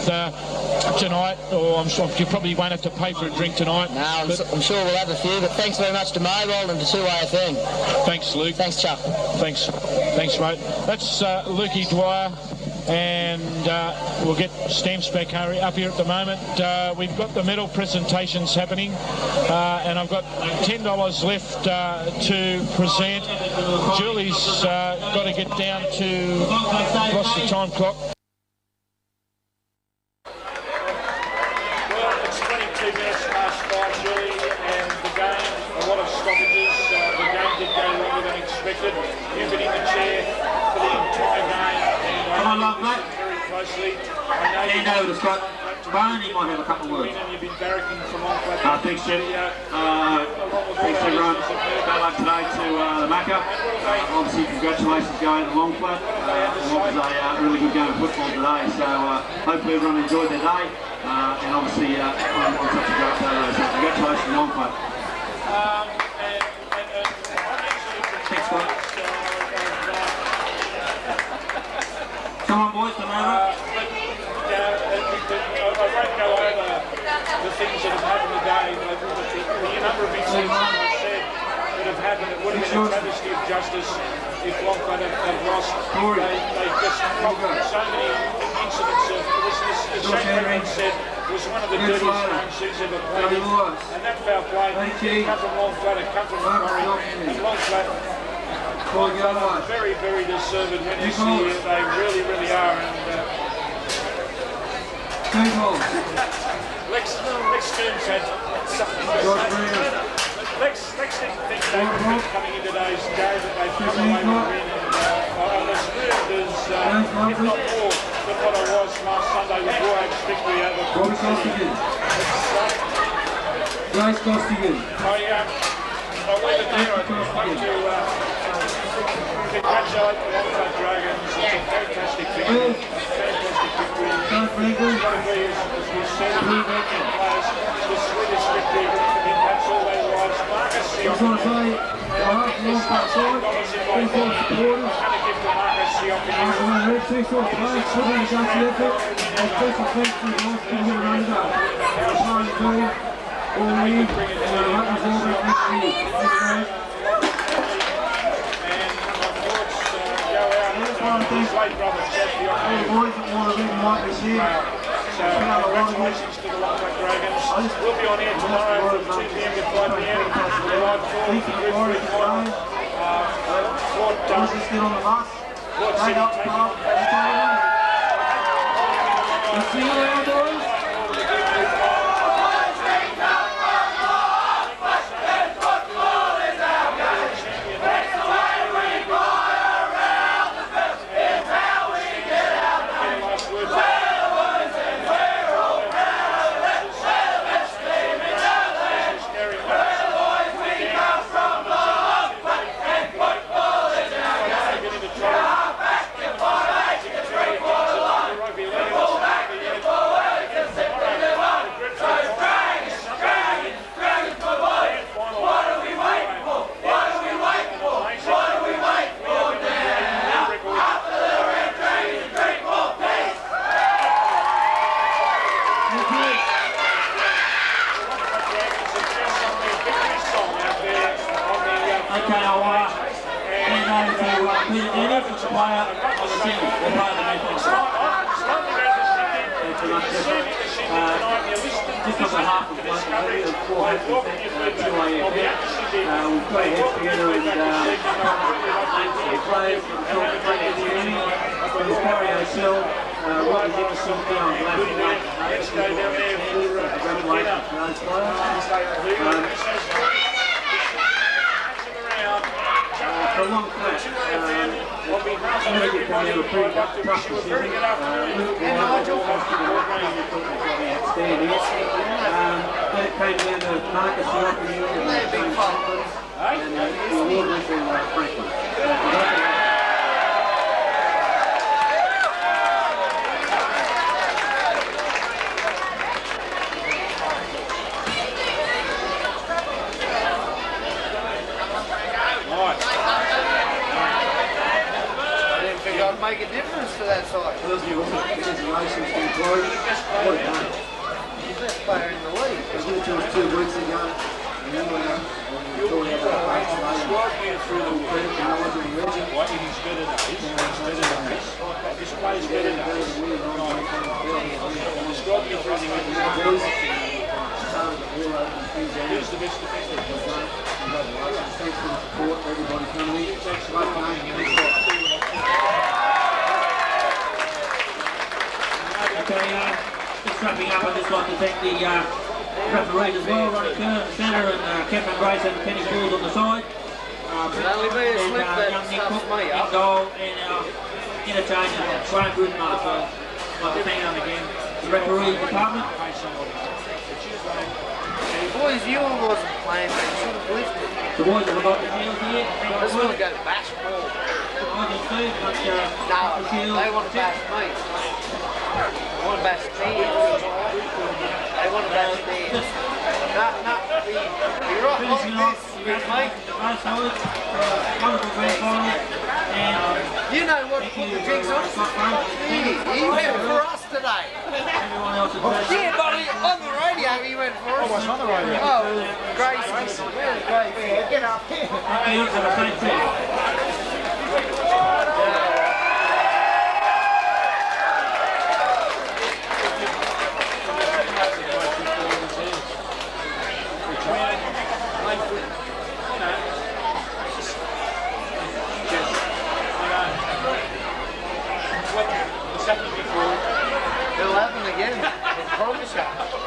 tonight, or I'm sure you probably won't have to pay for a drink tonight. No, I'm sure we'll have a few, but thanks very much to Mobile and to 2AFM. Thanks, Luke. Thanks, Chuck. Thanks, mate. That's Lukey Dwyer. and we'll get stamps back up here at the moment. We've got the medal presentations happening, and I've got $10 left to present. Julie's got to get down to across the time clock. Well, it's 22 minutes past 5, Julie, and the game, a lot of stoppages. The game did go longer than expected. You've been in the chair for the entire game, and I love that very closely. I know hand over to Scott. Barney might have a couple of words. You've been barracking from on flat. Thanks, Jeff. Thanks, everyone. Good luck today to the Macca. Obviously, congratulations going to the long flat. It was a really good game of football today, so hopefully everyone enjoyed their day. And obviously, on such a great day, so congratulations, long flat. Thanks, Scott. Come on, boys, come over. I won't go over the things that have happened today, but the number of incidents that I've said that have happened, it would have been a travesty of justice if Longford had lost. They just covered so many incidents of this. As Shane Redman said, was one of the dirtiest games she's ever played. And that foul play come from Longford, it come from Macquarie, and Longford very, very deserved winners here. They really, really are. Lex Coombs had something to say. Lex didn't think they were coming in today's game, that they'd come away with a win. I was moved as, if not more, than what I was last Sunday with Warhake's victory over Costigan. Grace Costigan. I'll leave it there. I'd like to congratulate the Longford Dragons. It's a fantastic victory. As we said, the sweetest victory in perhaps all their lives. Marcus, the opportunity. Congratulations to the Longford Dragons. We'll be on air tomorrow from 2 p.m. to 5 p.m. Live for the Rugby final. Port City taking on Hastings. Just on behalf of Macquarie and 400 we've got our heads together and thanks to the players for the talk of from Macquarie Hotel, Rugby Nicholson down Glasgow, congratulations to those players. For a long flat, America coming out of a pretty tough decision. Outstanding. Then it came down to Marcus Yorkie and James Franklin, and the award went to Franklin. Make a difference to that side. Congratulations to Macquarie. What a game. The best player in the league. It was 2 weeks ago. Just wrapping up, I'd just like to thank the referees as well, Ronnie Kerr at the centre and Kevin Grace and Kenny Falls on the side. Only be a slip that stops me up. In goal and our interchange, Graham Goodman. So I'd like to thank them again. The referee department. Boys, you wasn't playing, but you should have lifted. The boys have got the shield here. I just want to go to basketball. No, they want to bash me. They want to bash Steve. They want to bash Steve. No, you're right, like this, big mate. Wonderful grand final. And you know what put the drinks on? He went for us today. Yeah, buddy, on the radio he went for us. I was on the radio. Oh, Grace. Where's Grace? Get up here. It'll happen again. I promise you.